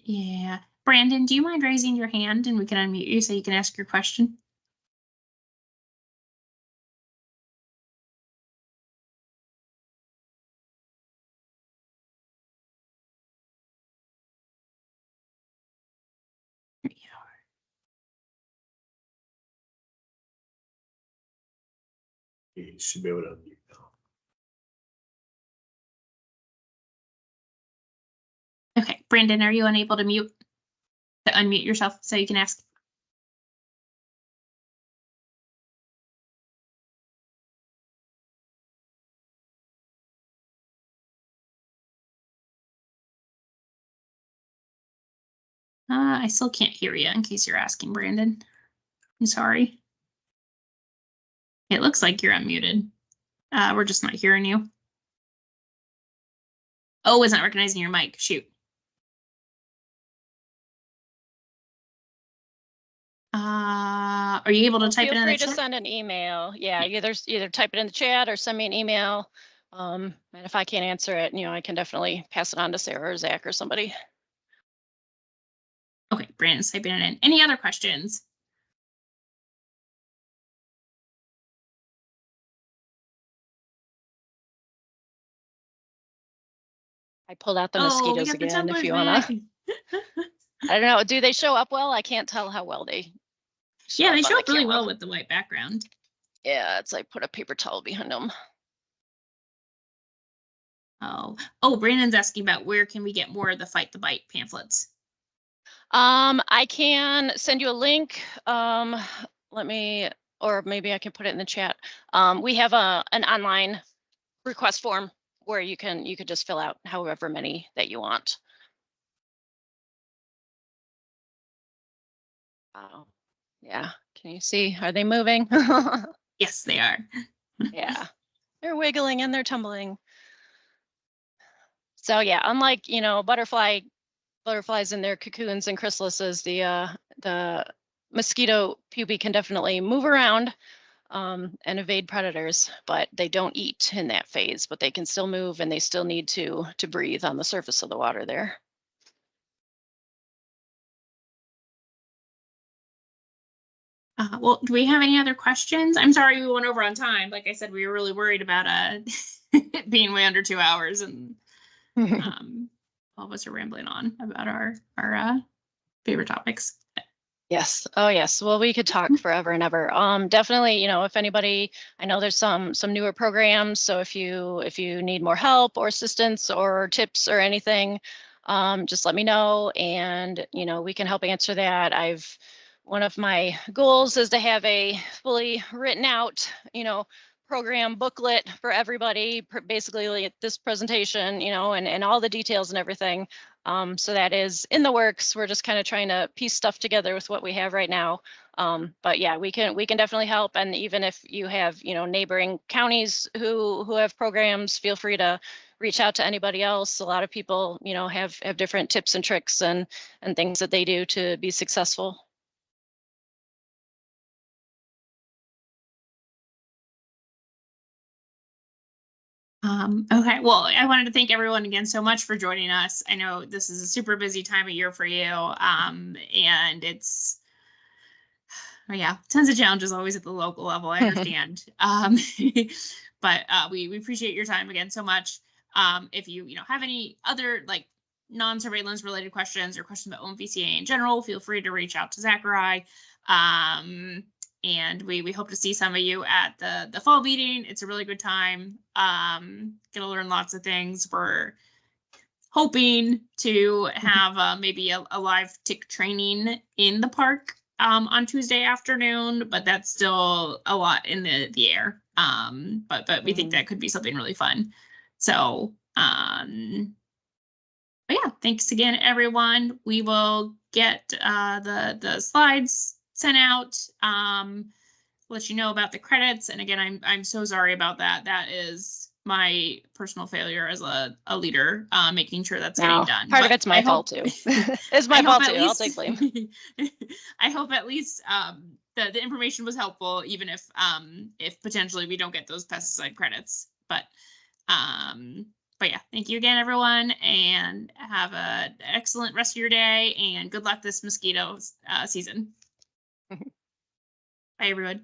Yeah, Brandon, do you mind raising your hand and we can unmute you so you can ask your question? You should be able to unmute now. Okay, Brandon, are you unable to unmute yourself so you can ask? I still can't hear you in case you're asking, Brandon. I'm sorry. It looks like you're unmuted. We're just not hearing you. Oh, it's not recognizing your mic. Shoot. Are you able to type it in the chat? Feel free to send an email. Yeah, either type it in the chat or send me an email. And if I can't answer it, I can definitely pass it on to Sarah or Zach or somebody. Okay, Brandon's typing it in. Any other questions? I pulled out the mosquitoes again if you wanna. I don't know. Do they show up well? I can't tell how well they show Yeah, up they show on up the really camera. well with the white background. Yeah, it's like put a paper towel behind them. Oh, Brandon's asking about where can we get more of the Fight the Bite pamphlets? I can send you a link. Or maybe I can put it in the chat. We have an online request form where you could just fill out however many that you want. Oh, yeah. Can you see? Are they moving? Yes, they are. Yeah, they're wiggling and they're tumbling. So yeah, unlike butterflies in their cocoons and chrysalises, the mosquito pupae can definitely move around and evade predators, but they don't eat in that phase, but they can still move and they still need to breathe on the surface of the water there. Well, do we have any other questions? I'm sorry we went over on time. Like I said, we were really worried about being way under 2 hours, and all of us are rambling on about our favorite topics. Yes. Oh, yes. Well, we could talk forever and ever. Definitely, if anybody, I know there's some newer programs. So if you need more help or assistance or tips or anything, just let me know, and we can help answer that. One of my goals is to have a fully written out, program booklet for everybody, basically like this presentation, and all the details and everything. So that is in the works. We're just kind of trying to piece stuff together with what we have right now. But yeah, we can definitely help. And even if you have, neighboring counties who have programs, feel free to reach out to anybody else. A lot of people, have different tips and tricks and things that they do to be successful. Okay, well, I wanted to thank everyone again so much for joining us. I know this is a super busy time of year for you, and it's, oh yeah, tons of challenges always at the local level, I understand. But we appreciate your time again so much. If you have any other like non-surveillance related questions or questions about OMVCA in general, feel free to reach out to Zachary. And we hope to see some of you at the fall meeting. It's a really good time. Gonna learn lots of things. We're hoping to have maybe a live tick training in the park on Tuesday afternoon, but that's still a lot in the air. But we think that could be something really fun. So but yeah, thanks again, everyone. We will get the slides sent out, let you know about the credits. And again, I'm so sorry about that. That is my personal failure as a leader, making sure that's getting done. Part of it's my fault too. It's my fault too. I'll take blame. I hope at least the information was helpful, even if potentially we don't get those pesticide credits. But yeah, thank you again, everyone, and have an excellent rest of your day, and good luck this mosquito season. Bye, everyone.